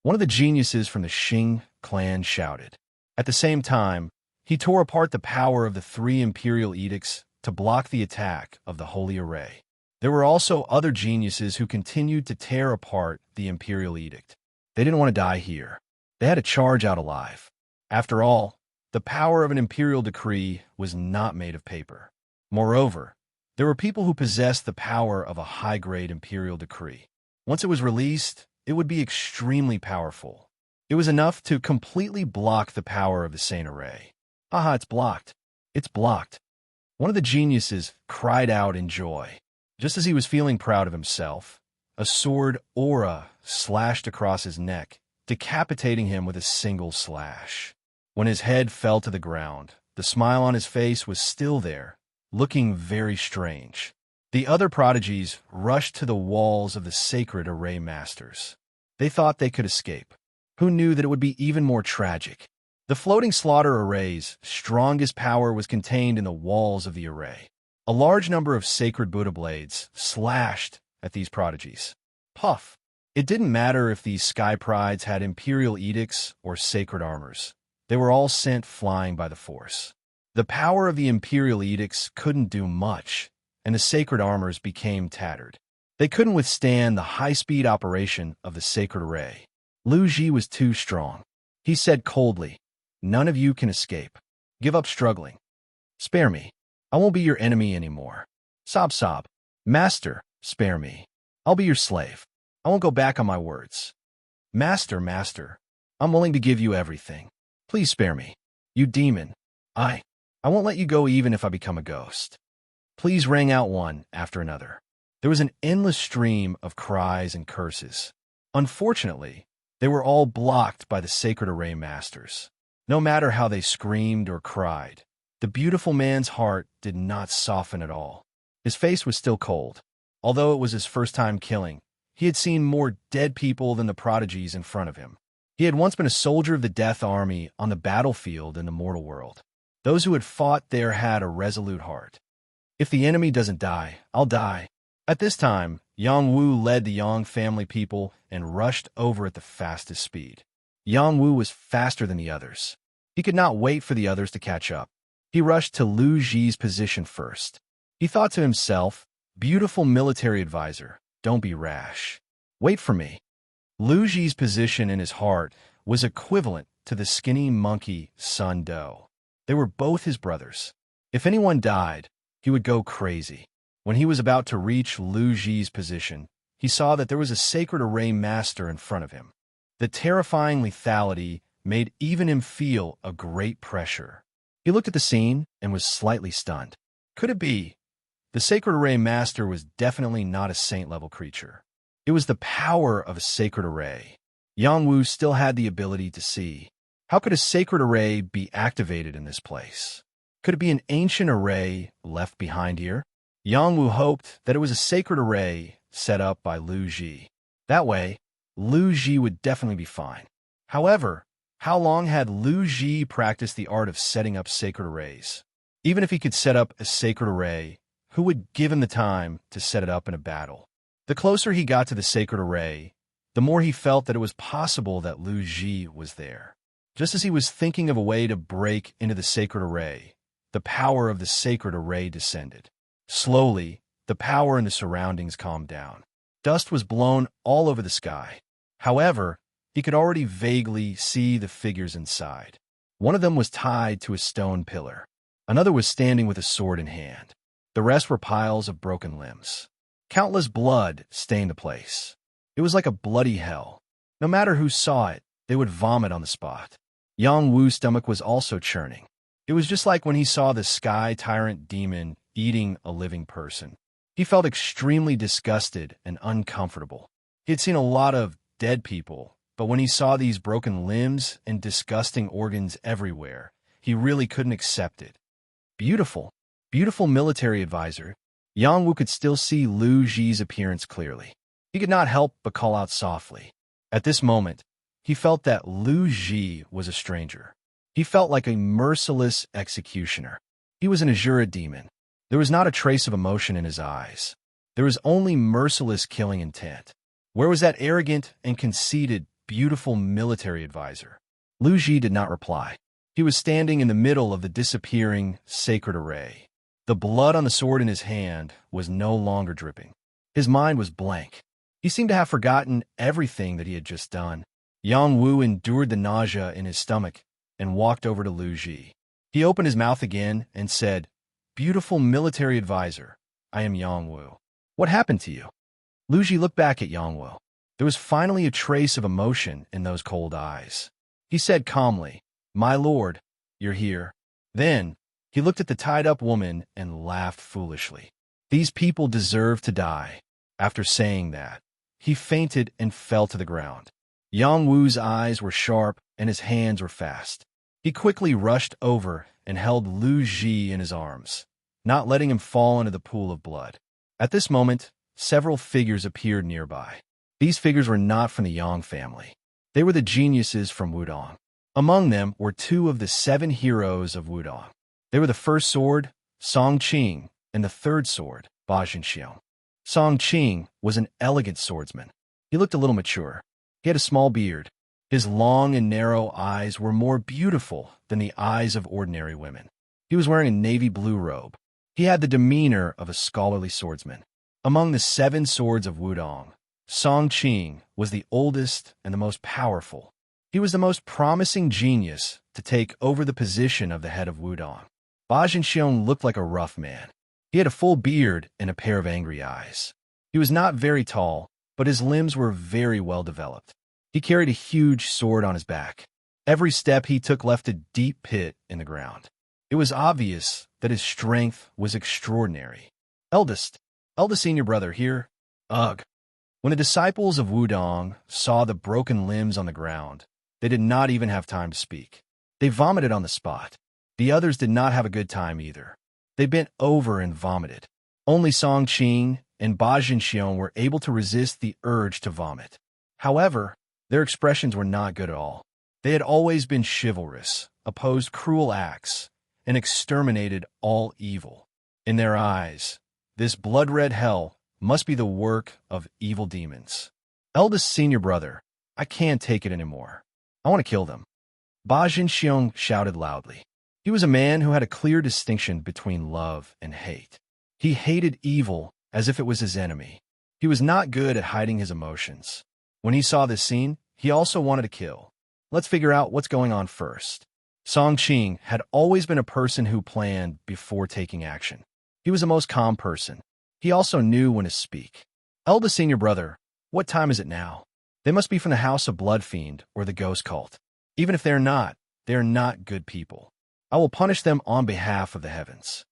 One of the geniuses from the Xing clan shouted. At the same time, he tore apart the power of the 3 Imperial Edicts to block the attack of the Holy Array. There were also other geniuses who continued to tear apart the Imperial Edict. They didn't want to die here. They had to charge out alive. After all, the power of an imperial decree was not made of paper. Moreover, there were people who possessed the power of a high-grade imperial decree. Once it was released, it would be extremely powerful. It was enough to completely block the power of the Saint Array. Haha, it's blocked. It's blocked. One of the geniuses cried out in joy. Just as he was feeling proud of himself, a sword aura slashed across his neck, decapitating him with a single slash. When his head fell to the ground, the smile on his face was still there, looking very strange. The other prodigies rushed to the walls of the Sacred Array Masters. They thought they could escape. Who knew that it would be even more tragic? The floating slaughter array's strongest power was contained in the walls of the array. A large number of sacred Buddha blades slashed at these prodigies. Puff! It didn't matter if these sky prides had imperial edicts or sacred armors. They were all sent flying by the force. The power of the imperial edicts couldn't do much, and the sacred armors became tattered. They couldn't withstand the high-speed operation of the sacred array. Lu Ji was too strong. He said coldly, "None of you can escape. Give up struggling. Spare me. I won't be your enemy anymore." Sob sob. "Master, spare me. I'll be your slave. I won't go back on my words." "Master, master, I'm willing to give you everything. Please spare me. You demon. I won't let you go even if I become a ghost." Please rang out one after another. There was an endless stream of cries and curses. Unfortunately, they were all blocked by the Sacred Array Masters. No matter how they screamed or cried, the beautiful man's heart did not soften at all. His face was still cold. Although it was his first time killing, he had seen more dead people than the prodigies in front of him. He had once been a soldier of the Death Army on the battlefield in the mortal world. Those who had fought there had a resolute heart. If the enemy doesn't die, I'll die. At this time, Yang Wu led the Yang family people and rushed over at the fastest speed. Yang Wu was faster than the others. He could not wait for the others to catch up. He rushed to Lu Ji's position first. He thought to himself, "Beautiful military advisor, don't be rash. Wait for me." Lu Ji's position in his heart was equivalent to the skinny monkey Sun Do. They were both his brothers. If anyone died, he would go crazy. When he was about to reach Lu Ji's position, he saw that there was a Sacred Array Master in front of him. The terrifying lethality made even him feel a great pressure. He looked at the scene and was slightly stunned. Could it be? The Sacred Array Master was definitely not a saint-level creature. It was the power of a Sacred Array. Yang Wu still had the ability to see. How could a Sacred Array be activated in this place? Could it be an ancient array left behind here? Yang Wu hoped that it was a Sacred Array set up by Lu Ji. That way, Lu Ji would definitely be fine. However, how long had Lu Ji practiced the art of setting up sacred arrays? Even if he could set up a sacred array, who would give him the time to set it up in a battle? The closer he got to the sacred array, the more he felt that it was possible that Lu Ji was there. Just as he was thinking of a way to break into the sacred array, the power of the sacred array descended. Slowly, the power in the surroundings calmed down. Dust was blown all over the sky. However, he could already vaguely see the figures inside. One of them was tied to a stone pillar. Another was standing with a sword in hand. The rest were piles of broken limbs. Countless blood stained the place. It was like a bloody hell. No matter who saw it, they would vomit on the spot. Yang Wu's stomach was also churning. It was just like when he saw the sky tyrant demon eating a living person. He felt extremely disgusted and uncomfortable. He had seen a lot of dead people, but when he saw these broken limbs and disgusting organs everywhere, he really couldn't accept it. Beautiful, beautiful military advisor. Yang Wu could still see Lu Ji's appearance clearly. He could not help but call out softly. At this moment, he felt that Lu Ji was a stranger. He felt like a merciless executioner. He was an Azura demon. There was not a trace of emotion in his eyes. There was only merciless killing intent. Where was that arrogant and conceited, beautiful military advisor? Lu Ji did not reply. He was standing in the middle of the disappearing sacred array. The blood on the sword in his hand was no longer dripping. His mind was blank. He seemed to have forgotten everything that he had just done. Yang Wu endured the nausea in his stomach and walked over to Lu Ji. He opened his mouth again and said, "Beautiful military advisor, I am Yang Wu. What happened to you?" Lu Ji looked back at Yang Wu. There was finally a trace of emotion in those cold eyes. He said calmly, "My lord, you're here." Then, he looked at the tied-up woman and laughed foolishly. These people deserve to die. After saying that, he fainted and fell to the ground. Yang Wu's eyes were sharp and his hands were fast. He quickly rushed over and held Lu Ji in his arms, not letting him fall into the pool of blood. At this moment, several figures appeared nearby. These figures were not from the Yang family. They were the geniuses from Wudong. Among them were two of the 7 heroes of Wudong. They were the first sword, Song Qing, and the third sword, Ba Jinxiong. Song Qing was an elegant swordsman. He looked a little mature. He had a small beard. His long and narrow eyes were more beautiful than the eyes of ordinary women. He was wearing a navy blue robe. He had the demeanor of a scholarly swordsman. Among the 7 swords of Wudong, Song Qing was the oldest and the most powerful. He was the most promising genius to take over the position of the head of Wudong. Ba Jinxiong looked like a rough man. He had a full beard and a pair of angry eyes. He was not very tall, but his limbs were very well developed. He carried a huge sword on his back. Every step he took left a deep pit in the ground. It was obvious that his strength was extraordinary. Eldest senior brother here. Ugh. When the disciples of Wudong saw the broken limbs on the ground, they did not even have time to speak. They vomited on the spot. The others did not have a good time either. They bent over and vomited. Only Song Qing and Ba Jinxiong were able to resist the urge to vomit. However, their expressions were not good at all. They had always been chivalrous, opposed cruel acts, and exterminated all evil. In their eyes, this blood-red hell must be the work of evil demons. Eldest senior brother, I can't take it anymore. I want to kill them. Ba Jinxiong shouted loudly. He was a man who had a clear distinction between love and hate. He hated evil as if it was his enemy. He was not good at hiding his emotions. When he saw this scene, he also wanted to kill. Let's figure out what's going on first. Song Qing had always been a person who planned before taking action. He was the most calm person. He also knew when to speak. Eldest senior brother, what time is it now? They must be from the House of Bloodfiend or the Ghost Cult. Even if they are not good people. I will punish them on behalf of the heavens.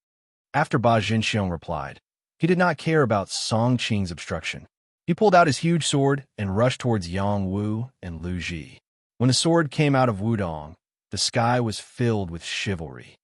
After Ba Jinxiong replied, he did not care about Song Qing's obstruction. He pulled out his huge sword and rushed towards Yang Wu and Lu Ji. When the sword came out of Wudong, the sky was filled with chivalry.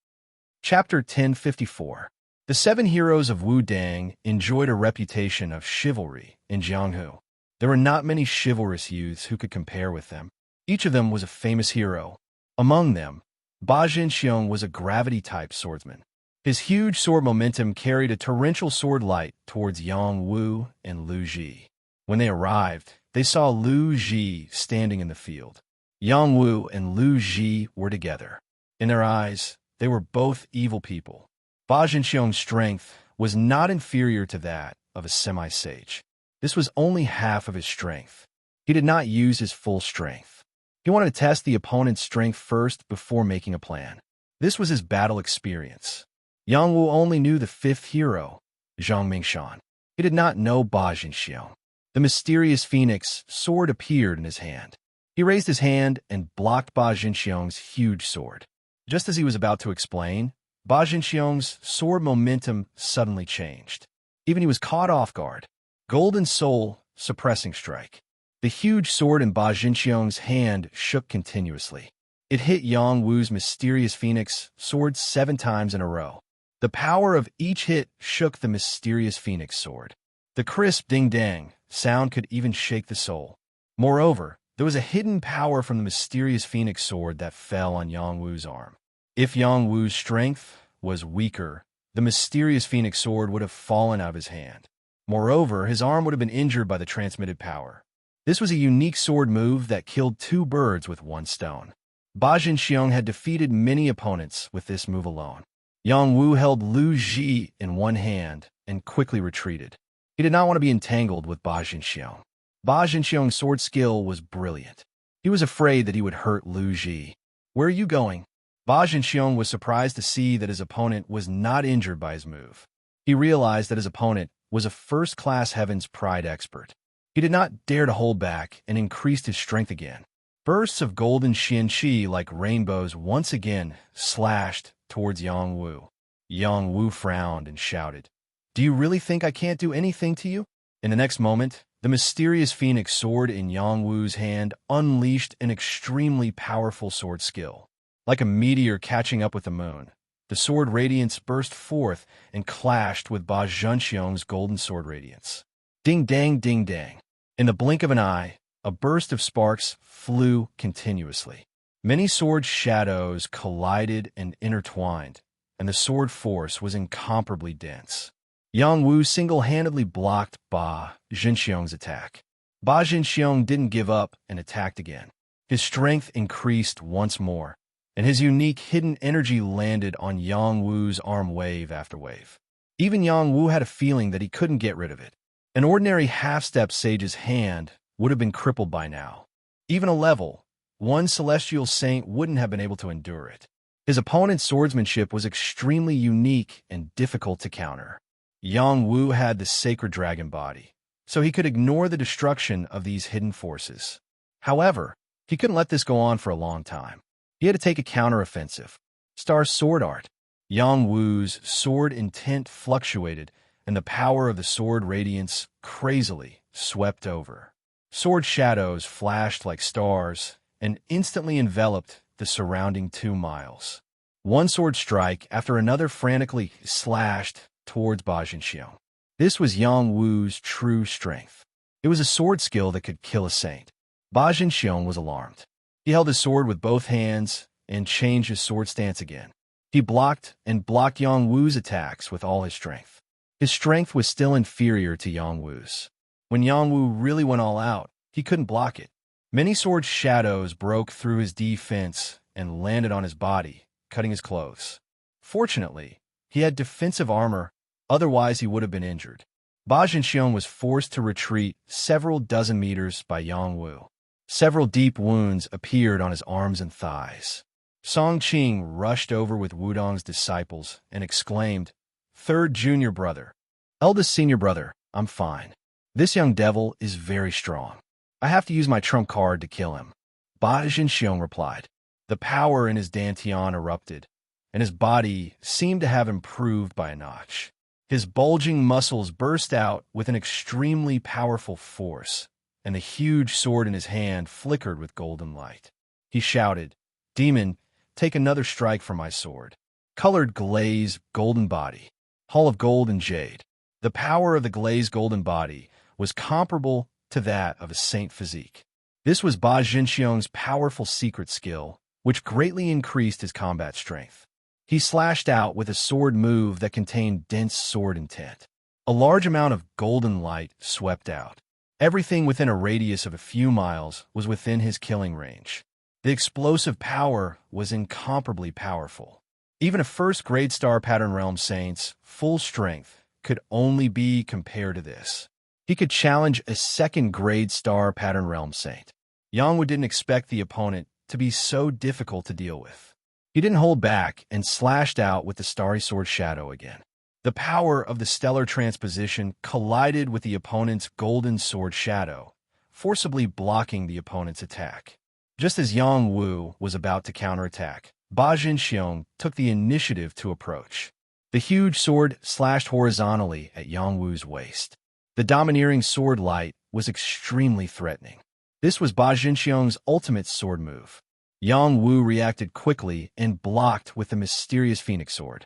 Chapter 1054. The 7 heroes of Wudang enjoyed a reputation of chivalry in Jianghu. There were not many chivalrous youths who could compare with them. Each of them was a famous hero. Among them, Ba Jinxiong was a gravity-type swordsman. His huge sword momentum carried a torrential sword light towards Yang Wu and Lu Ji. When they arrived, they saw Lu Ji standing in the field. Yang Wu and Lu Ji were together. In their eyes, they were both evil people. Ba Jinxiong's strength was not inferior to that of a semi-sage. This was only half of his strength. He did not use his full strength. He wanted to test the opponent's strength first before making a plan. This was his battle experience. Yang Wu only knew the 5th hero, Zhang Mingshan. He did not know Ba Jinxiong. The mysterious phoenix sword appeared in his hand. He raised his hand and blocked Ba Jinxiong's huge sword. Just as he was about to explain, Ba Jinxiang's sword momentum suddenly changed. Even he was caught off guard. Golden Soul, suppressing strike. The huge sword in Ba Jinxiang's hand shook continuously. It hit Yang Wu's mysterious phoenix sword 7 times in a row. The power of each hit shook the mysterious phoenix sword. The crisp ding-dang sound could even shake the soul. Moreover, there was a hidden power from the mysterious phoenix sword that fell on Yang Wu's arm. If Yang Wu's strength was weaker, the mysterious phoenix sword would have fallen out of his hand. Moreover, his arm would have been injured by the transmitted power. This was a unique sword move that killed 2 birds with 1 stone. Ba Jinxiang had defeated many opponents with this move alone. Yang Wu held Lu Ji in one hand and quickly retreated. He did not want to be entangled with Ba Jinxiang. Ba Jinxiang's sword skill was brilliant. He was afraid that he would hurt Lu Ji. "Where are you going?" Ba Jinxiang was surprised to see that his opponent was not injured by his move. He realized that his opponent was a first-class Heaven's Pride expert. He did not dare to hold back and increased his strength again. Bursts of golden xianqi like rainbows once again slashed towards Yang Wu. Yang Wu frowned and shouted, "Do you really think I can't do anything to you?" In the next moment, the mysterious phoenix sword in Yang Wu's hand unleashed an extremely powerful sword skill. Like a meteor catching up with the moon, the sword radiance burst forth and clashed with Ba Jinxiang's golden sword radiance. Ding-dang, ding-dang. In the blink of an eye, a burst of sparks flew continuously. Many sword shadows collided and intertwined, and the sword force was incomparably dense. Yang Wu single-handedly blocked Ba Jinxiang's attack. Ba Jinxiang didn't give up and attacked again. His strength increased once more, and his unique hidden energy landed on Yang Wu's arm wave after wave. Even Yang Wu had a feeling that he couldn't get rid of it. An ordinary half-step sage's hand would have been crippled by now. Even a level 1 celestial saint wouldn't have been able to endure it. His opponent's swordsmanship was extremely unique and difficult to counter. Yang Wu had the sacred dragon body, so he could ignore the destruction of these hidden forces. However, he couldn't let this go on for a long time. He had to take a counteroffensive. Star sword art. Yang Wu's sword intent fluctuated, and the power of the sword radiance crazily swept over. Sword shadows flashed like stars and instantly enveloped the surrounding 2 miles. One sword strike after another frantically slashed towards Ba Jinxiang. This was Yang Wu's true strength. It was a sword skill that could kill a saint. Ba Jinxiang was alarmed. He held his sword with both hands and changed his sword stance again. He blocked and blocked Yang Wu's attacks with all his strength. His strength was still inferior to Yang Wu's. When Yang Wu really went all out, he couldn't block it. Many sword shadows broke through his defense and landed on his body, cutting his clothes. Fortunately, he had defensive armor, otherwise he would have been injured. Ba Jinxiang was forced to retreat several dozen meters by Yang Wu. Several deep wounds appeared on his arms and thighs. Song Qing rushed over with Wudong's disciples and exclaimed, "Third junior brother. Eldest senior brother, I'm fine. This young devil is very strong. I have to use my trump card to kill him." Ba Jinxiang replied. The power in his dantian erupted, and his body seemed to have improved by a notch. His bulging muscles burst out with an extremely powerful force, and the huge sword in his hand flickered with golden light. He shouted, "Demon, take another strike from my sword." Colored glaze, golden body. Hull of gold and jade. The power of the glazed golden body was comparable to that of a saint physique. This was Ba Jinxiang's powerful secret skill, which greatly increased his combat strength. He slashed out with a sword move that contained dense sword intent. A large amount of golden light swept out. Everything within a radius of a few miles was within his killing range. The explosive power was incomparably powerful. Even a first-grade star pattern realm saint's full strength could only be compared to this. He could challenge a second-grade star pattern realm saint. Yang Wu didn't expect the opponent to be so difficult to deal with. He didn't hold back and slashed out with the starry sword shadow again. The power of the stellar transposition collided with the opponent's golden sword shadow, forcibly blocking the opponent's attack. Just as Yang Wu was about to counterattack, Ba Jinxiong took the initiative to approach. The huge sword slashed horizontally at Yang Wu's waist. The domineering sword light was extremely threatening. This was Ba Jinxiong's ultimate sword move. Yang Wu reacted quickly and blocked with the mysterious phoenix sword.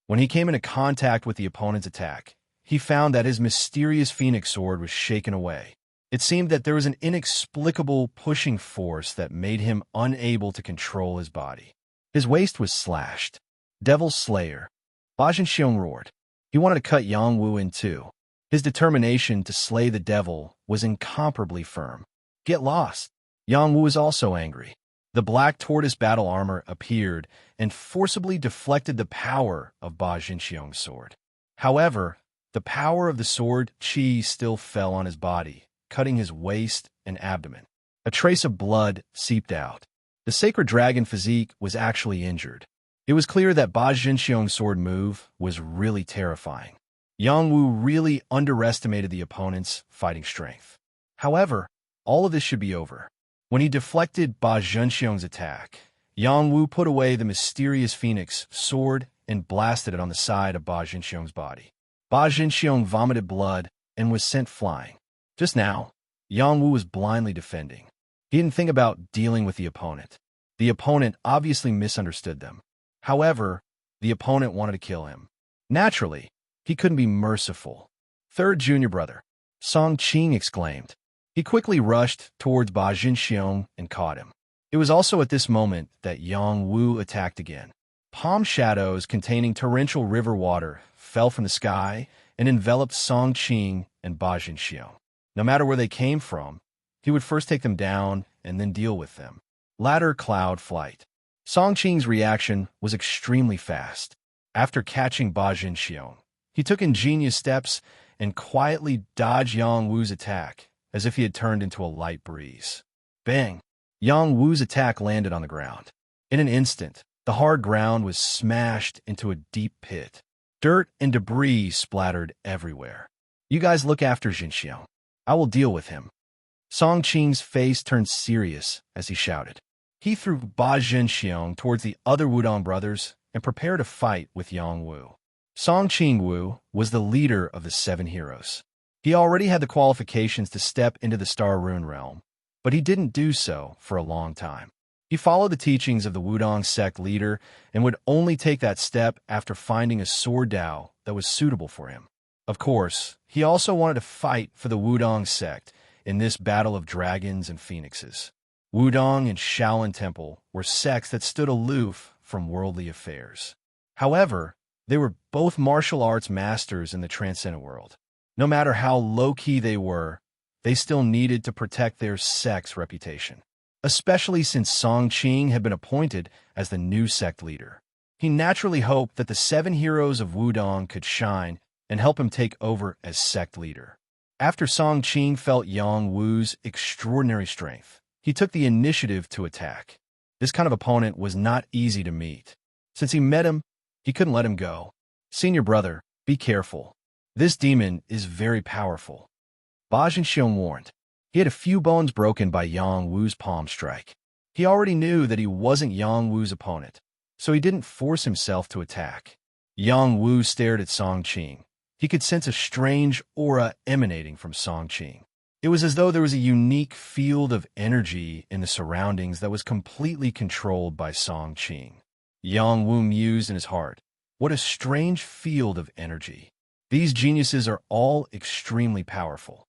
When he came into contact with the opponent's attack, he found that his mysterious phoenix sword was shaken away. It seemed that there was an inexplicable pushing force that made him unable to control his body. His waist was slashed. Devil Slayer. Ba Jinxiong roared. He wanted to cut Yang Wu in two. His determination to slay the devil was incomparably firm. Get lost. Yang Wu was also angry. The black tortoise battle armor appeared and forcibly deflected the power of Ba Jinxiong's sword. However, the power of the sword chi still fell on his body, cutting his waist and abdomen. A trace of blood seeped out. The sacred dragon physique was actually injured. It was clear that Ba Jinxiong's sword move was really terrifying. Yang Wu really underestimated the opponent's fighting strength. However, all of this should be over. When he deflected Ba Jinxiong's attack, Yang Wu put away the mysterious phoenix sword and blasted it on the side of Ba Jinxiong's body. Ba Jinxiong vomited blood and was sent flying. Just now, Yang Wu was blindly defending. He didn't think about dealing with the opponent. The opponent obviously misunderstood them. However, the opponent wanted to kill him. Naturally, he couldn't be merciful. Third junior brother, Song Qing exclaimed. He quickly rushed towards Ba Jinxiong and caught him. It was also at this moment that Yang Wu attacked again. Palm shadows containing torrential river water fell from the sky and enveloped Song Qing and Ba Jinxiong. No matter where they came from, he would first take them down and then deal with them. Ladder cloud flight. Song Qing's reaction was extremely fast. After catching Ba Jinxiong, he took ingenious steps and quietly dodged Yang Wu's attack, as if he had turned into a light breeze. Bang! Yang Wu's attack landed on the ground. In an instant, the hard ground was smashed into a deep pit. Dirt and debris splattered everywhere. You guys look after Jinxiong. I will deal with him. Song Qing's face turned serious as he shouted. He threw Ba Jinxiong towards the other Wudong brothers and prepared to fight with Yang Wu. Song Qing was the leader of the 7 heroes. He already had the qualifications to step into the Star Rune realm, but he didn't do so for a long time. He followed the teachings of the Wudong sect leader and would only take that step after finding a sword Dao that was suitable for him. Of course, he also wanted to fight for the Wudong sect in this battle of dragons and phoenixes. Wudong and Shaolin Temple were sects that stood aloof from worldly affairs. However, they were both martial arts masters in the transcendent world. No matter how low-key they were, they still needed to protect their sect's reputation, especially since Song Qing had been appointed as the new sect leader. He naturally hoped that the 7 heroes of Wudong could shine and help him take over as sect leader. After Song Qing felt Yang Wu's extraordinary strength, he took the initiative to attack. This kind of opponent was not easy to meet. Since he met him, he couldn't let him go. Senior brother, be careful. This demon is very powerful. Ba Jinxiong warned. He had a few bones broken by Yang Wu's palm strike. He already knew that he wasn't Yang Wu's opponent, so he didn't force himself to attack. Yang Wu stared at Song Qing. He could sense a strange aura emanating from Song Qing. It was as though there was a unique field of energy in the surroundings that was completely controlled by Song Qing. Yang Wu mused in his heart. What a strange field of energy. These geniuses are all extremely powerful.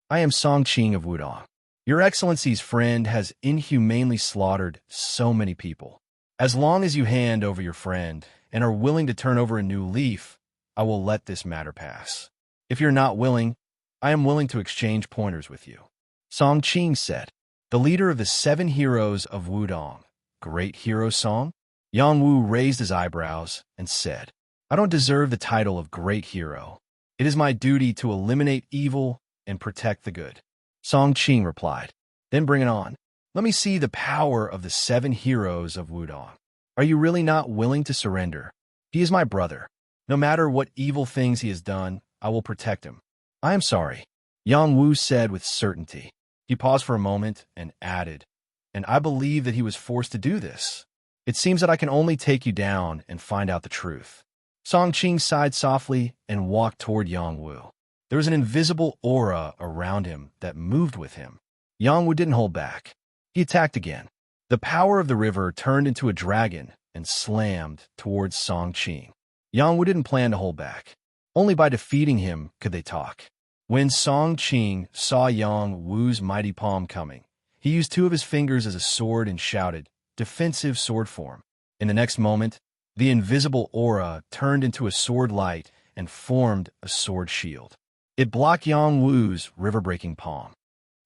I am Song Qing of Wudong. Your Excellency's friend has inhumanely slaughtered so many people. As long as you hand over your friend and are willing to turn over a new leaf, I will let this matter pass. If you're not willing, I am willing to exchange pointers with you. Song Qing said. The leader of the 7 heroes of Wudong. Great hero Song? Yang Wu raised his eyebrows and said, I don't deserve the title of great hero. It is my duty to eliminate evil and protect the good. Song Qing replied. Then bring it on. Let me see the power of the 7 heroes of Wudong. Are you really not willing to surrender? He is my brother. No matter what evil things he has done, I will protect him. I am sorry, Yang Wu said with certainty. He paused for a moment and added, and I believe that he was forced to do this. It seems that I can only take you down and find out the truth. Song Qing sighed softly and walked toward Yang Wu. There was an invisible aura around him that moved with him. Yang Wu didn't hold back. He attacked again. The power of the river turned into a dragon and slammed towards Song Qing. Yang Wu didn't plan to hold back. Only by defeating him could they talk. When Song Qing saw Yang Wu's mighty palm coming, he used two of his fingers as a sword and shouted, "Defensive sword form." In the next moment, the invisible aura turned into a sword light and formed a sword shield. It blocked Yang Wu's river-breaking palm.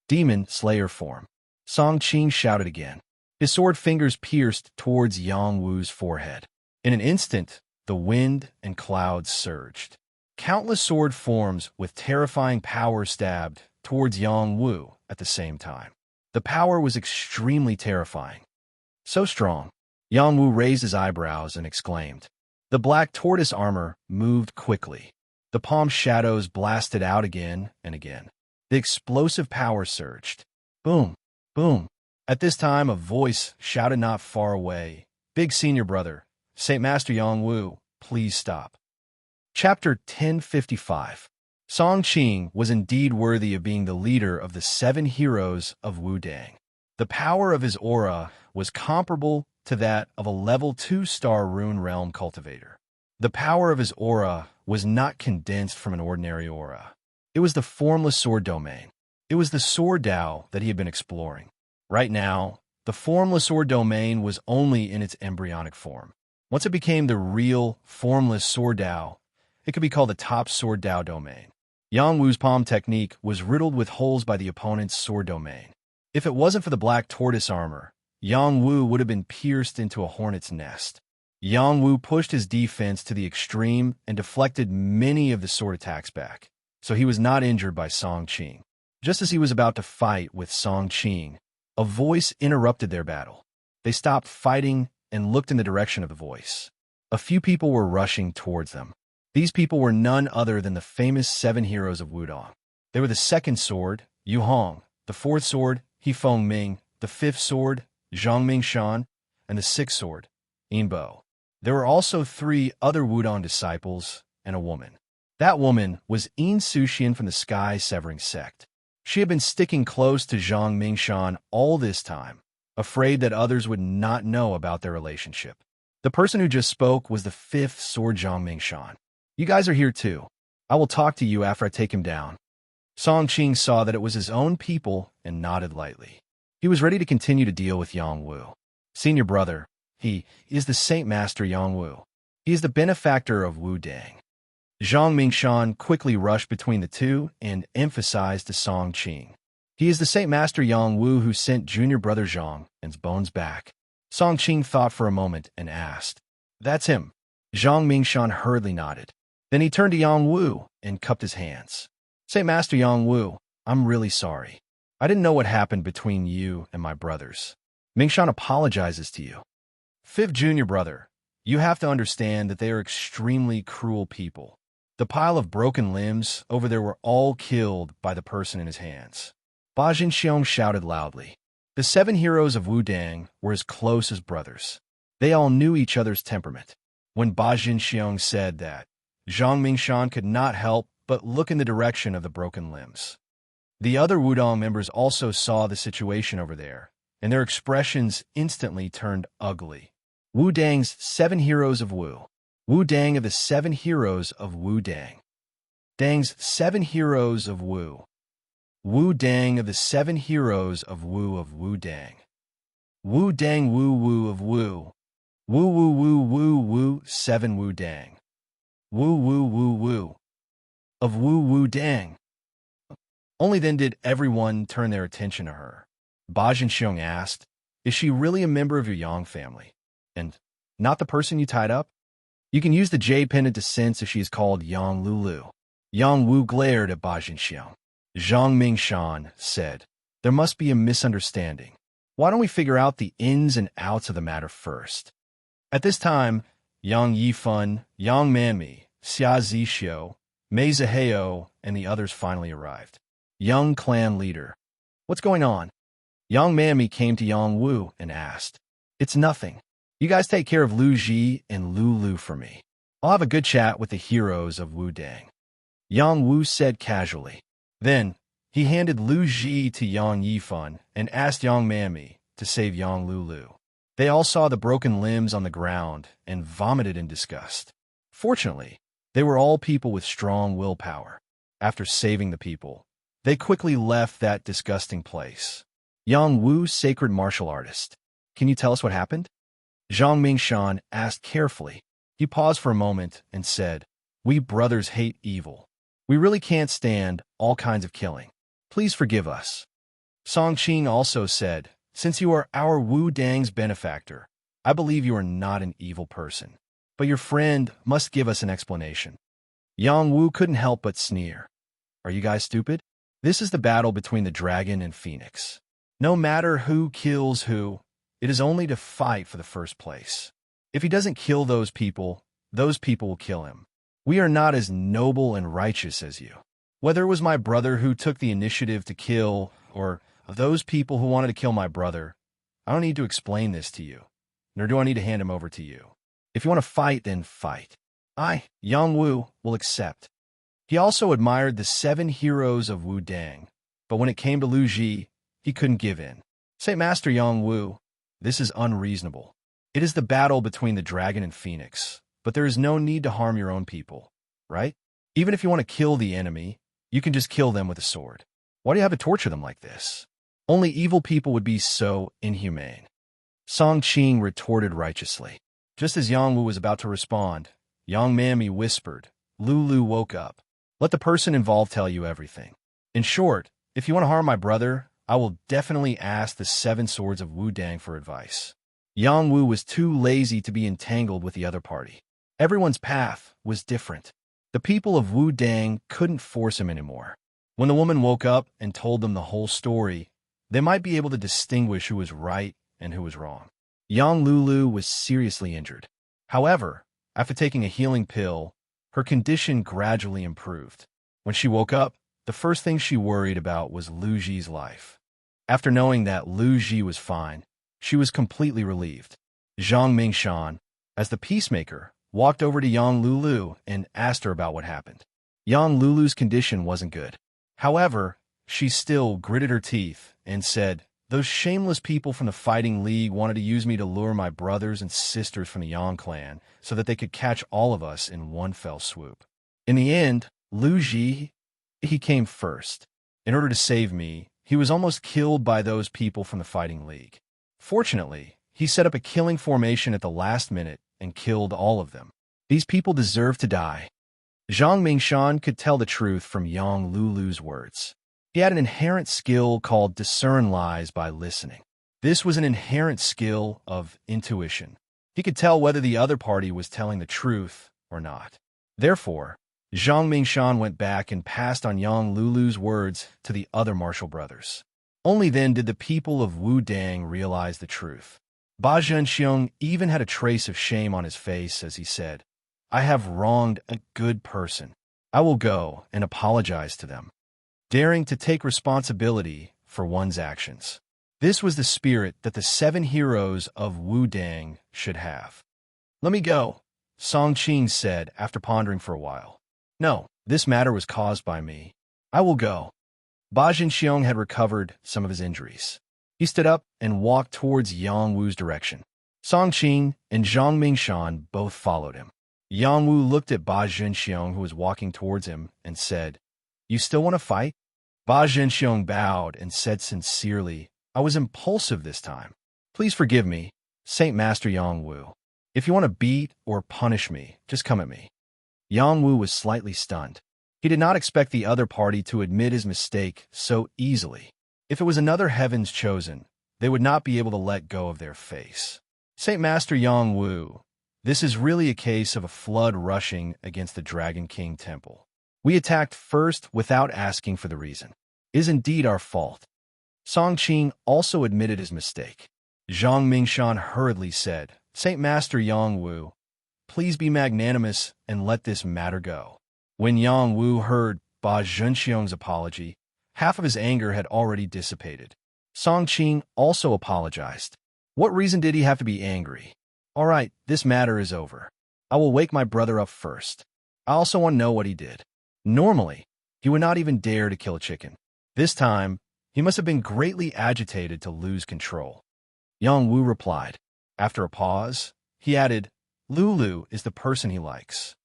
Demon Slayer form. Song Qing shouted again. His sword fingers pierced towards Yang Wu's forehead. In an instant, the wind and clouds surged. Countless sword forms with terrifying power stabbed towards Yang Wu at the same time. The power was extremely terrifying. So strong. Yang Wu raised his eyebrows and exclaimed. The black tortoise armor moved quickly. The palm shadows blasted out again and again. The explosive power surged. Boom, boom. At this time, a voice shouted not far away, "Big senior brother, Saint Master Yang Wu, please stop." Chapter 1055. Song Qing was indeed worthy of being the leader of the 7 heroes of Wudang. The power of his aura was comparable to that of a level 2-star rune realm cultivator. The power of his aura was not condensed from an ordinary aura. It was the formless sword domain. It was the sword Dao that he had been exploring. Right now, the formless sword domain was only in its embryonic form. Once it became the real, formless sword Dao, it could be called the top sword Dao domain. Yang Wu's palm technique was riddled with holes by the opponent's sword domain. If it wasn't for the black tortoise armor, Yang Wu would have been pierced into a hornet's nest. Yang Wu pushed his defense to the extreme and deflected many of the sword attacks back, so he was not injured by Song Qing. Just as he was about to fight with Song Qing, a voice interrupted their battle. They stopped fighting and looked in the direction of the voice. A few people were rushing towards them. These people were none other than the famous 7 heroes of Wudong. They were the 2nd sword, Yu Hong, the 4th sword, He Feng Ming, the 5th sword, Zhang Mingshan, and the 6th sword, Yin Bo. There were also 3 other Wudong disciples and a woman. That woman was Yin Suxian from the Sky Severing Sect. She had been sticking close to Zhang Mingshan all this time, afraid that others would not know about their relationship. The person who just spoke was the 5th sword Zhang Mingshan. You guys are here too. I will talk to you after I take him down. Song Qing saw that it was his own people and nodded lightly. He was ready to continue to deal with Yang Wu. Senior brother, he is the Saint Master Yang Wu. He is the benefactor of Wudang. Zhang Mingshan quickly rushed between the two and emphasized to Song Qing. He is the Saint Master Yang Wu who sent junior brother Zhang and his bones back. Song Qing thought for a moment and asked, "That's him." Zhang Mingshan hurriedly nodded. Then he turned to Yang Wu and cupped his hands. "Saint Master Yang Wu, I'm really sorry. I didn't know what happened between you and my brothers. Mingshan apologizes to you. 5th junior brother, you have to understand that they are extremely cruel people. The pile of broken limbs over there were all killed by the person in his hands." Ba Jinxiong shouted loudly. The 7 heroes of Wudang were as close as brothers. They all knew each other's temperament. When Ba Jinxiong said that, Zhang Mingshan could not help but look in the direction of the broken limbs. The other Wudong members also saw the situation over there, and their expressions instantly turned ugly. Wudang's 7 heroes of Wu. Wudang of the 7 heroes of Wudang. Dang's 7 heroes of Wu. Wudang of the 7 heroes of Wu of Wudang. Wudang Wu Wu of Wu. Wu Wu Wu Wu Wu 7 Wudang. Wu Wu Wu Wu of Wu Wudang. Only then did everyone turn their attention to her. Ba Jinxiong asked, "Is she really a member of your Yang family? And not the person you tied up?" You can use the J pendant to sense if she is called Yang Lulu. Yang Wu glared at Ba Jinxiong. Zhang Mingshan said, "There must be a misunderstanding. Why don't we figure out the ins and outs of the matter first?" At this time, Yang Yifun, Yang Manmi, Xia Zixio, Mei Ziheo, and the others finally arrived. Young clan leader. "What's going on?" Yang Manmi came to Yang Wu and asked. "It's nothing." You guys take care of Lu Ji and Lu Lu for me. I'll have a good chat with the heroes of Wu Dang. Yang Wu said casually. Then, he handed Lu Ji to Yang Yifan and asked Yang Mami to save Yang Lulu. They all saw the broken limbs on the ground and vomited in disgust. Fortunately, they were all people with strong willpower. After saving the people, they quickly left that disgusting place. Yang Wu, sacred martial artist. Can you tell us what happened? Zhang Mingshan asked carefully. He paused for a moment and said, We brothers hate evil. We really can't stand all kinds of killing. Please forgive us. Song Qing also said, Since you are our Wu Dang's benefactor, I believe you are not an evil person. But your friend must give us an explanation. Yang Wu couldn't help but sneer. Are you guys stupid? This is the battle between the dragon and phoenix. No matter who kills who, it is only to fight for the first place. If he doesn't kill those people will kill him. We are not as noble and righteous as you. Whether it was my brother who took the initiative to kill, or those people who wanted to kill my brother, I don't need to explain this to you, nor do I need to hand him over to you. If you want to fight, then fight. I, Yang Wu, will accept. He also admired the 7 heroes of Wu Dang, but when it came to Lu Ji, he couldn't give in. Say, Master Yang Wu, this is unreasonable. It is the battle between the dragon and phoenix, but there is no need to harm your own people, right? Even if you want to kill the enemy, you can just kill them with a sword. Why do you have to torture them like this? Only evil people would be so inhumane. Song Qing retorted righteously. Just as Yang Wu was about to respond, Yang Mami whispered, Lulu woke up. Let the person involved tell you everything. In short, if you want to harm my brother, I will definitely ask the 7 swords of Wu Dang for advice. Yang Wu was too lazy to be entangled with the other party. Everyone's path was different. The people of Wu Dang couldn't force him anymore. When the woman woke up and told them the whole story, they might be able to distinguish who was right and who was wrong. Yang Lulu was seriously injured. However, after taking a healing pill, her condition gradually improved. When she woke up, the first thing she worried about was Lu Ji's life. After knowing that Lu Ji was fine, she was completely relieved. Zhang Mingshan, as the peacemaker, walked over to Yang Lulu and asked her about what happened. Yang Lulu's condition wasn't good. However, she still gritted her teeth and said, Those shameless people from the Fighting League wanted to use me to lure my brothers and sisters from the Yang clan so that they could catch all of us in one fell swoop. In the end, Lu Ji, he came first. In order to save me, he was almost killed by those people from the Fighting League. Fortunately, he set up a killing formation at the last minute and killed all of them. These people deserve to die. Zhang Mingshan could tell the truth from Yang Lulu's words. He had an inherent skill called discern lies by listening. This was an inherent skill of intuition. He could tell whether the other party was telling the truth or not. Therefore, Zhang Mingshan went back and passed on Yang Lulu's words to the other martial brothers. Only then did the people of Wu Dang realize the truth. Ba Zhenxiong even had a trace of shame on his face as he said, I have wronged a good person. I will go and apologize to them. Daring to take responsibility for one's actions. This was the spirit that the 7 heroes of Wu Dang should have. Let me go, Song Qing said after pondering for a while. No, this matter was caused by me. I will go. Ba Zhenxiong had recovered some of his injuries. He stood up and walked towards Yang Wu's direction. Song Qing and Zhang Mingshan both followed him. Yang Wu looked at Ba Zhenxiong, who was walking towards him, and said, You still want to fight? Ba Zhenxiong bowed and said sincerely, I was impulsive this time. Please forgive me, Saint Master Yang Wu. If you want to beat or punish me, just come at me. Yang Wu was slightly stunned. He did not expect the other party to admit his mistake so easily. If it was another Heaven's Chosen, they would not be able to let go of their face. Saint Master Yang Wu, this is really a case of a flood rushing against the Dragon King Temple. We attacked first without asking for the reason. It is indeed our fault. Song Qing also admitted his mistake. Zhang Mingshan hurriedly said, Saint Master Yang Wu, please be magnanimous and let this matter go. When Yang Wu heard Ba Zhenxiong's apology, half of his anger had already dissipated. Song Qing also apologized. What reason did he have to be angry? All right, this matter is over. I will wake my brother up first. I also want to know what he did. Normally, he would not even dare to kill a chicken. This time, he must have been greatly agitated to lose control. Yang Wu replied. After a pause, he added, Lulu is the person he likes.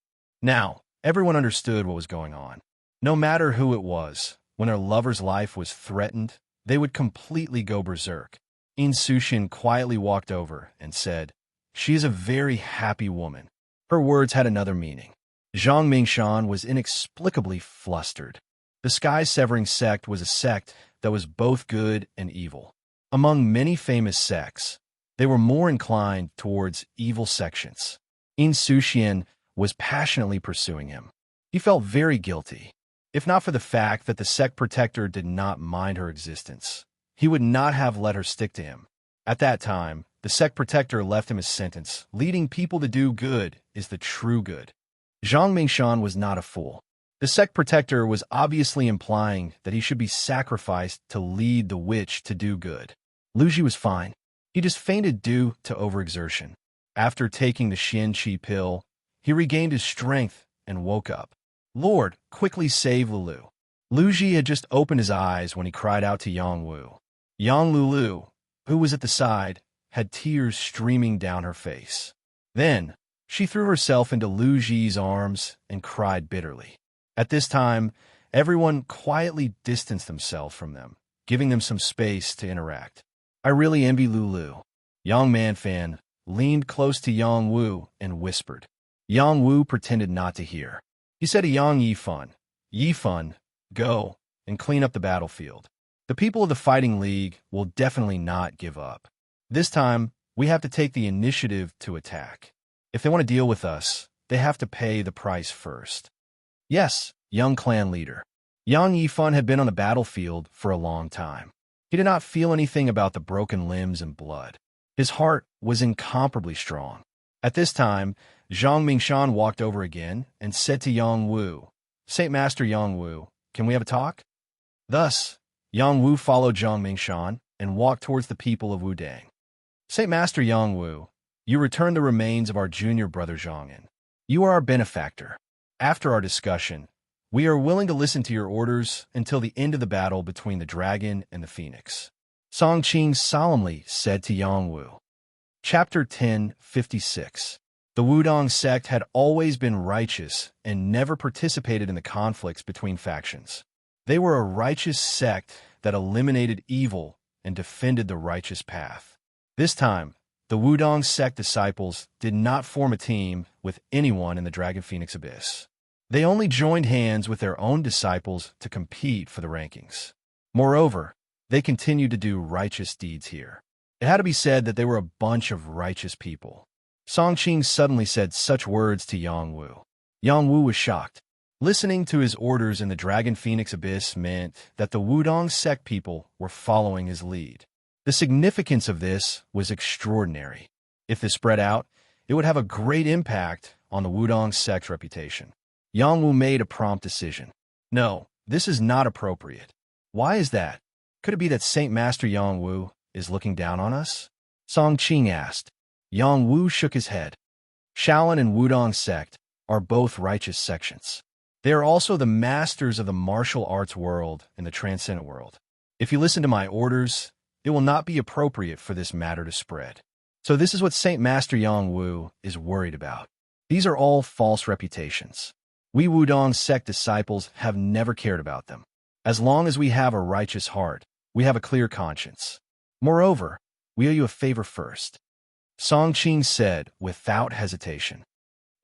Now, everyone understood what was going on. No matter who it was, when their lover's life was threatened, they would completely go berserk. In Sushin quietly walked over and said, She is a very happy woman. Her words had another meaning. Zhang Mingshan was inexplicably flustered. The sky-severing sect was a sect that was both good and evil. Among many famous sects, they were more inclined towards evil sections. In Sushin was passionately pursuing him. He felt very guilty. If not for the fact that the sect protector did not mind her existence, he would not have let her stick to him. At that time, the sect protector left him a sentence, leading people to do good is the true good. Zhang Mingshan was not a fool. The sect protector was obviously implying that he should be sacrificed to lead the witch to do good. Luji was fine. He just fainted due to overexertion. After taking the Xian Qi pill, he regained his strength and woke up. Lord, quickly save Lulu. Luji had just opened his eyes when he cried out to Yang Wu. Yang Lulu, who was at the side, had tears streaming down her face. Then, she threw herself into Lu Ji's arms and cried bitterly. At this time, everyone quietly distanced themselves from them, giving them some space to interact. I really envy Lulu. Yang Manfan leaned close to Yang Wu and whispered. Yang Wu pretended not to hear. He said to Yang Yifan, go and clean up the battlefield. The people of the Fighting League will definitely not give up. This time, we have to take the initiative to attack. If they want to deal with us, they have to pay the price first. Yes, young clan leader. Yang Yifan had been on the battlefield for a long time. He did not feel anything about the broken limbs and blood. His heart was incomparably strong. At this time, Zhang Mingshan walked over again and said to Yang Wu, Saint Master Yang Wu, can we have a talk? Thus, Yang Wu followed Zhang Mingshan and walked towards the people of Wudang. Saint Master Yang Wu, you returned the remains of our junior brother Zhang'an. You are our benefactor. After our discussion, we are willing to listen to your orders until the end of the battle between the dragon and the phoenix. Song Qing solemnly said to Yang Wu. Chapter 10:56. The Wudong sect had always been righteous and never participated in the conflicts between factions. They were a righteous sect that eliminated evil and defended the righteous path. This time, the Wudong sect disciples did not form a team with anyone in the Dragon Phoenix Abyss. They only joined hands with their own disciples to compete for the rankings. Moreover, they continued to do righteous deeds here. It had to be said that they were a bunch of righteous people. Song Qing suddenly said such words to Yang Wu. Yang Wu was shocked. Listening to his orders in the Dragon Phoenix Abyss meant that the Wudong sect people were following his lead. The significance of this was extraordinary. If this spread out, it would have a great impact on the Wudong sect's reputation. Yang Wu made a prompt decision. No, this is not appropriate. Why is that? Could it be that Saint Master Yang Wu is looking down on us? Song Qing asked. Yang Wu shook his head. Shaolin and Wudong sect are both righteous sections. They are also the masters of the martial arts world and the transcendent world. If you listen to my orders, it will not be appropriate for this matter to spread. So this is what Saint Master Yang Wu is worried about. These are all false reputations. We Wudong sect disciples have never cared about them. As long as we have a righteous heart, we have a clear conscience. Moreover, we owe you a favor first. Song Qing said without hesitation.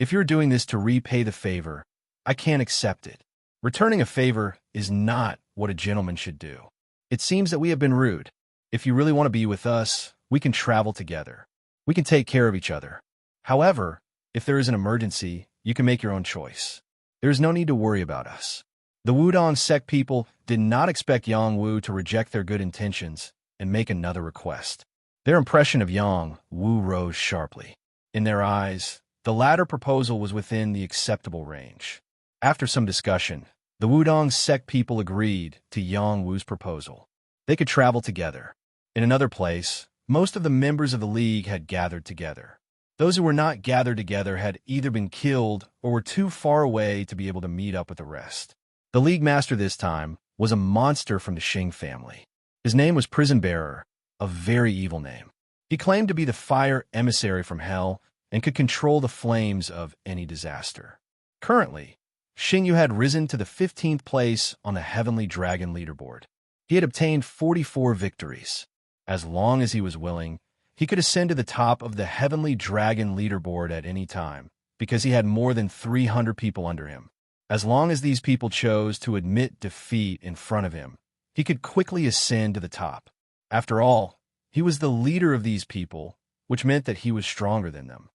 If you're doing this to repay the favor, I can't accept it. Returning a favor is not what a gentleman should do. It seems that we have been rude. If you really want to be with us, we can travel together. We can take care of each other. However, if there is an emergency, you can make your own choice. There is no need to worry about us. The Wudong sect people did not expect Yang Wu to reject their good intentions and make another request. Their impression of Yang Wu rose sharply. In their eyes, the latter proposal was within the acceptable range. After some discussion, the Wudong sect people agreed to Yang Wu's proposal. They could travel together. In another place, most of the members of the League had gathered together. Those who were not gathered together had either been killed or were too far away to be able to meet up with the rest. The League Master this time was a monster from the Xing family. His name was Prison Bearer, a very evil name. He claimed to be the fire emissary from hell and could control the flames of any disaster. Currently, Xingyu had risen to the 15th place on the Heavenly Dragon leaderboard. He had obtained 44 victories. As long as he was willing, he could ascend to the top of the Heavenly Dragon leaderboard at any time, because he had more than 300 people under him. As long as these people chose to admit defeat in front of him, he could quickly ascend to the top. After all, he was the leader of these people, which meant that he was stronger than them.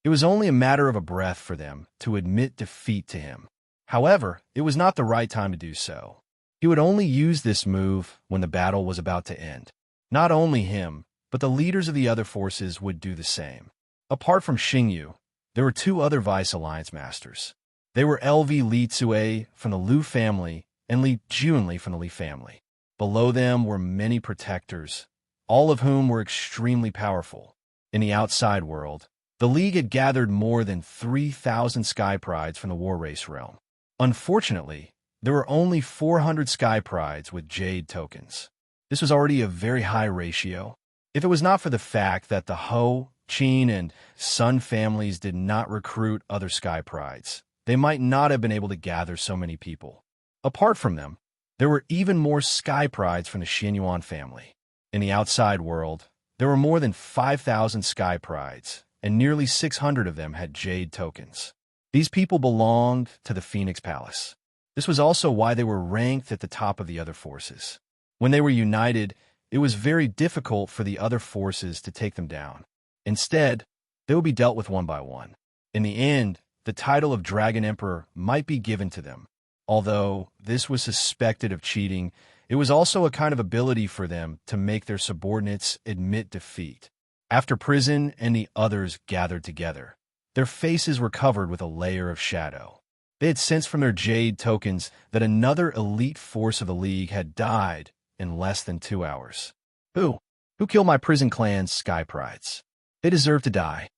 It was only a matter of a breath for them to admit defeat to him. However, it was not the right time to do so. He would only use this move when the battle was about to end. Not only him, but the leaders of the other forces would do the same. Apart from Xingyu, there were two other Vice Alliance Masters. They were LV Li Tsue from the Lu family and Li Junli from the Li family. Below them were many protectors, all of whom were extremely powerful. In the outside world, the League had gathered more than 3,000 Sky Prides from the War Race realm. Unfortunately, there were only 400 Sky Prides with Jade tokens. This was already a very high ratio. If it was not for the fact that the Ho, Qin, and Sun families did not recruit other Sky Prides, they might not have been able to gather so many people. Apart from them, there were even more Sky Prides from the Xianyuan family. In the outside world, there were more than 5,000 Sky Prides, and nearly 600 of them had Jade tokens. These people belonged to the Phoenix Palace. This was also why they were ranked at the top of the other forces. When they were united, it was very difficult for the other forces to take them down. Instead, they would be dealt with one by one. In the end, the title of Dragon Emperor might be given to them. Although this was suspected of cheating, it was also a kind of ability for them to make their subordinates admit defeat. After Prison and the others gathered together, their faces were covered with a layer of shadow. They had sensed from their Jade tokens that another elite force of the League had died in less than 2 hours. Who killed my Prison clan's Sky Prides? They deserve to die.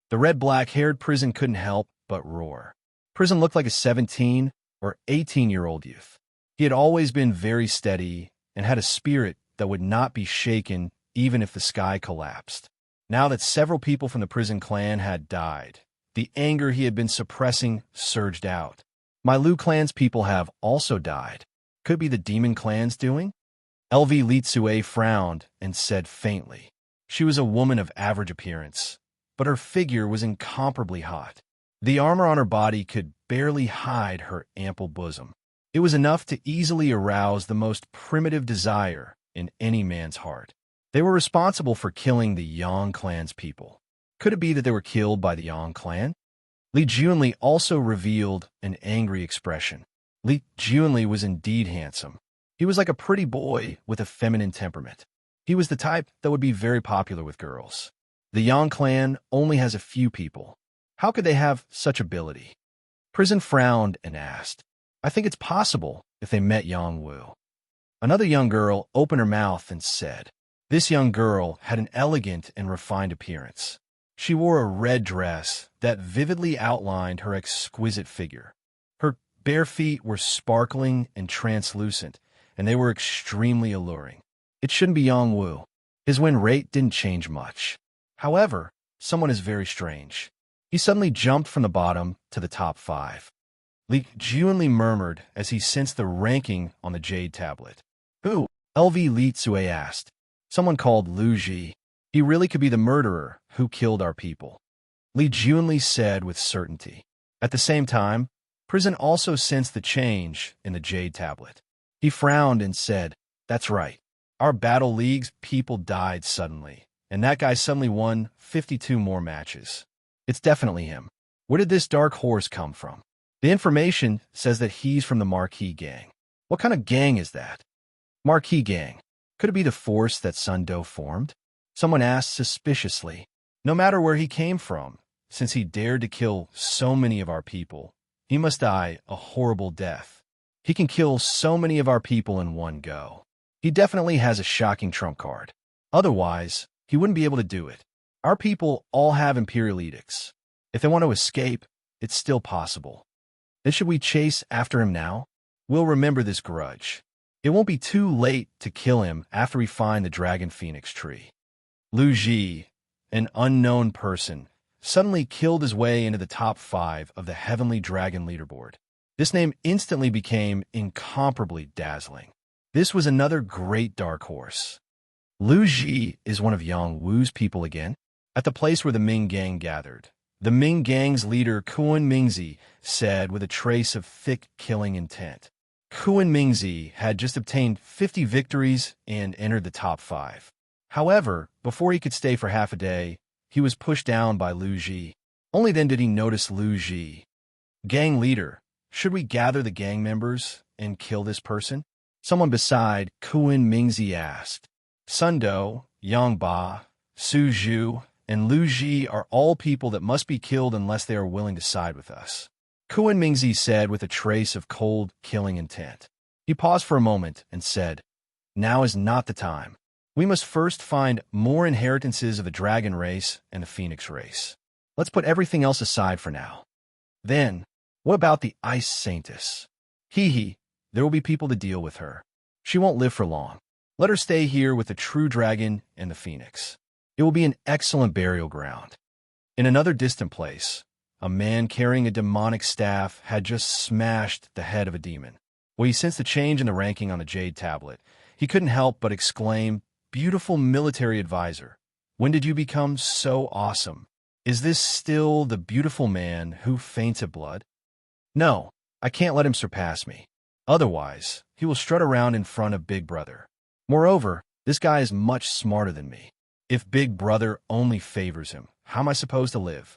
The red-black-haired Prison couldn't help but roar. Prison looked like a 17 or 18-year-old youth. He had always been very steady and had a spirit that would not be shaken even if the sky collapsed. Now that several people from the Prison clan had died, the anger he had been suppressing surged out. My Lu clan's people have also died. Could it be the Demon clan's doing? LV Li Tsue frowned and said faintly. She was a woman of average appearance, but her figure was incomparably hot. The armor on her body could barely hide her ample bosom. It was enough to easily arouse the most primitive desire in any man's heart. They were responsible for killing the Yang clan's people. Could it be that they were killed by the Yang clan? Li Junli also revealed an angry expression. Li Junli was indeed handsome. He was like a pretty boy with a feminine temperament. He was the type that would be very popular with girls. The Yang clan only has a few people. How could they have such ability? Prison frowned and asked. I think it's possible if they met Yang Wu. Another young girl opened her mouth and said. This young girl had an elegant and refined appearance. She wore a red dress that vividly outlined her exquisite figure. Her bare feet were sparkling and translucent, and they were extremely alluring. It shouldn't be Yang Wu. His win rate didn't change much. However, someone is very strange. He suddenly jumped from the bottom to the top 5. Li Junli murmured as he sensed the ranking on the Jade tablet. Who? LV Li Tsue asked. Someone called Lu Ji. He really could be the murderer who killed our people. Li Junli said with certainty. At the same time, Prison also sensed the change in the Jade tablet. He frowned and said, That's right. Our Battle League's people died suddenly, and that guy suddenly won 52 more matches. It's definitely him. Where did this dark horse come from? The information says that he's from the Marquis Gang. What kind of gang is that? Marquis Gang. Could it be the force that Sun Do formed? Someone asked suspiciously. No matter where he came from, since he dared to kill so many of our people, he must die a horrible death. He can kill so many of our people in one go. He definitely has a shocking trump card. Otherwise, he wouldn't be able to do it. Our people all have imperial edicts. If they want to escape, it's still possible. Then should we chase after him now? We'll remember this grudge. It won't be too late to kill him after we find the dragon phoenix tree. Lu Ji, an unknown person, suddenly killed his way into the top 5 of the Heavenly Dragon leaderboard. This name instantly became incomparably dazzling. This was another great dark horse. Lu Ji is one of Yang Wu's people again. At the place where the Ming gang gathered, the Ming gang's leader Kuan Mingzi said with a trace of thick killing intent. Kuan Mingzi had just obtained 50 victories and entered the top 5. However, before he could stay for half a day, he was pushed down by Lu Ji. Only then did he notice Lu Ji. Gang leader, should we gather the gang members and kill this person? Someone beside Kuan Mingzi asked. Sun Do, Yang Ba, Su Zhu, and Lu Ji are all people that must be killed unless they are willing to side with us. Kuan Mingzi said with a trace of cold, killing intent. He paused for a moment and said, Now is not the time. We must first find more inheritances of the dragon race and the phoenix race. Let's put everything else aside for now. Then, what about the Ice Saintess? There will be people to deal with her. She won't live for long. Let her stay here with the true dragon and the phoenix. It will be an excellent burial ground. In another distant place, a man carrying a demonic staff had just smashed the head of a demon. When he sensed the change in the ranking on the jade tablet, he couldn't help but exclaim, Beautiful military advisor, when did you become so awesome? Is this still the beautiful man who faints at blood? No, I can't let him surpass me. Otherwise, he will strut around in front of Big Brother. Moreover, this guy is much smarter than me. If Big Brother only favors him, how am I supposed to live?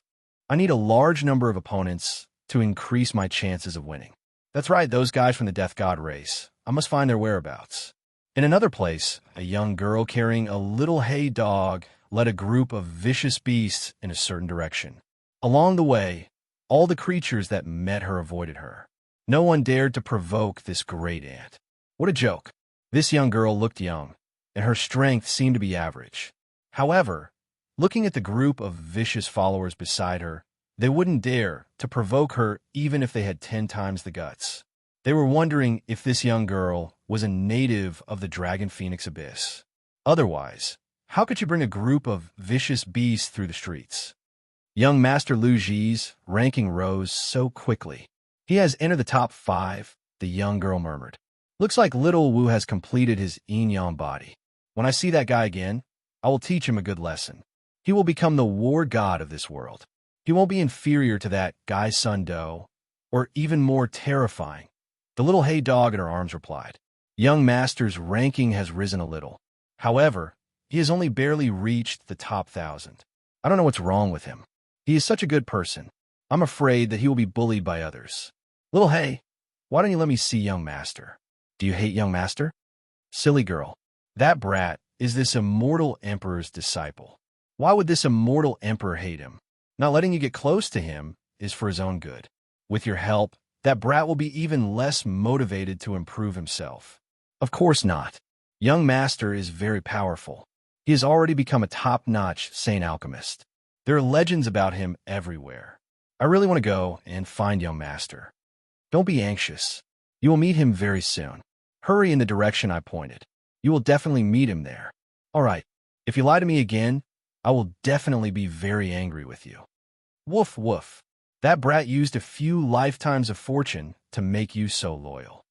I need a large number of opponents to increase my chances of winning. That's right, those guys from the Death God race. I must find their whereabouts. In another place, a young girl carrying a little hay dog led a group of vicious beasts in a certain direction. Along the way, all the creatures that met her avoided her. No one dared to provoke this great ant. What a joke. This young girl looked young, and her strength seemed to be average. However, looking at the group of vicious followers beside her, they wouldn't dare to provoke her even if they had 10 times the guts. They were wondering if this young girl was a native of the Dragon Phoenix Abyss. Otherwise, how could she bring a group of vicious beasts through the streets? Young Master Lu Ji's ranking rose so quickly. He has entered the top 5, the young girl murmured. Looks like little Wu has completed his yin-yang body. When I see that guy again, I will teach him a good lesson. He will become the war god of this world. He won't be inferior to that guy Sun Do, or even more terrifying. The little hay dog in her arms replied. Young Master's ranking has risen a little. However, he has only barely reached the top 1,000. I don't know what's wrong with him. He is such a good person. I'm afraid that he will be bullied by others. Little hay, why don't you let me see Young Master? Do you hate Young Master? Silly girl. That brat is this immortal emperor's disciple. Why would this immortal emperor hate him? Not letting you get close to him is for his own good. With your help, that brat will be even less motivated to improve himself. Of course not. Young Master is very powerful. He has already become a top-notch saint alchemist. There are legends about him everywhere. I really want to go and find Young Master. Don't be anxious. You will meet him very soon. Hurry in the direction I pointed. You will definitely meet him there. All right, if you lie to me again, I will definitely be very angry with you. Woof woof. That brat used a few lifetimes of fortune to make you so loyal.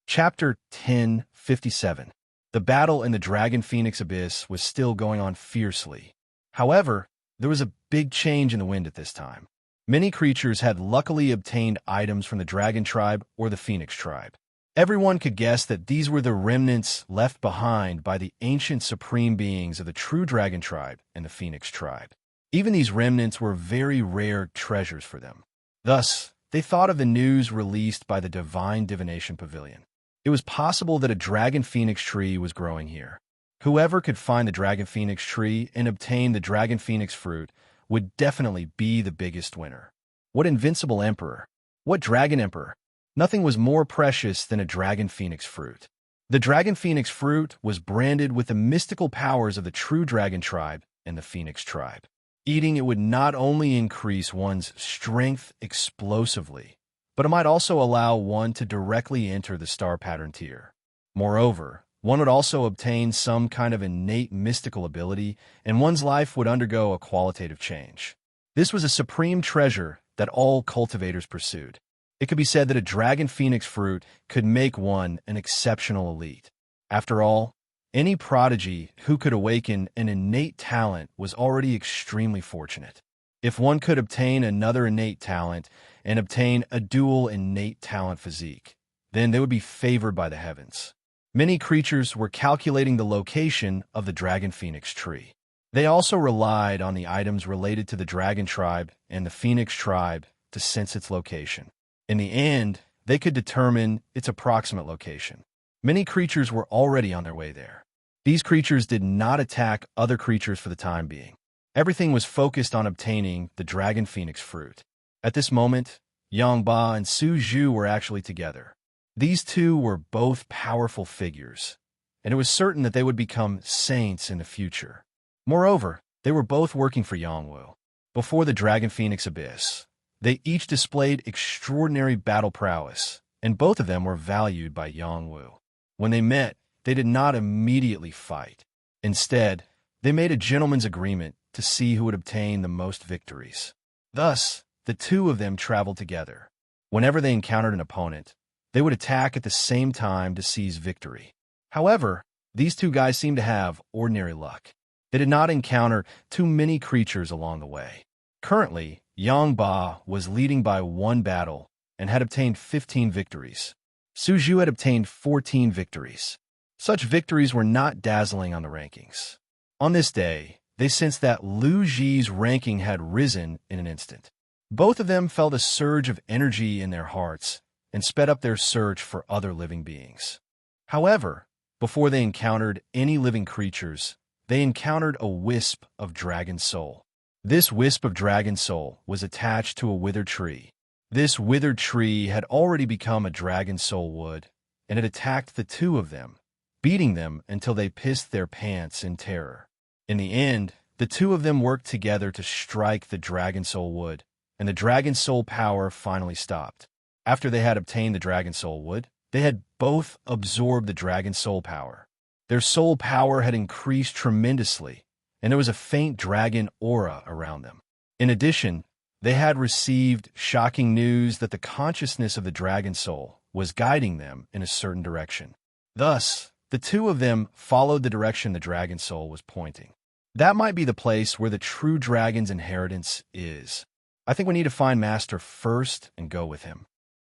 Chapter 1057. The battle in the Dragon Phoenix Abyss was still going on fiercely. However, there was a big change in the wind at this time. Many creatures had luckily obtained items from the Dragon Tribe or the Phoenix Tribe. Everyone could guess that these were the remnants left behind by the ancient supreme beings of the true Dragon Tribe and the Phoenix Tribe. Even these remnants were very rare treasures for them. Thus, they thought of the news released by the Divine Divination Pavilion. It was possible that a Dragon Phoenix tree was growing here. Whoever could find the Dragon Phoenix tree and obtain the Dragon Phoenix fruit would definitely be the biggest winner. What invincible emperor? What dragon emperor? Nothing was more precious than a Dragon Phoenix fruit. The Dragon Phoenix fruit was branded with the mystical powers of the true Dragon Tribe and the Phoenix tribe. Eating it would not only increase one's strength explosively, but it might also allow one to directly enter the star pattern tier. Moreover, one would also obtain some kind of innate mystical ability, and one's life would undergo a qualitative change. This was a supreme treasure that all cultivators pursued. It could be said that a dragon phoenix fruit could make one an exceptional elite. After all, any prodigy who could awaken an innate talent was already extremely fortunate. If one could obtain another innate talent and obtain a dual innate talent physique, then they would be favored by the heavens. Many creatures were calculating the location of the dragon phoenix tree. They also relied on the items related to the dragon tribe and the phoenix tribe to sense its location. In the end, they could determine its approximate location. Many creatures were already on their way there. These creatures did not attack other creatures for the time being. Everything was focused on obtaining the dragon phoenix fruit. At this moment, Yang Ba and Su Zhu were actually together. These two were both powerful figures, and it was certain that they would become saints in the future. Moreover, they were both working for Yangwu. Before the dragon phoenix abyss, they each displayed extraordinary battle prowess, and both of them were valued by Yangwu. When they met, they did not immediately fight. Instead, they made a gentleman's agreement to see who would obtain the most victories. Thus, the two of them traveled together. Whenever they encountered an opponent, they would attack at the same time to seize victory. However, these two guys seemed to have ordinary luck. They did not encounter too many creatures along the way. Currently, Yang Ba was leading by one battle and had obtained 15 victories. Su Zhu had obtained 14 victories. Such victories were not dazzling on the rankings. On this day, they sensed that Lu Ji's ranking had risen in an instant. Both of them felt a surge of energy in their hearts and sped up their search for other living beings. However, before they encountered any living creatures, they encountered a wisp of dragon soul. This wisp of dragon soul was attached to a withered tree. This withered tree had already become a dragon soul wood, and it attacked the two of them, beating them until they pissed their pants in terror. In the end, the two of them worked together to strike the dragon soul wood, and the dragon soul power finally stopped. After they had obtained the dragon soul wood, they had both absorbed the dragon soul power. Their soul power had increased tremendously, and there was a faint dragon aura around them. In addition, they had received shocking news that the consciousness of the dragon soul was guiding them in a certain direction. Thus, the two of them followed the direction the dragon soul was pointing. That might be the place where the true dragon's inheritance is. I think we need to find Master first and go with him.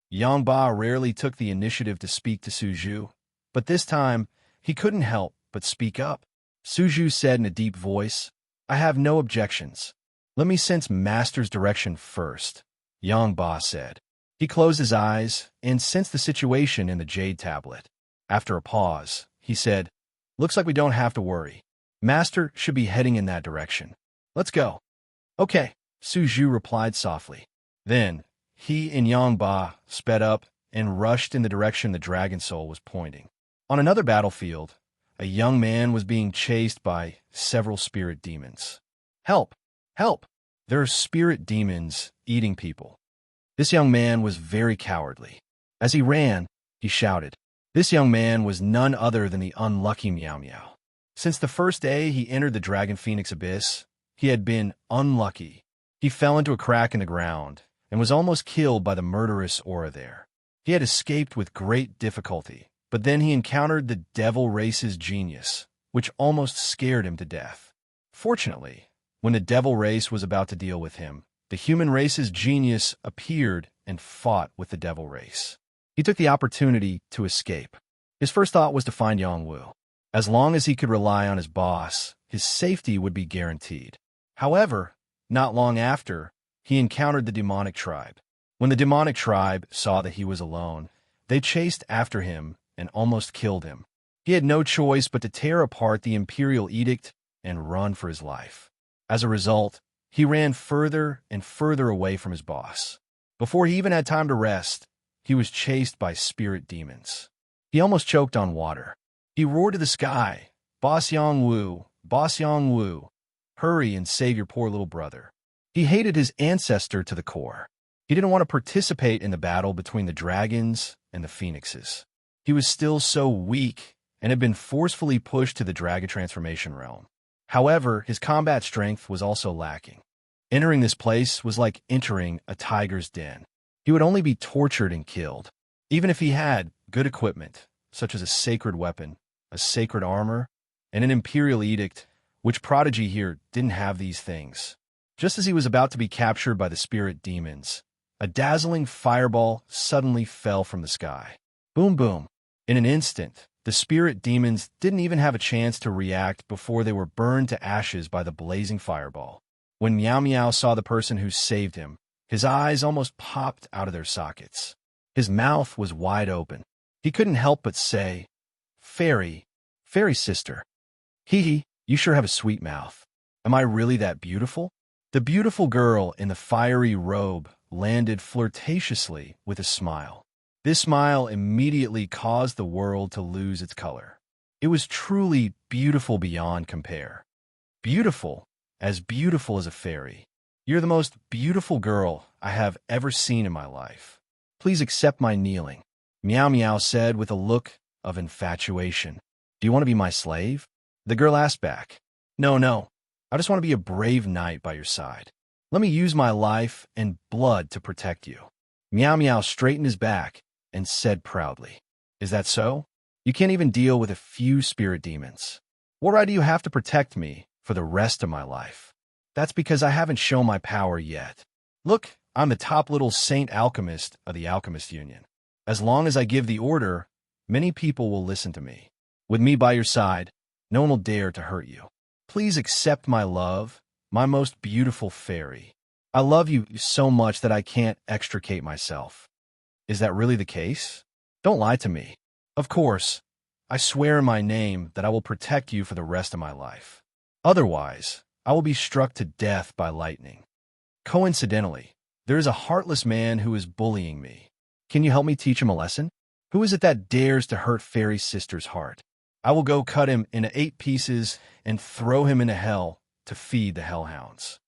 Yang Ba rarely took the initiative to speak to Su Zhu, but this time, he couldn't help but speak up. Su Zhu said in a deep voice, "I have no objections. Let me sense Master's direction first," Yang Ba said. He closed his eyes and sensed the situation in the jade tablet. After a pause, he said, "Looks like we don't have to worry. Master should be heading in that direction. Let's go." "Okay," Su Zhu replied softly. Then, he and Yang Ba sped up and rushed in the direction the dragon soul was pointing. On another battlefield, a young man was being chased by several spirit demons. "Help! Help! There are spirit demons eating people." This young man was very cowardly. As he ran, he shouted. This young man was none other than the unlucky Meow Meow. Since the first day he entered the Dragon Phoenix Abyss, he had been unlucky. He fell into a crack in the ground and was almost killed by the murderous aura there. He had escaped with great difficulty, but then he encountered the devil race's genius, which almost scared him to death. Fortunately, when the devil race was about to deal with him, the human race's genius appeared and fought with the devil race. He took the opportunity to escape. His first thought was to find Yangwu. As long as he could rely on his boss, his safety would be guaranteed. However, not long after, he encountered the demonic tribe. When the demonic tribe saw that he was alone, they chased after him and almost killed him. He had no choice but to tear apart the imperial edict and run for his life. As a result, he ran further and further away from his boss. Before he even had time to rest, he was chased by spirit demons. He almost choked on water. He roared to the sky, "Boss Yangwu, Boss Yangwu, Hurry and save your poor little brother. He hated his ancestor to the core. He didn't want to participate in the battle between the dragons and the phoenixes. He was still so weak and had been forcefully pushed to the dragon transformation realm. However, his combat strength was also lacking. Entering this place was like entering a tiger's den. He would only be tortured and killed. Even if he had good equipment, such as a sacred weapon, a sacred armor, and an imperial edict, which Prodigy here didn't have these things. Just as he was about to be captured by the spirit demons, a dazzling fireball suddenly fell from the sky. Boom, boom. In an instant, the spirit demons didn't even have a chance to react before they were burned to ashes by the blazing fireball. When Meow Meow saw the person who saved him, his eyes almost popped out of their sockets. His mouth was wide open. He couldn't help but say, "Fairy, fairy sister. Hee hee, you sure have a sweet mouth. Am I really that beautiful?" The beautiful girl in the fiery robe landed flirtatiously with a smile. This smile immediately caused the world to lose its color. It was truly beautiful beyond compare. Beautiful as a fairy. You're the most beautiful girl I have ever seen in my life. Please accept my kneeling, Meow Meow said with a look of infatuation. Do you want to be my slave? The girl asked back. No. I just want to be a brave knight by your side. Let me use my life and blood to protect you. Meow Meow straightened his back and said proudly. Is that so? You can't even deal with a few spirit demons. What right do you have to protect me for the rest of my life? That's because I haven't shown my power yet. Look, I'm the top little saint alchemist of the Alchemist Union. As long as I give the order, many people will listen to me. With me by your side, no one will dare to hurt you. Please accept my love, my most beautiful fairy. I love you so much that I can't extricate myself. Is that really the case? Don't lie to me. Of course, I swear in my name that I will protect you for the rest of my life. Otherwise, I will be struck to death by lightning. Coincidentally, there is a heartless man who is bullying me. Can you help me teach him a lesson? Who is it that dares to hurt Fairy Sister's heart? I will go cut him into 8 pieces and throw him into hell to feed the hellhounds.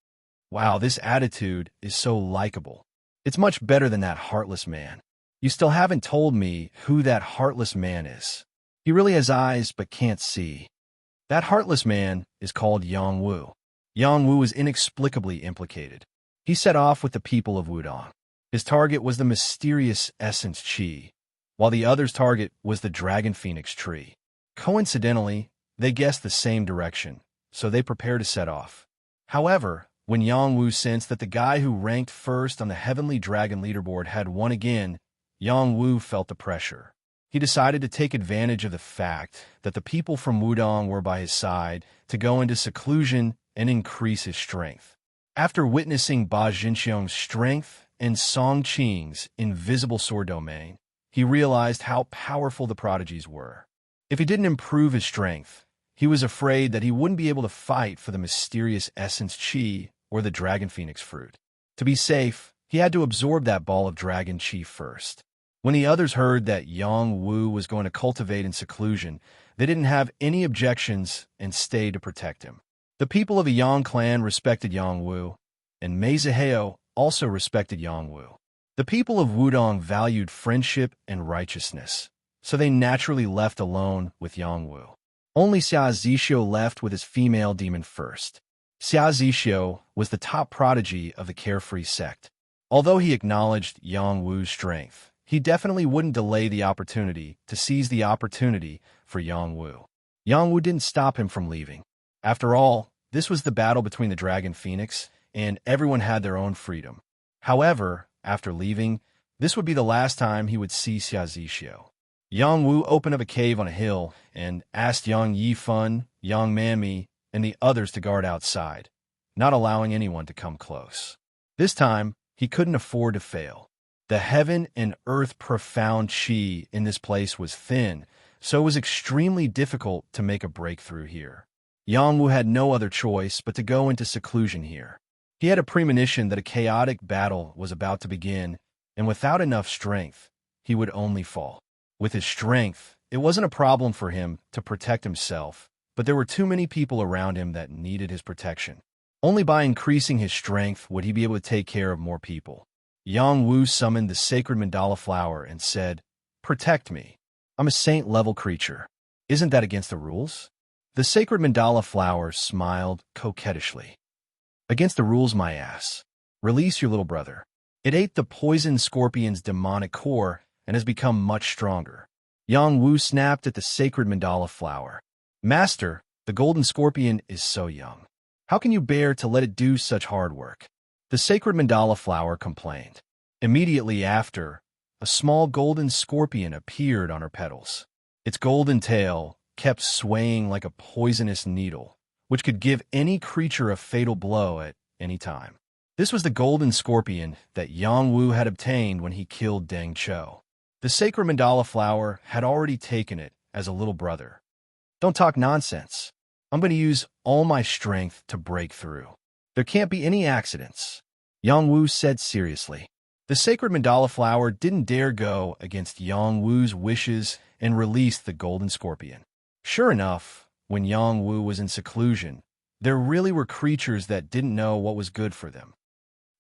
Wow, this attitude is so likable. It's much better than that heartless man. You still haven't told me who that heartless man is. He really has eyes but can't see. That heartless man is called Yang Wu. Yang Wu was inexplicably implicated. He set off with the people of Wudong. His target was the mysterious essence Qi, while the other's target was the dragon phoenix tree. Coincidentally, they guessed the same direction, so they prepared to set off. However, when Yang Wu sensed that the guy who ranked first on the Heavenly Dragon leaderboard had won again, Yang Wu felt the pressure. He decided to take advantage of the fact that the people from Wudong were by his side to go into seclusion and increase his strength. After witnessing Ba Jinxiong's strength and Song Qing's invisible sword domain, he realized how powerful the prodigies were. If he didn't improve his strength, he was afraid that he wouldn't be able to fight for the mysterious essence Qi or the dragon phoenix fruit. To be safe, he had to absorb that ball of dragon Qi first. When the others heard that Yang Wu was going to cultivate in seclusion, they didn't have any objections and stayed to protect him. The people of the Yang clan respected Yang Wu, and Mei Zihao also respected Yang Wu. The people of Wudong valued friendship and righteousness, so they naturally left alone with Yang Wu. Only Xia Zixio left with his female demon first. Xia Zixio was the top prodigy of the Carefree sect. Although he acknowledged Yang Wu's strength, he definitely wouldn't delay the opportunity to seize the opportunity for Yang Wu. Yang Wu didn't stop him from leaving. After all, this was the battle between the Dragon Phoenix, and everyone had their own freedom. However, after leaving, this would be the last time he would see Xia Zixio. Yang Wu opened up a cave on a hill and asked Yang Yifun, Yang Manmi, and the others to guard outside, not allowing anyone to come close. This time, he couldn't afford to fail. The heaven and earth profound Qi in this place was thin, so it was extremely difficult to make a breakthrough here. Yang Wu had no other choice but to go into seclusion here. He had a premonition that a chaotic battle was about to begin, and without enough strength, he would only fall. With his strength, it wasn't a problem for him to protect himself, but there were too many people around him that needed his protection. Only by increasing his strength would he be able to take care of more people. Yang Wu summoned the sacred mandala flower and said, "Protect me. I'm a saint-level creature. Isn't that against the rules?" The sacred mandala flower smiled coquettishly. "Against the rules, my ass. Release your little brother." It ate the poison scorpion's demonic core and has become much stronger. Yang Wu snapped at the sacred mandala flower. "Master, the golden scorpion is so young. How can you bear to let it do such hard work?" The sacred mandala flower complained. Immediately after, a small golden scorpion appeared on her petals. Its golden tail kept swaying like a poisonous needle, which could give any creature a fatal blow at any time. This was the golden scorpion that Yang Wu had obtained when he killed Deng Cho. The sacred mandala flower had already taken it as a little brother. "Don't talk nonsense. I'm going to use all my strength to break through. There can't be any accidents," Yang Wu said seriously. The sacred mandala flower didn't dare go against Yang Wu's wishes and released the golden scorpion. Sure enough, when Yang Wu was in seclusion, there really were creatures that didn't know what was good for them.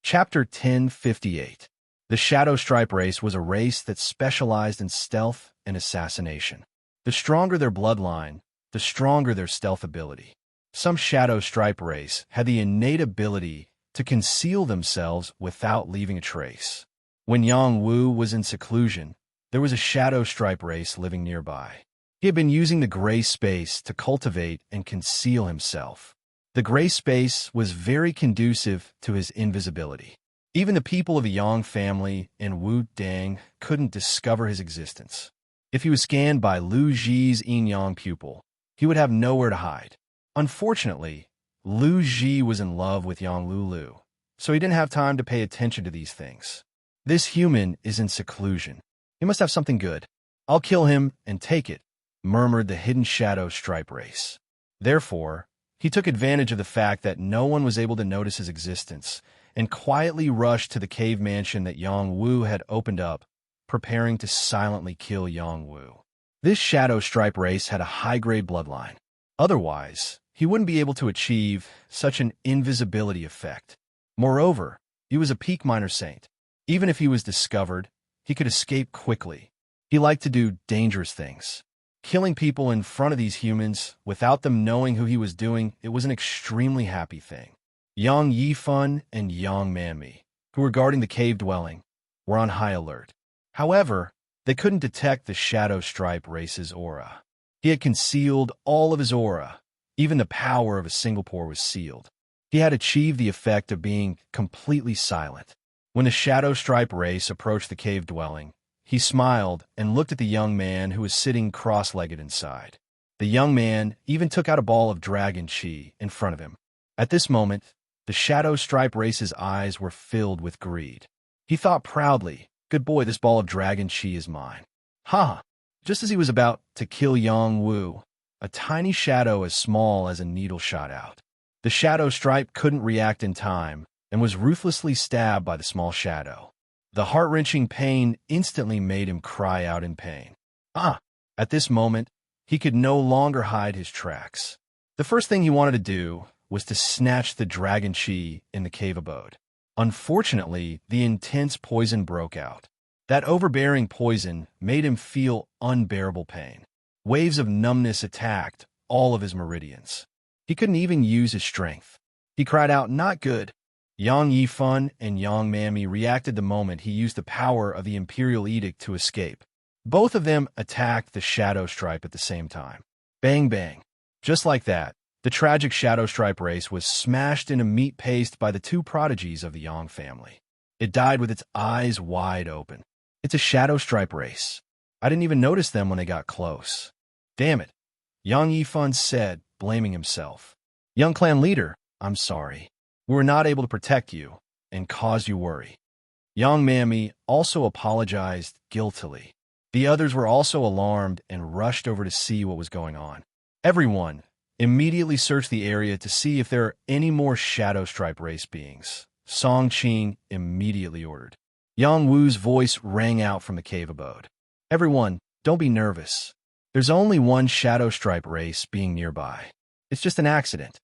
Chapter 1058. The Shadow Stripe race was a race that specialized in stealth and assassination. The stronger their bloodline, the stronger their stealth ability. Some Shadow Stripe race had the innate ability to conceal themselves without leaving a trace. When Yang Wu was in seclusion, there was a Shadow Stripe race living nearby. He had been using the gray space to cultivate and conceal himself. The gray space was very conducive to his invisibility. Even the people of the Yang family and Wu Dang couldn't discover his existence. If he was scanned by Lu Ji's yin-yang pupil, he would have nowhere to hide. Unfortunately, Lu Ji was in love with Yang Lulu, so he didn't have time to pay attention to these things. "This human is in seclusion. He must have something good. I'll kill him and take it," murmured the hidden Shadow Stripe race. Therefore, he took advantage of the fact that no one was able to notice his existence and quietly rushed to the cave mansion that Yang Wu had opened up, preparing to silently kill Yang Wu. This Shadow Stripe race had a high-grade bloodline. Otherwise, he wouldn't be able to achieve such an invisibility effect. Moreover, he was a peak minor saint. Even if he was discovered, he could escape quickly. He liked to do dangerous things. Killing people in front of these humans without them knowing who he was doing, it was an extremely happy thing. Yang Yifun and Yang Manmi, who were guarding the cave dwelling, were on high alert. However, they couldn't detect the Shadow Stripe race's aura. He had concealed all of his aura. Even the power of a single pore was sealed. He had achieved the effect of being completely silent. When the Shadow Stripe race approached the cave dwelling, he smiled and looked at the young man who was sitting cross-legged inside. The young man even took out a ball of dragon chi in front of him. At this moment, the Shadow Stripe race's eyes were filled with greed. He thought proudly, "Good boy, this ball of dragon chi is mine." Ha! Just as he was about to kill Yang Wu, a tiny shadow as small as a needle shot out. The Shadow Stripe couldn't react in time and was ruthlessly stabbed by the small shadow. The heart-wrenching pain instantly made him cry out in pain. At this moment, he could no longer hide his tracks. The first thing he wanted to do was to snatch the dragon chi in the cave abode. Unfortunately, the intense poison broke out. That overbearing poison made him feel unbearable pain. Waves of numbness attacked all of his meridians. He couldn't even use his strength. He cried out, "Not good." Yang Yifun and Yang Manmi reacted the moment he used the power of the Imperial Edict to escape. Both of them attacked the Shadow Stripe at the same time. Bang bang. Just like that, the tragic Shadow Stripe race was smashed into meat paste by the two prodigies of the Yang family. It died with its eyes wide open. "It's a Shadow Stripe race. I didn't even notice them when they got close." "Damn it," Yang Yifun said, blaming himself. "Young clan leader, I'm sorry. We were not able to protect you and caused you worry." Yang Manmi also apologized guiltily. The others were also alarmed and rushed over to see what was going on. Everyone immediately searched the area to see if there are any more Shadow Stripe race beings. Song Qing immediately ordered. Yang Wu's voice rang out from the cave abode. "Everyone, don't be nervous. There's only one shadow stripe race being nearby. It's just an accident.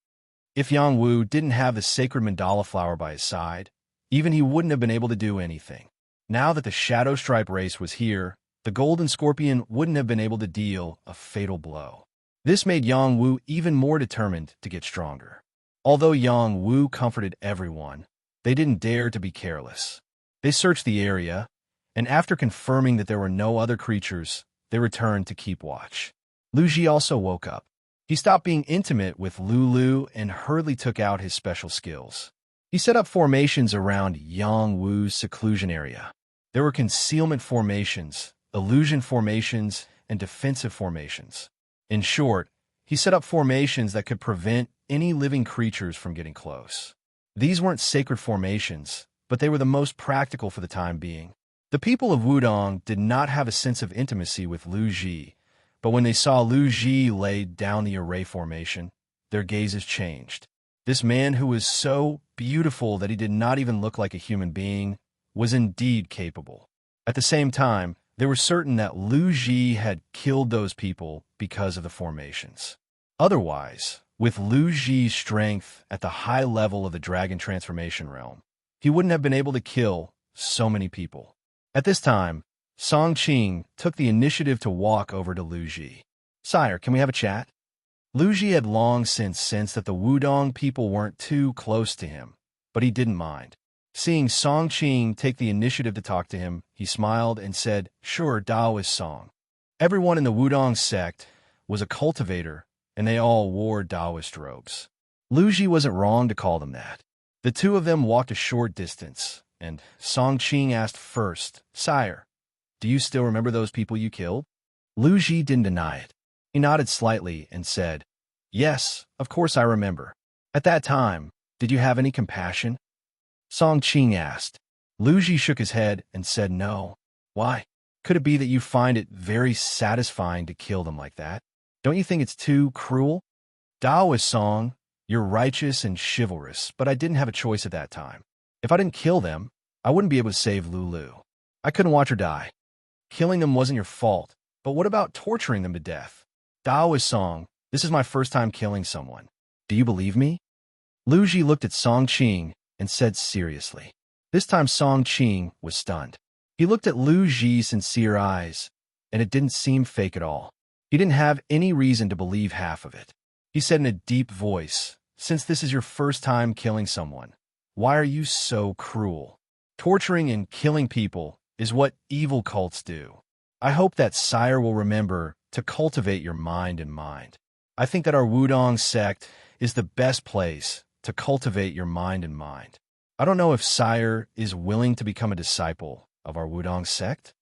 If Yang Wu didn't have the sacred mandala flower by his side, even he wouldn't have been able to do anything. Now that the shadow stripe race was here, the golden scorpion wouldn't have been able to deal a fatal blow. This made Yang Wu even more determined to get stronger. Although Yang Wu comforted everyone, they didn't dare to be careless. They searched the area, and after confirming that there were no other creatures, they returned to keep watch. Lu Ji also woke up. He stopped being intimate with Lulu and hurriedly took out his special skills. He set up formations around Yang Wu's seclusion area. There were concealment formations, illusion formations, and defensive formations. In short, he set up formations that could prevent any living creatures from getting close. These weren't sacred formations, but they were the most practical for the time being. The people of Wudong did not have a sense of intimacy with Lu Ji, but when they saw Lu Ji lay down the array formation, their gazes changed. This man who was so beautiful that he did not even look like a human being was indeed capable. At the same time, they were certain that Lu Ji had killed those people because of the formations. Otherwise, with Lu Ji's strength at the high level of the dragon transformation realm, he wouldn't have been able to kill so many people. At this time, Song Qing took the initiative to walk over to Lu Ji. "Sire, can we have a chat?" Lu Ji had long since sensed that the Wudong people weren't too close to him, but he didn't mind. Seeing Song Qing take the initiative to talk to him, he smiled and said, "Sure, Taoist Song." Everyone in the Wudong sect was a cultivator, and they all wore Taoist robes. Lu Ji wasn't wrong to call them that. The two of them walked a short distance, and Song Qing asked first, "Sire, do you still remember those people you killed?" Lu Ji didn't deny it. He nodded slightly and said, "Yes, of course I remember. At that time, did you have any compassion?" Song Qing asked. Lu Ji shook his head and said no. "Why? Could it be that you find it very satisfying to kill them like that? Don't you think it's too cruel? Taoist Song, you're righteous and chivalrous, but I didn't have a choice at that time. If I didn't kill them, I wouldn't be able to save Lulu. I couldn't watch her die. Killing them wasn't your fault, but what about torturing them to death? Taoist Song, this is my first time killing someone. Do you believe me?" Lu Ji looked at Song Qing and said seriously. This time Song Qing was stunned. He looked at Lu Ji's sincere eyes, and it didn't seem fake at all. He didn't have any reason to believe half of it. He said in a deep voice, "Since this is your first time killing someone, why are you so cruel? Torturing and killing people is what evil cults do. I hope that Sire will remember to cultivate your mind and mind. I think that our Wudong sect is the best place to cultivate your mind and mind. I don't know if Sire is willing to become a disciple of our Wudong sect."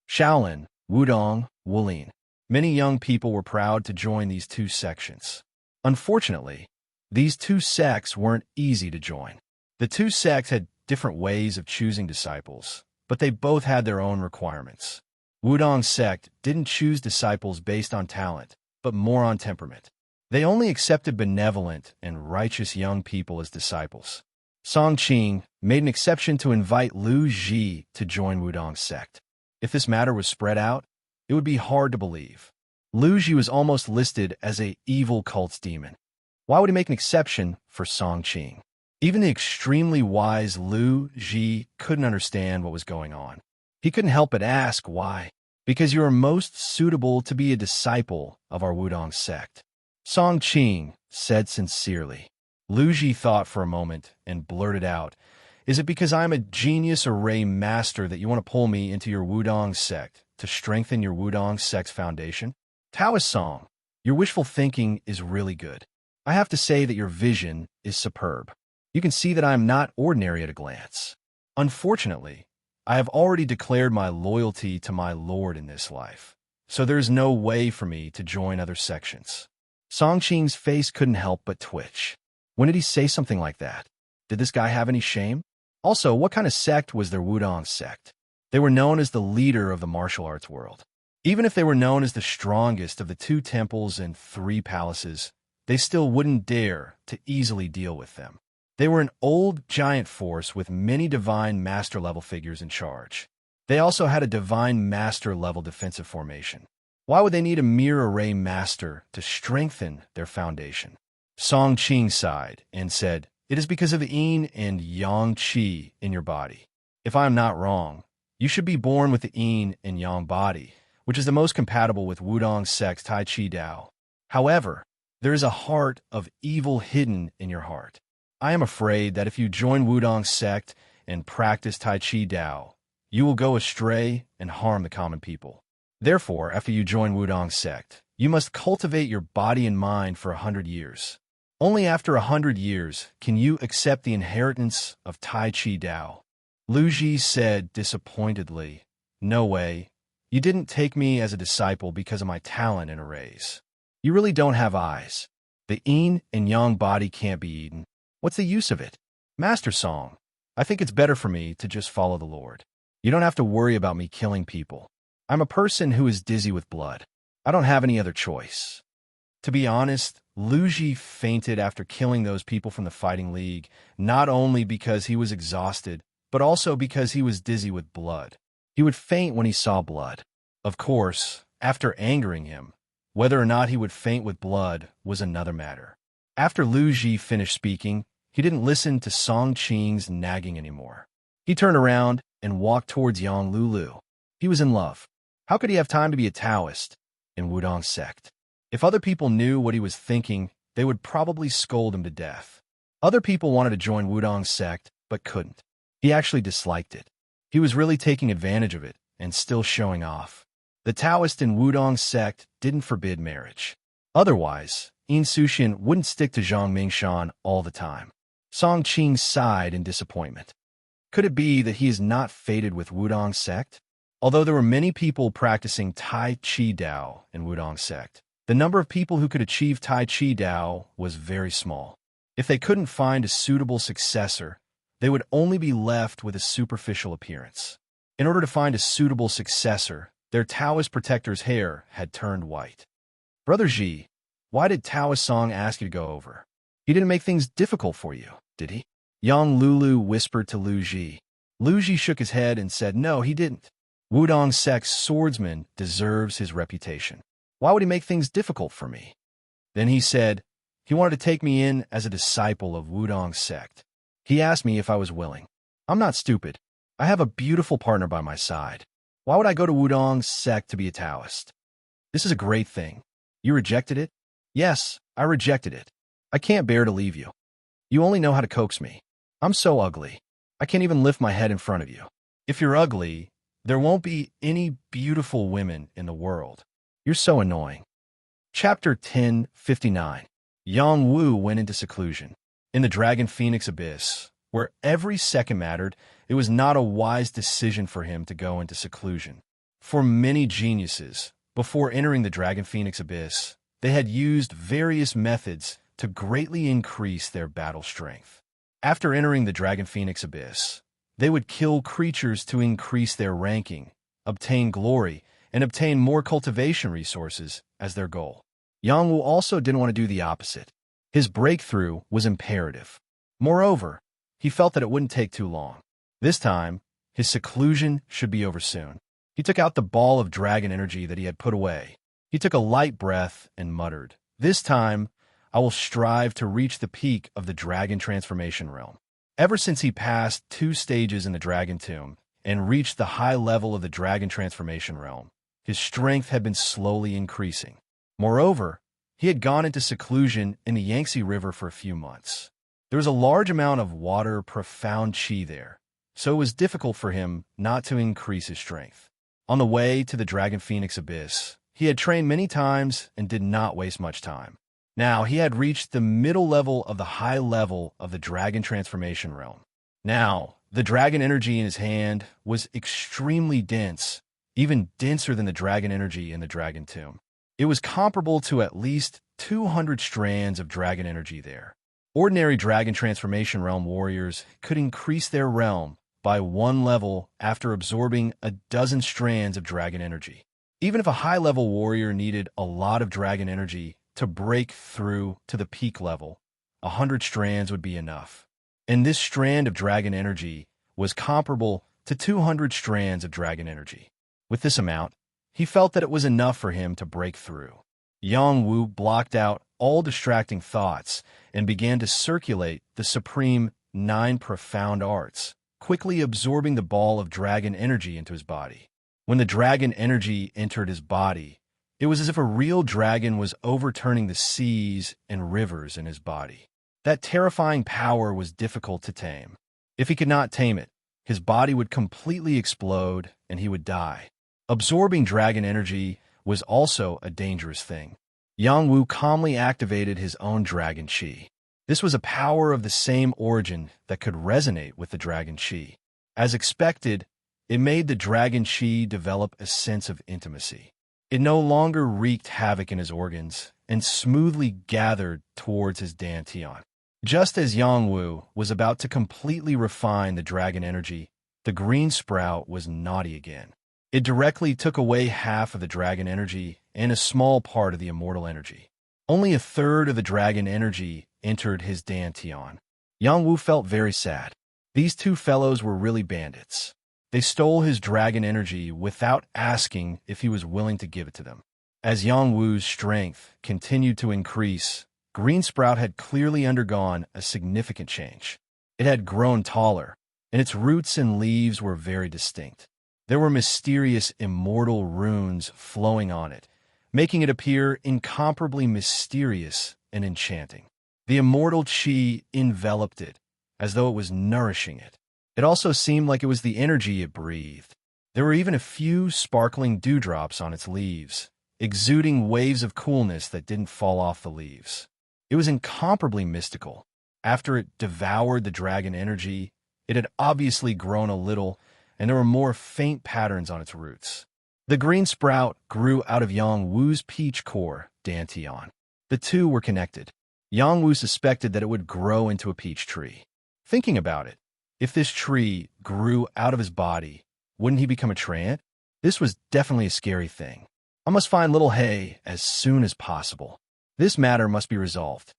Shaolin, Wudong, Wulin. Many young people were proud to join these two sections. Unfortunately, these two sects weren't easy to join. The two sects had different ways of choosing disciples, but they both had their own requirements. Wudong sect didn't choose disciples based on talent, but more on temperament. They only accepted benevolent and righteous young people as disciples. Song Qing made an exception to invite Lu Ji to join Wudong sect. If this matter was spread out, it would be hard to believe. Lu Ji was almost listed as a evil cult's demon. Why would he make an exception for Song Qing? Even the extremely wise Lu Ji couldn't understand what was going on. He couldn't help but ask why. "Because you are most suitable to be a disciple of our Wudong sect," Song Qing said sincerely. Lu Ji thought for a moment and blurted out, "Is it because I'm a genius array master that you want to pull me into your Wudong sect to strengthen your Wudong sect's foundation?" Taoist Song, your wishful thinking is really good. I have to say that your vision is superb. You can see that I am not ordinary at a glance. Unfortunately, I have already declared my loyalty to my lord in this life, so there is no way for me to join other sections. Song Qing's face couldn't help but twitch. When did he say something like that? Did this guy have any shame? Also, what kind of sect was their Wudong sect? They were known as the leader of the martial arts world. Even if they were known as the strongest of the 2 temples and 3 palaces, they still wouldn't dare to easily deal with them. They were an old giant force with many divine master-level figures in charge. They also had a divine master-level defensive formation. Why would they need a mere array master to strengthen their foundation? Song Qing sighed and said, "It is because of the yin and yang qi in your body. If I am not wrong, you should be born with the yin and yang body, which is the most compatible with Wudong sect's Tai Chi Dao. However, there is a heart of evil hidden in your heart. I am afraid that if you join Wudong sect and practice Tai Chi Dao, you will go astray and harm the common people. Therefore, after you join Wudong sect, you must cultivate your body and mind for 100 years. Only after 100 years can you accept the inheritance of Tai Chi Dao." Lu Ji said disappointedly, "No way. You didn't take me as a disciple because of my talent in arrays. You really don't have eyes. The yin and yang body can't be eaten. What's the use of it? Master Song, I think it's better for me to just follow the Lord. You don't have to worry about me killing people. I'm a person who is dizzy with blood. I don't have any other choice." To be honest, Lu Ji fainted after killing those people from the Fighting League, not only because he was exhausted, but also because he was dizzy with blood. He would faint when he saw blood. Of course, after angering him, whether or not he would faint with blood was another matter. After Lu Ji finished speaking, he didn't listen to Song Qing's nagging anymore. He turned around and walked towards Yang Lulu. He was in love. How could he have time to be a Taoist in Wudong sect? If other people knew what he was thinking, they would probably scold him to death. Other people wanted to join Wudong sect, but couldn't. He actually disliked it. He was really taking advantage of it and still showing off. The Taoist in Wudong sect didn't forbid marriage. Otherwise, Yin Suxian wouldn't stick to Zhang Mingshan all the time. Song Qing sighed in disappointment. Could it be that he is not fated with Wudong sect? Although there were many people practicing Tai Chi Dao in Wudong sect, the number of people who could achieve Tai Chi Dao was very small. If they couldn't find a suitable successor, they would only be left with a superficial appearance. In order to find a suitable successor, their Taoist protector's hair had turned white. "Brother Ji, why did Taoist Song ask you to go over? He didn't make things difficult for you, did he?" Yang Lulu whispered to Lu Ji. Lu Ji shook his head and said, "No, he didn't. Wudong sect's swordsman deserves his reputation. Why would he make things difficult for me?" Then he said, "He wanted to take me in as a disciple of Wudong sect. He asked me if I was willing. I'm not stupid. I have a beautiful partner by my side. Why would I go to Wudong sect to be a Taoist? This is a great thing. You rejected it?" "Yes, I rejected it. I can't bear to leave you. You only know how to coax me. I'm so ugly. I can't even lift my head in front of you. If you're ugly, there won't be any beautiful women in the world. You're so annoying." Chapter 1059. Yang Wu went into seclusion. In the Dragon Phoenix Abyss, where every second mattered, it was not a wise decision for him to go into seclusion. For many geniuses, before entering the Dragon Phoenix Abyss, they had used various methods to greatly increase their battle strength. After entering the Dragon Phoenix Abyss, they would kill creatures to increase their ranking, obtain glory, and obtain more cultivation resources as their goal. Yang Wu also didn't want to do the opposite. His breakthrough was imperative. Moreover, he felt that it wouldn't take too long. This time, his seclusion should be over soon. He took out the ball of dragon energy that he had put away. He took a light breath and muttered, "This time, I will strive to reach the peak of the dragon transformation realm." Ever since he passed 2 stages in the dragon tomb and reached the high level of the dragon transformation realm, his strength had been slowly increasing. Moreover, he had gone into seclusion in the Yangtze River for a few months. There was a large amount of water, profound qi there, so it was difficult for him not to increase his strength. On the way to the Dragon Phoenix Abyss, he had trained many times and did not waste much time. Now he had reached the middle level of the high level of the dragon transformation realm. Now, the dragon energy in his hand was extremely dense, even denser than the dragon energy in the dragon tomb. It was comparable to at least 200 strands of dragon energy there. Ordinary dragon transformation realm warriors could increase their realm by 1 level after absorbing a dozen strands of dragon energy. Even if a high-level warrior needed a lot of dragon energy to break through to the peak level, 100 strands would be enough. And this strand of dragon energy was comparable to 200 strands of dragon energy. With this amount, he felt that it was enough for him to break through. Yang Wu blocked out all distracting thoughts and began to circulate the supreme 9 profound arts, quickly absorbing the ball of dragon energy into his body. When the dragon energy entered his body, it was as if a real dragon was overturning the seas and rivers in his body. That terrifying power was difficult to tame. If he could not tame it, his body would completely explode and he would die. Absorbing dragon energy was also a dangerous thing. Yang Wu calmly activated his own dragon qi. This was a power of the same origin that could resonate with the dragon qi. As expected, it made the dragon qi develop a sense of intimacy. It no longer wreaked havoc in his organs and smoothly gathered towards his dantian. Just as Yang Wu was about to completely refine the dragon energy, the green sprout was naughty again. It directly took away half of the dragon energy and a small part of the immortal energy. Only a third of the dragon energy entered his dantian. Yang Wu felt very sad. These two fellows were really bandits. They stole his dragon energy without asking if he was willing to give it to them. As Yang Wu's strength continued to increase, Green Sprout had clearly undergone a significant change. It had grown taller, and its roots and leaves were very distinct. There were mysterious immortal runes flowing on it, making it appear incomparably mysterious and enchanting. The immortal qi enveloped it, as though it was nourishing it. It also seemed like it was the energy it breathed. There were even a few sparkling dewdrops on its leaves, exuding waves of coolness that didn't fall off the leaves. It was incomparably mystical. After it devoured the dragon energy, it had obviously grown a little, and there were more faint patterns on its roots. The green sprout grew out of Yang Wu's peach core, dantian. The two were connected. Yang Wu suspected that it would grow into a peach tree. Thinking about it, if this tree grew out of his body, wouldn't he become a treant? This was definitely a scary thing. I must find little Hay as soon as possible. This matter must be resolved.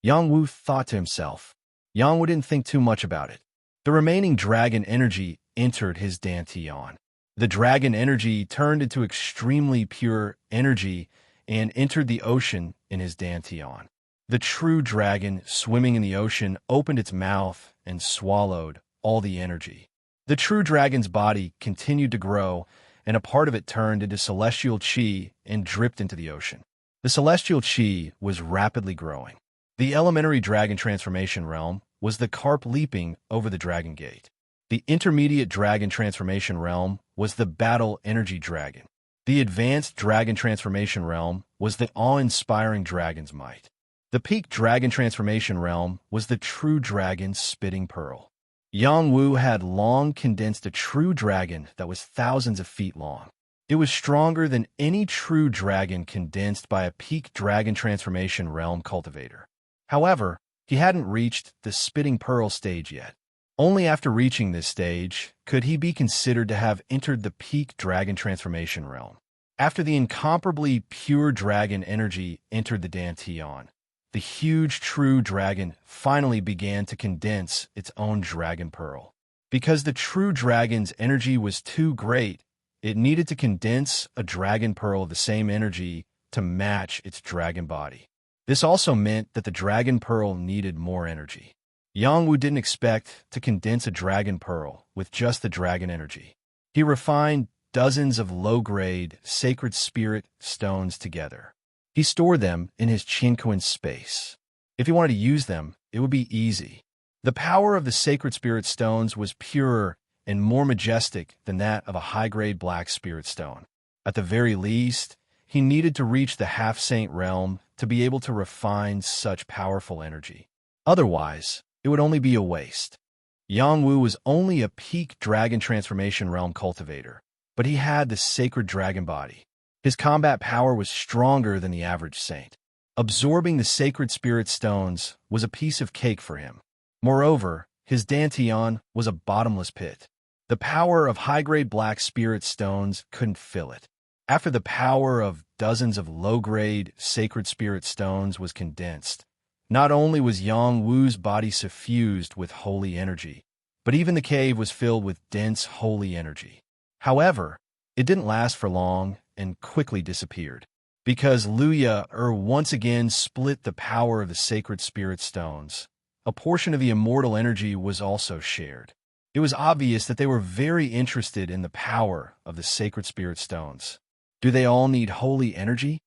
Yang Wu thought to himself. Yang Wu didn't think too much about it. The remaining dragon energy entered his dantian. The dragon energy turned into extremely pure energy and entered the ocean in his dantian. The true dragon swimming in the ocean opened its mouth and swallowed all the energy. The true dragon's body continued to grow, and a part of it turned into celestial qi and dripped into the ocean. The celestial qi was rapidly growing. The elementary dragon transformation realm was the carp leaping over the dragon gate. The intermediate dragon transformation realm was the battle energy dragon. The advanced dragon transformation realm was the awe-inspiring dragon's might. The peak dragon transformation realm was the true dragon's spitting pearl. Yang Wu had long condensed a true dragon that was thousands of feet long. It was stronger than any true dragon condensed by a peak dragon transformation realm cultivator. However, he hadn't reached the spitting pearl stage yet. Only after reaching this stage could he be considered to have entered the peak dragon transformation realm. After the incomparably pure dragon energy entered the dantian, the huge true dragon finally began to condense its own dragon pearl. Because the true dragon's energy was too great, it needed to condense a dragon pearl of the same energy to match its dragon body. This also meant that the dragon pearl needed more energy. Yang Wu didn't expect to condense a dragon pearl with just the dragon energy. He refined dozens of low-grade sacred spirit stones together. He stored them in his Qinquan space. If he wanted to use them, it would be easy. The power of the sacred spirit stones was purer and more majestic than that of a high-grade black spirit stone. At the very least, he needed to reach the half-saint realm to be able to refine such powerful energy. Otherwise, it would only be a waste. Yang Wu was only a peak dragon transformation realm cultivator, but he had the sacred dragon body. His combat power was stronger than the average saint. Absorbing the sacred spirit stones was a piece of cake for him. Moreover, his dantian was a bottomless pit. The power of high-grade black spirit stones couldn't fill it. After the power of dozens of low-grade sacred spirit stones was condensed, not only was Yang Wu's body suffused with holy energy, but even the cave was filled with dense holy energy. However, it didn't last for long, and quickly disappeared. Because Luya once again split the power of the sacred spirit stones, a portion of the immortal energy was also shared. It was obvious that they were very interested in the power of the sacred spirit stones. Do they all need holy energy?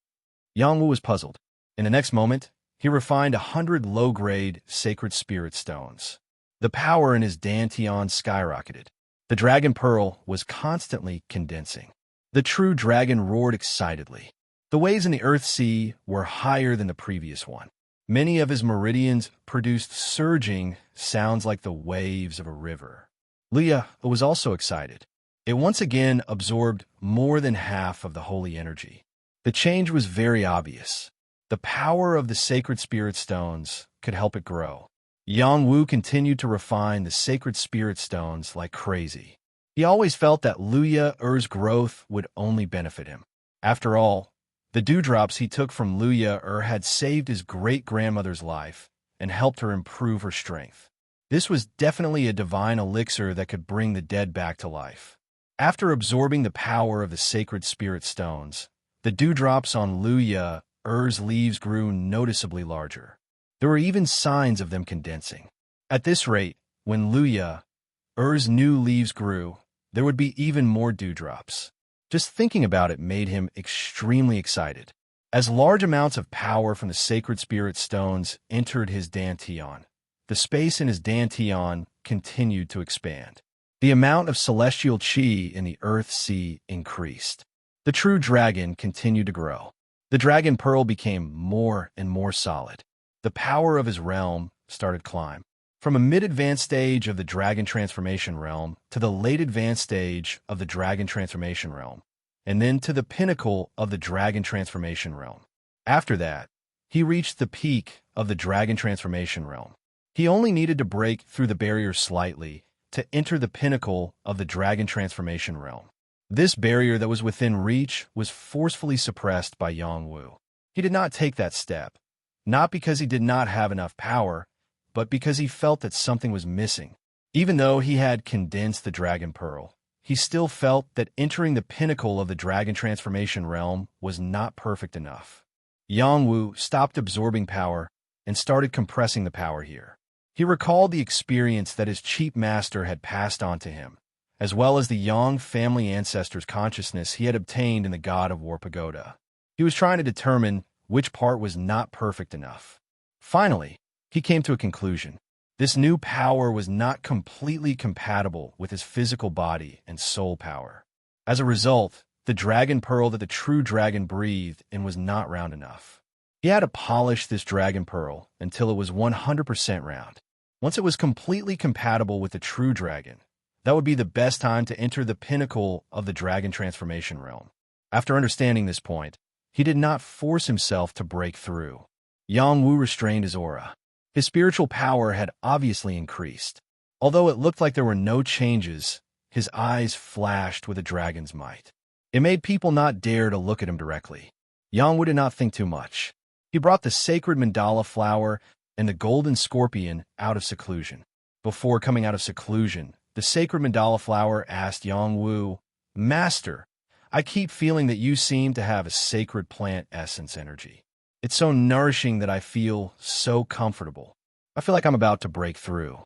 Yangwu was puzzled. In the next moment, he refined 100 low-grade sacred spirit stones. The power in his dantian skyrocketed. The dragon pearl was constantly condensing. The true dragon roared excitedly. The waves in the Earth Sea were higher than the previous one. Many of his meridians produced surging sounds like the waves of a river. Luya was also excited. It once again absorbed more than half of the holy energy. The change was very obvious. The power of the sacred spirit stones could help it grow. Yangwu continued to refine the sacred spirit stones like crazy. He always felt that Luya growth would only benefit him. After all, the dewdrops he took from Luya had saved his great-grandmother's life and helped her improve her strength. This was definitely a divine elixir that could bring the dead back to life. After absorbing the power of the sacred spirit stones, the dewdrops on Luya's leaves grew noticeably larger. There were even signs of them condensing. At this rate, when Luya's new leaves grew, there would be even more dewdrops. Just thinking about it made him extremely excited. As large amounts of power from the sacred spirit stones entered his dantian, the space in his dantian continued to expand. The amount of celestial chi in the Earth Sea increased. The true dragon continued to grow. The dragon pearl became more and more solid. The power of his realm started to climb. From a mid-advanced stage of the dragon transformation realm to the late advanced stage of the dragon transformation realm, and then to the pinnacle of the dragon transformation realm. After that, he reached the peak of the dragon transformation realm. He only needed to break through the barrier slightly to enter the pinnacle of the dragon transformation realm. This barrier that was within reach was forcefully suppressed by Yangwu. He did not take that step, not because he did not have enough power, but because he felt that something was missing. Even though he had condensed the dragon pearl, he still felt that entering the pinnacle of the dragon transformation realm was not perfect enough. Yangwu stopped absorbing power and started compressing the power here. He recalled the experience that his chief master had passed on to him, as well as the Yang family ancestors' consciousness he had obtained in the God of War Pagoda. He was trying to determine which part was not perfect enough. Finally, he came to a conclusion. This new power was not completely compatible with his physical body and soul power. As a result, the dragon pearl that the true dragon breathed in was not round enough. He had to polish this dragon pearl until it was 100% round. Once it was completely compatible with the true dragon, that would be the best time to enter the pinnacle of the dragon transformation realm. After understanding this point, he did not force himself to break through. Yangwu restrained his aura. His spiritual power had obviously increased. Although it looked like there were no changes, his eyes flashed with a dragon's might. It made people not dare to look at him directly. Yangwu did not think too much. He brought the sacred mandala flower and the golden scorpion out of seclusion. Before coming out of seclusion, the sacred mandala flower asked Yangwu, "Master, I keep feeling that you seem to have a sacred plant essence energy. It's so nourishing that I feel so comfortable. I feel like I'm about to break through.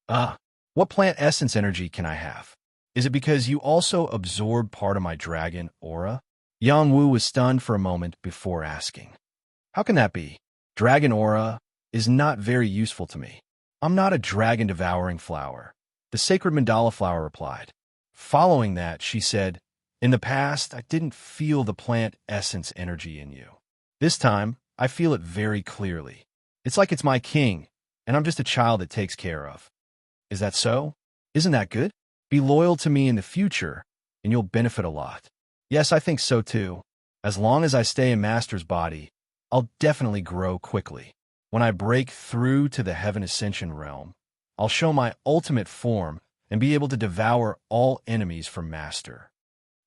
What plant essence energy can I have? Is it because you also absorb part of my dragon aura?" Yangwu was stunned for a moment before asking. "How can that be? Dragon aura is not very useful to me. I'm not a dragon-devouring flower," the sacred mandala flower replied. Following that, she said, "In the past, I didn't feel the plant essence energy in you. This time, I feel it very clearly. It's like it's my king, and I'm just a child it takes care of. Is that so? Isn't that good? Be loyal to me in the future, and you'll benefit a lot." "Yes, I think so too. As long as I stay in Master's body, I'll definitely grow quickly. When I break through to the Heaven Ascension realm, I'll show my ultimate form and be able to devour all enemies from Master."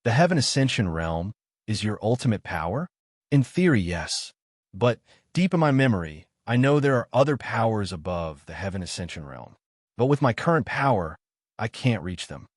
"The Heaven Ascension realm is your ultimate power?" "In theory, yes. But deep in my memory, I know there are other powers above the Heaven Ascension realm. But with my current power, I can't reach them."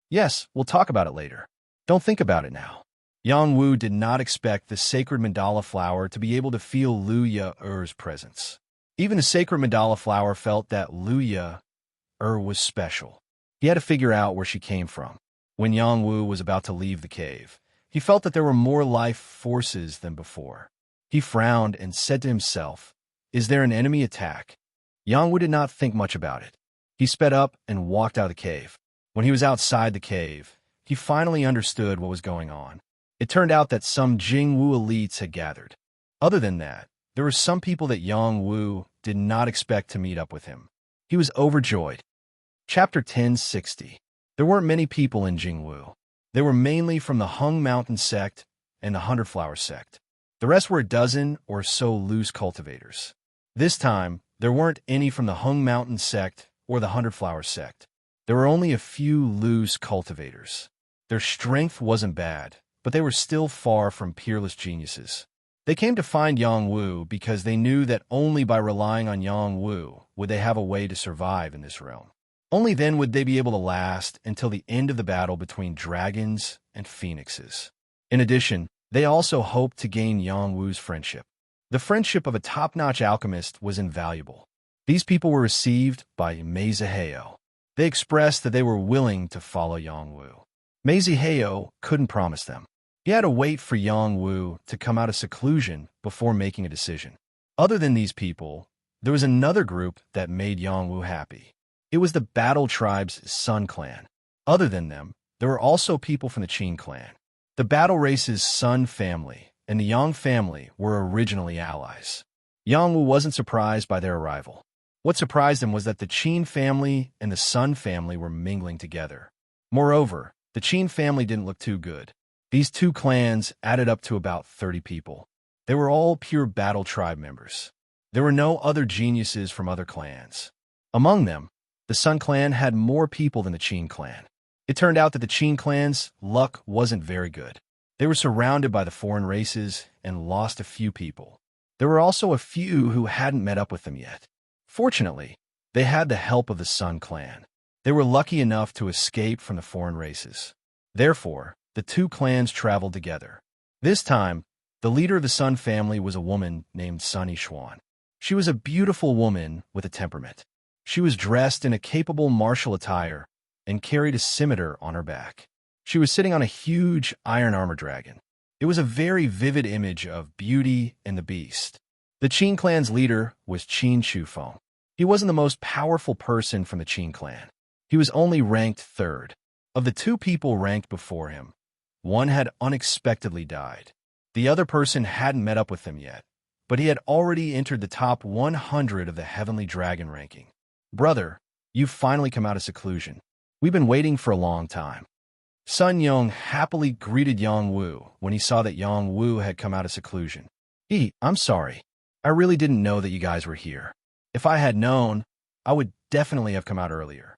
"Yes, we'll talk about it later. Don't think about it now." Yang Wu did not expect the sacred mandala flower to be able to feel Liu Ye-er's presence. Even the sacred mandala flower felt that Liu Ye-er was special. He had to figure out where she came from. When Yang Wu was about to leave the cave, he felt that there were more life forces than before. He frowned and said to himself, "Is there an enemy attack?" Yang Wu did not think much about it. He sped up and walked out of the cave. When he was outside the cave, he finally understood what was going on. It turned out that some Jingwu elites had gathered. Other than that, there were some people that Yang Wu did not expect to meet up with him. He was overjoyed. Chapter 1060. There weren't many people in Jingwu. They were mainly from the Hung Mountain sect and the Hunterflower sect. The rest were a dozen or so loose cultivators. This time, there weren't any from the Hung Mountain sect or the Hunterflower sect. There were only a few loose cultivators. Their strength wasn't bad, but they were still far from peerless geniuses. They came to find Yang Wu because they knew that only by relying on Yang Wu would they have a way to survive in this realm. Only then would they be able to last until the end of the battle between dragons and phoenixes. In addition, they also hoped to gain Yang Wu's friendship. The friendship of a top-notch alchemist was invaluable. These people were received by Meiziheo. They expressed that they were willing to follow Yang Wu. Meiziheo couldn't promise them. He had to wait for Yang Wu to come out of seclusion before making a decision. Other than these people, there was another group that made Yang Wu happy. It was the Battle Tribe's Sun Clan. Other than them, there were also people from the Qin clan. The Battle Race's Sun family and the Yang family were originally allies. Yang Wu wasn't surprised by their arrival. What surprised him was that the Qin family and the Sun family were mingling together. Moreover, the Qin family didn't look too good. These two clans added up to about 30 people. They were all pure Battle Tribe members. There were no other geniuses from other clans. Among them, the Sun clan had more people than the Qin clan. It turned out that the Qin clan's luck wasn't very good. They were surrounded by the foreign races and lost a few people. There were also a few who hadn't met up with them yet. Fortunately, they had the help of the Sun clan. They were lucky enough to escape from the foreign races. Therefore, the two clans traveled together. This time, the leader of the Sun family was a woman named Sun Yixuan. She was a beautiful woman with a temperament. She was dressed in a capable martial attire and carried a scimitar on her back. She was sitting on a huge iron armor dragon. It was a very vivid image of Beauty and the Beast. The Qin clan's leader was Qin Shufeng. He wasn't the most powerful person from the Qin clan. He was only ranked third. Of the two people ranked before him, one had unexpectedly died. The other person hadn't met up with him yet, but he had already entered the top 100 of the Heavenly Dragon ranking. "Brother, you've finally come out of seclusion. We've been waiting for a long time." Sun Yong happily greeted Yang Wu when he saw that Yang Wu had come out of seclusion. I'm sorry. I really didn't know that you guys were here. If I had known, I would definitely have come out earlier."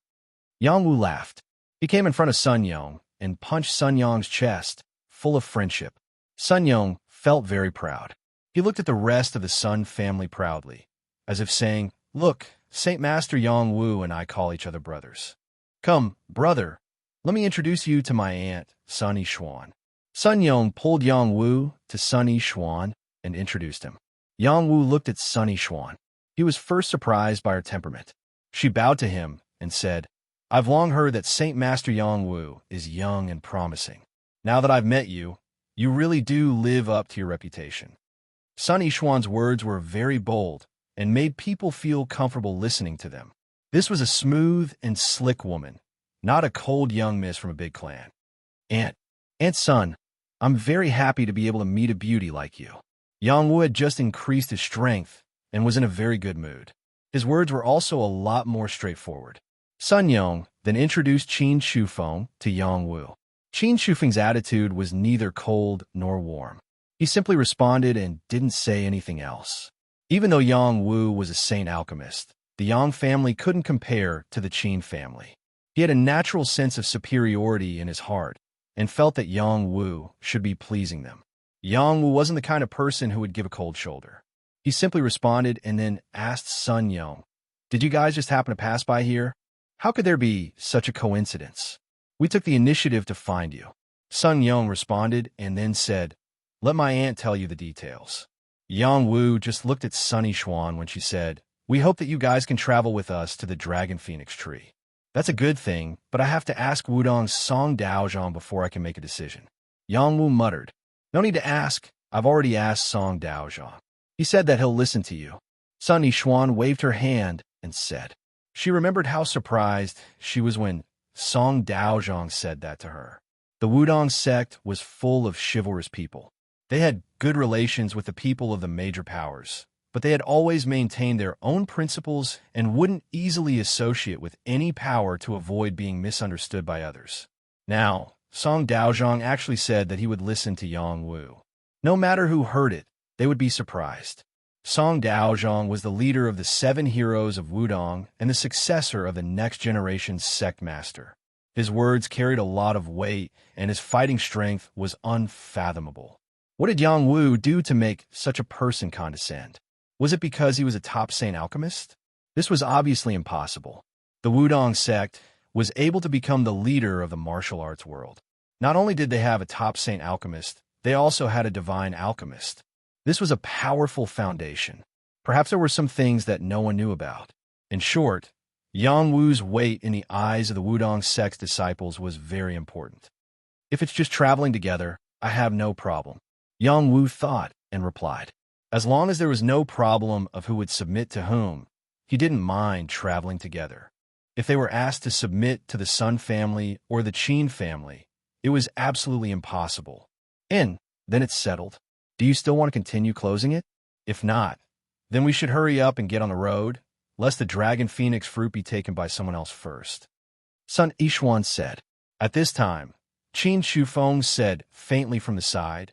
Yang Wu laughed. He came in front of Sun Yong and punched Sun Yong's chest, full of friendship. Sun Yong felt very proud. He looked at the rest of the Sun family proudly, as if saying, "Look, Saint Master Yang Wu and I call each other brothers. Come, brother, let me introduce you to my aunt, Sun Yixuan." Sun Yong pulled Yang Wu to Sun Yixuan and introduced him. Yang Wu looked at Sun Yixuan. He was first surprised by her temperament. She bowed to him and said, "I've long heard that Saint Master Yang Wu is young and promising. Now that I've met you, you really do live up to your reputation." Sun Yixuan's words were very bold and made people feel comfortable listening to them. This was a smooth and slick woman, not a cold young miss from a big clan. Aunt Sun, I'm very happy to be able to meet a beauty like you." Yang Wu had just increased his strength and was in a very good mood. His words were also a lot more straightforward. Sun Yong then introduced Qin Shufeng to Yang Wu. Qin Shufeng's attitude was neither cold nor warm. He simply responded and didn't say anything else. Even though Yang Wu was a saint alchemist, the Yang family couldn't compare to the Qin family. He had a natural sense of superiority in his heart and felt that Yang Wu should be pleasing them. Yang Wu wasn't the kind of person who would give a cold shoulder. He simply responded and then asked Sun Yong, "Did you guys just happen to pass by here? How could there be such a coincidence? We took the initiative to find you." Sun Yong responded and then said, "Let my aunt tell you the details." Yang Wu just looked at Sunny Xuan when she said, "We hope that you guys can travel with us to the Dragon Phoenix Tree." "That's a good thing, but I have to ask Wudong's Song Daozhong before I can make a decision." Yang Wu muttered, "No need to ask. I've already asked Song Daozhong. He said that he'll listen to you." Sunny Xuan waved her hand and said. She remembered how surprised she was when Song Daozhong said that to her. The Wudong sect was full of chivalrous people. They had good relations with the people of the major powers, but they had always maintained their own principles and wouldn't easily associate with any power to avoid being misunderstood by others. Now, Song Daozhong actually said that he would listen to Yang Wu. No matter who heard it, they would be surprised. Song Daozhong was the leader of the 7 heroes of Wudong and the successor of the next generation's sect master. His words carried a lot of weight, and his fighting strength was unfathomable. What did Yang Wu do to make such a person condescend? Was it because he was a top saint alchemist? This was obviously impossible. The Wudong sect was able to become the leader of the martial arts world. Not only did they have a top saint alchemist, they also had a divine alchemist. This was a powerful foundation. Perhaps there were some things that no one knew about. In short, Yang Wu's weight in the eyes of the Wudong sect's disciples was very important. If it's just traveling together, I have no problem. Yang Wu thought and replied. As long as there was no problem of who would submit to whom, he didn't mind traveling together. If they were asked to submit to the Sun family or the Qin family, it was absolutely impossible. And then it's settled. Do you still want to continue closing it? If not, then we should hurry up and get on the road, lest the Dragon Phoenix fruit be taken by someone else first. Sun Yishuan said. At this time, Qin Shufeng said faintly from the side,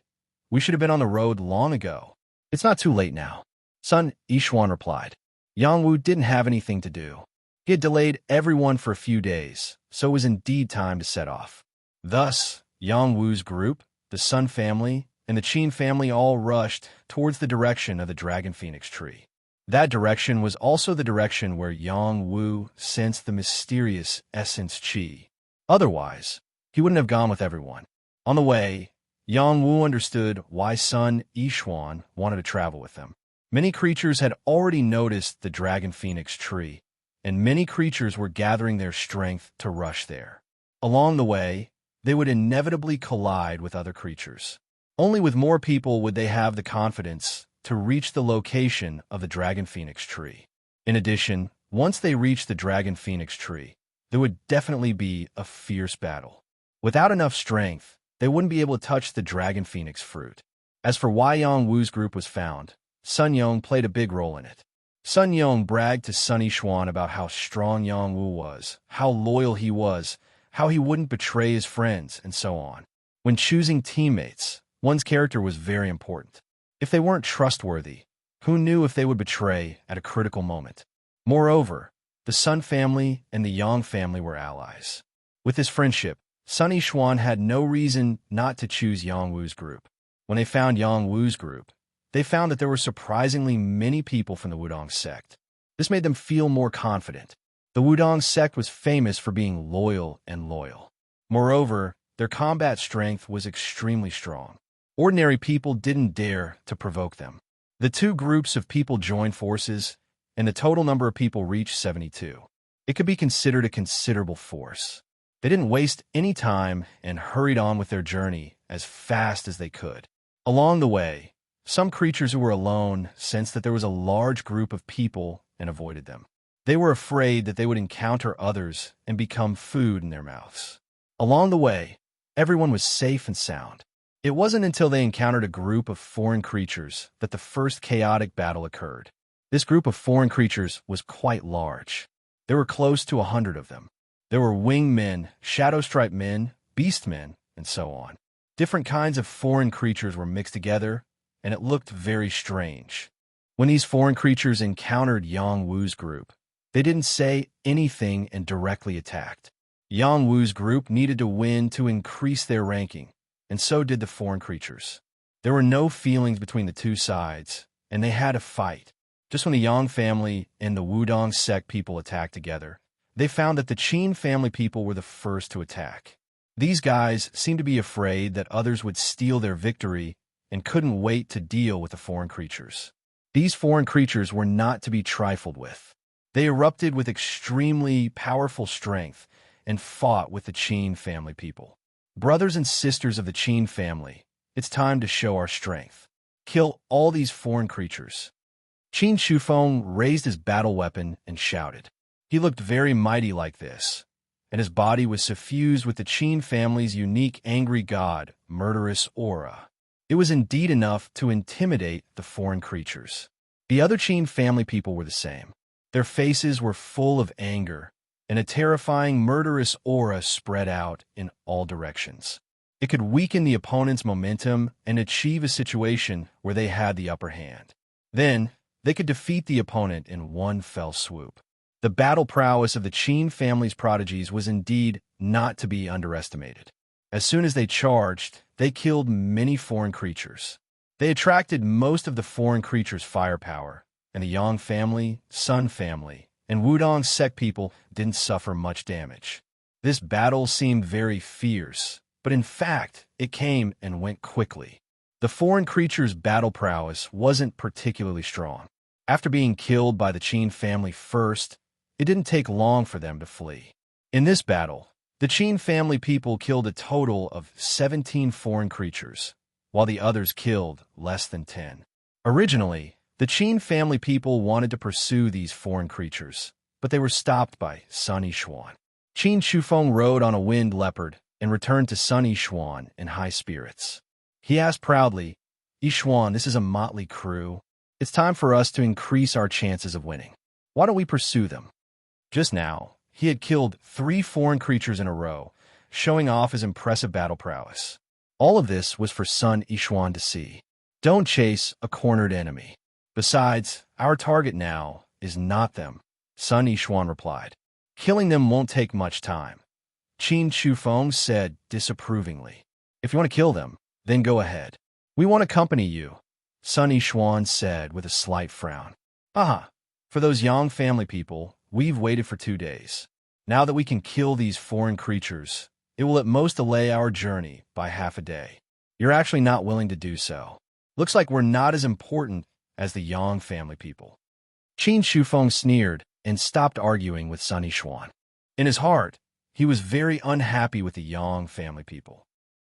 "We should have been on the road long ago. It's not too late now." Sun Yishuan replied. Yang Wu didn't have anything to do. He had delayed everyone for a few days, so it was indeed time to set off. Thus, Yang Wu's group, the Sun family, and the Qin family all rushed towards the direction of the Dragon Phoenix tree. That direction was also the direction where Yang Wu sensed the mysterious essence Qi. Otherwise, he wouldn't have gone with everyone. On the way, Yang Wu understood why Sun Yishuan wanted to travel with them. Many creatures had already noticed the Dragon Phoenix tree, and many creatures were gathering their strength to rush there. Along the way, they would inevitably collide with other creatures. Only with more people would they have the confidence to reach the location of the Dragon Phoenix tree. In addition, once they reached the Dragon Phoenix tree, there would definitely be a fierce battle. Without enough strength, they wouldn't be able to touch the Dragon Phoenix fruit. As for why Yang Wu's group was found, Sun Yong played a big role in it. Sun Yong bragged to Sunny Xuan about how strong Yang Wu was, how loyal he was, how he wouldn't betray his friends, and so on. When choosing teammates, one's character was very important. If they weren't trustworthy, who knew if they would betray at a critical moment? Moreover, the Sun family and the Yang family were allies. With this friendship, Sunny Xuan had no reason not to choose Yang Wu's group. When they found Yang Wu's group, they found that there were surprisingly many people from the Wudong sect. This made them feel more confident. The Wudong sect was famous for being loyal and loyal. Moreover, their combat strength was extremely strong. Ordinary people didn't dare to provoke them. The two groups of people joined forces, and the total number of people reached 72. It could be considered a considerable force. They didn't waste any time and hurried on with their journey as fast as they could. Along the way, some creatures who were alone sensed that there was a large group of people and avoided them. They were afraid that they would encounter others and become food in their mouths. Along the way, everyone was safe and sound. It wasn't until they encountered a group of foreign creatures that the first chaotic battle occurred. This group of foreign creatures was quite large. There were close to 100 of them. There were winged men, shadow-striped men, beast men, and so on. Different kinds of foreign creatures were mixed together, and it looked very strange. When these foreign creatures encountered Yang Wu's group, they didn't say anything and directly attacked. Yang Wu's group needed to win to increase their ranking, and so did the foreign creatures. There were no feelings between the two sides, and they had a fight. Just when the Yang family and the Wudong sect people attacked together, they found that the Qin family people were the first to attack. These guys seemed to be afraid that others would steal their victory and couldn't wait to deal with the foreign creatures. These foreign creatures were not to be trifled with. They erupted with extremely powerful strength and fought with the Qin family people. Brothers and sisters of the Qin family, it's time to show our strength. Kill all these foreign creatures. Qin Shufeng raised his battle weapon and shouted. He looked very mighty like this, and his body was suffused with the Qin family's unique angry god, murderous aura. It was indeed enough to intimidate the foreign creatures. The other Qin family people were the same. Their faces were full of anger, and a terrifying murderous aura spread out in all directions. It could weaken the opponent's momentum and achieve a situation where they had the upper hand. Then, they could defeat the opponent in one fell swoop. The battle prowess of the Qin family's prodigies was indeed not to be underestimated. As soon as they charged, they killed many foreign creatures. They attracted most of the foreign creatures' firepower, and the Yang family, Sun family, and Wudong sect people didn't suffer much damage. This battle seemed very fierce, but in fact, it came and went quickly. The foreign creatures' battle prowess wasn't particularly strong. After being killed by the Qin family first, it didn't take long for them to flee. In this battle, the Qin family people killed a total of 17 foreign creatures, while the others killed less than 10. Originally, the Qin family people wanted to pursue these foreign creatures, but they were stopped by Sun Yishuan. Qin Shufeng rode on a winged leopard and returned to Sun Yishuan in high spirits. He asked proudly, "Yishuan, this is a motley crew. It's time for us to increase our chances of winning. Why don't we pursue them?" Just now, he had killed 3 foreign creatures in a row, showing off his impressive battle prowess. All of this was for Sun Yishuan to see. Don't chase a cornered enemy. Besides, our target now is not them, Sun Yishuan replied. Killing them won't take much time. Qin Shufeng said disapprovingly. If you want to kill them, then go ahead. We won't accompany you, Sun Yishuan said with a slight frown. Aha, for those Yang family people, we've waited for 2 days. Now that we can kill these foreign creatures, it will at most delay our journey by half a day. You're actually not willing to do so. Looks like we're not as important as the Yang family people. Qin Shufeng sneered and stopped arguing with Sun Yishuan. In his heart, he was very unhappy with the Yang family people.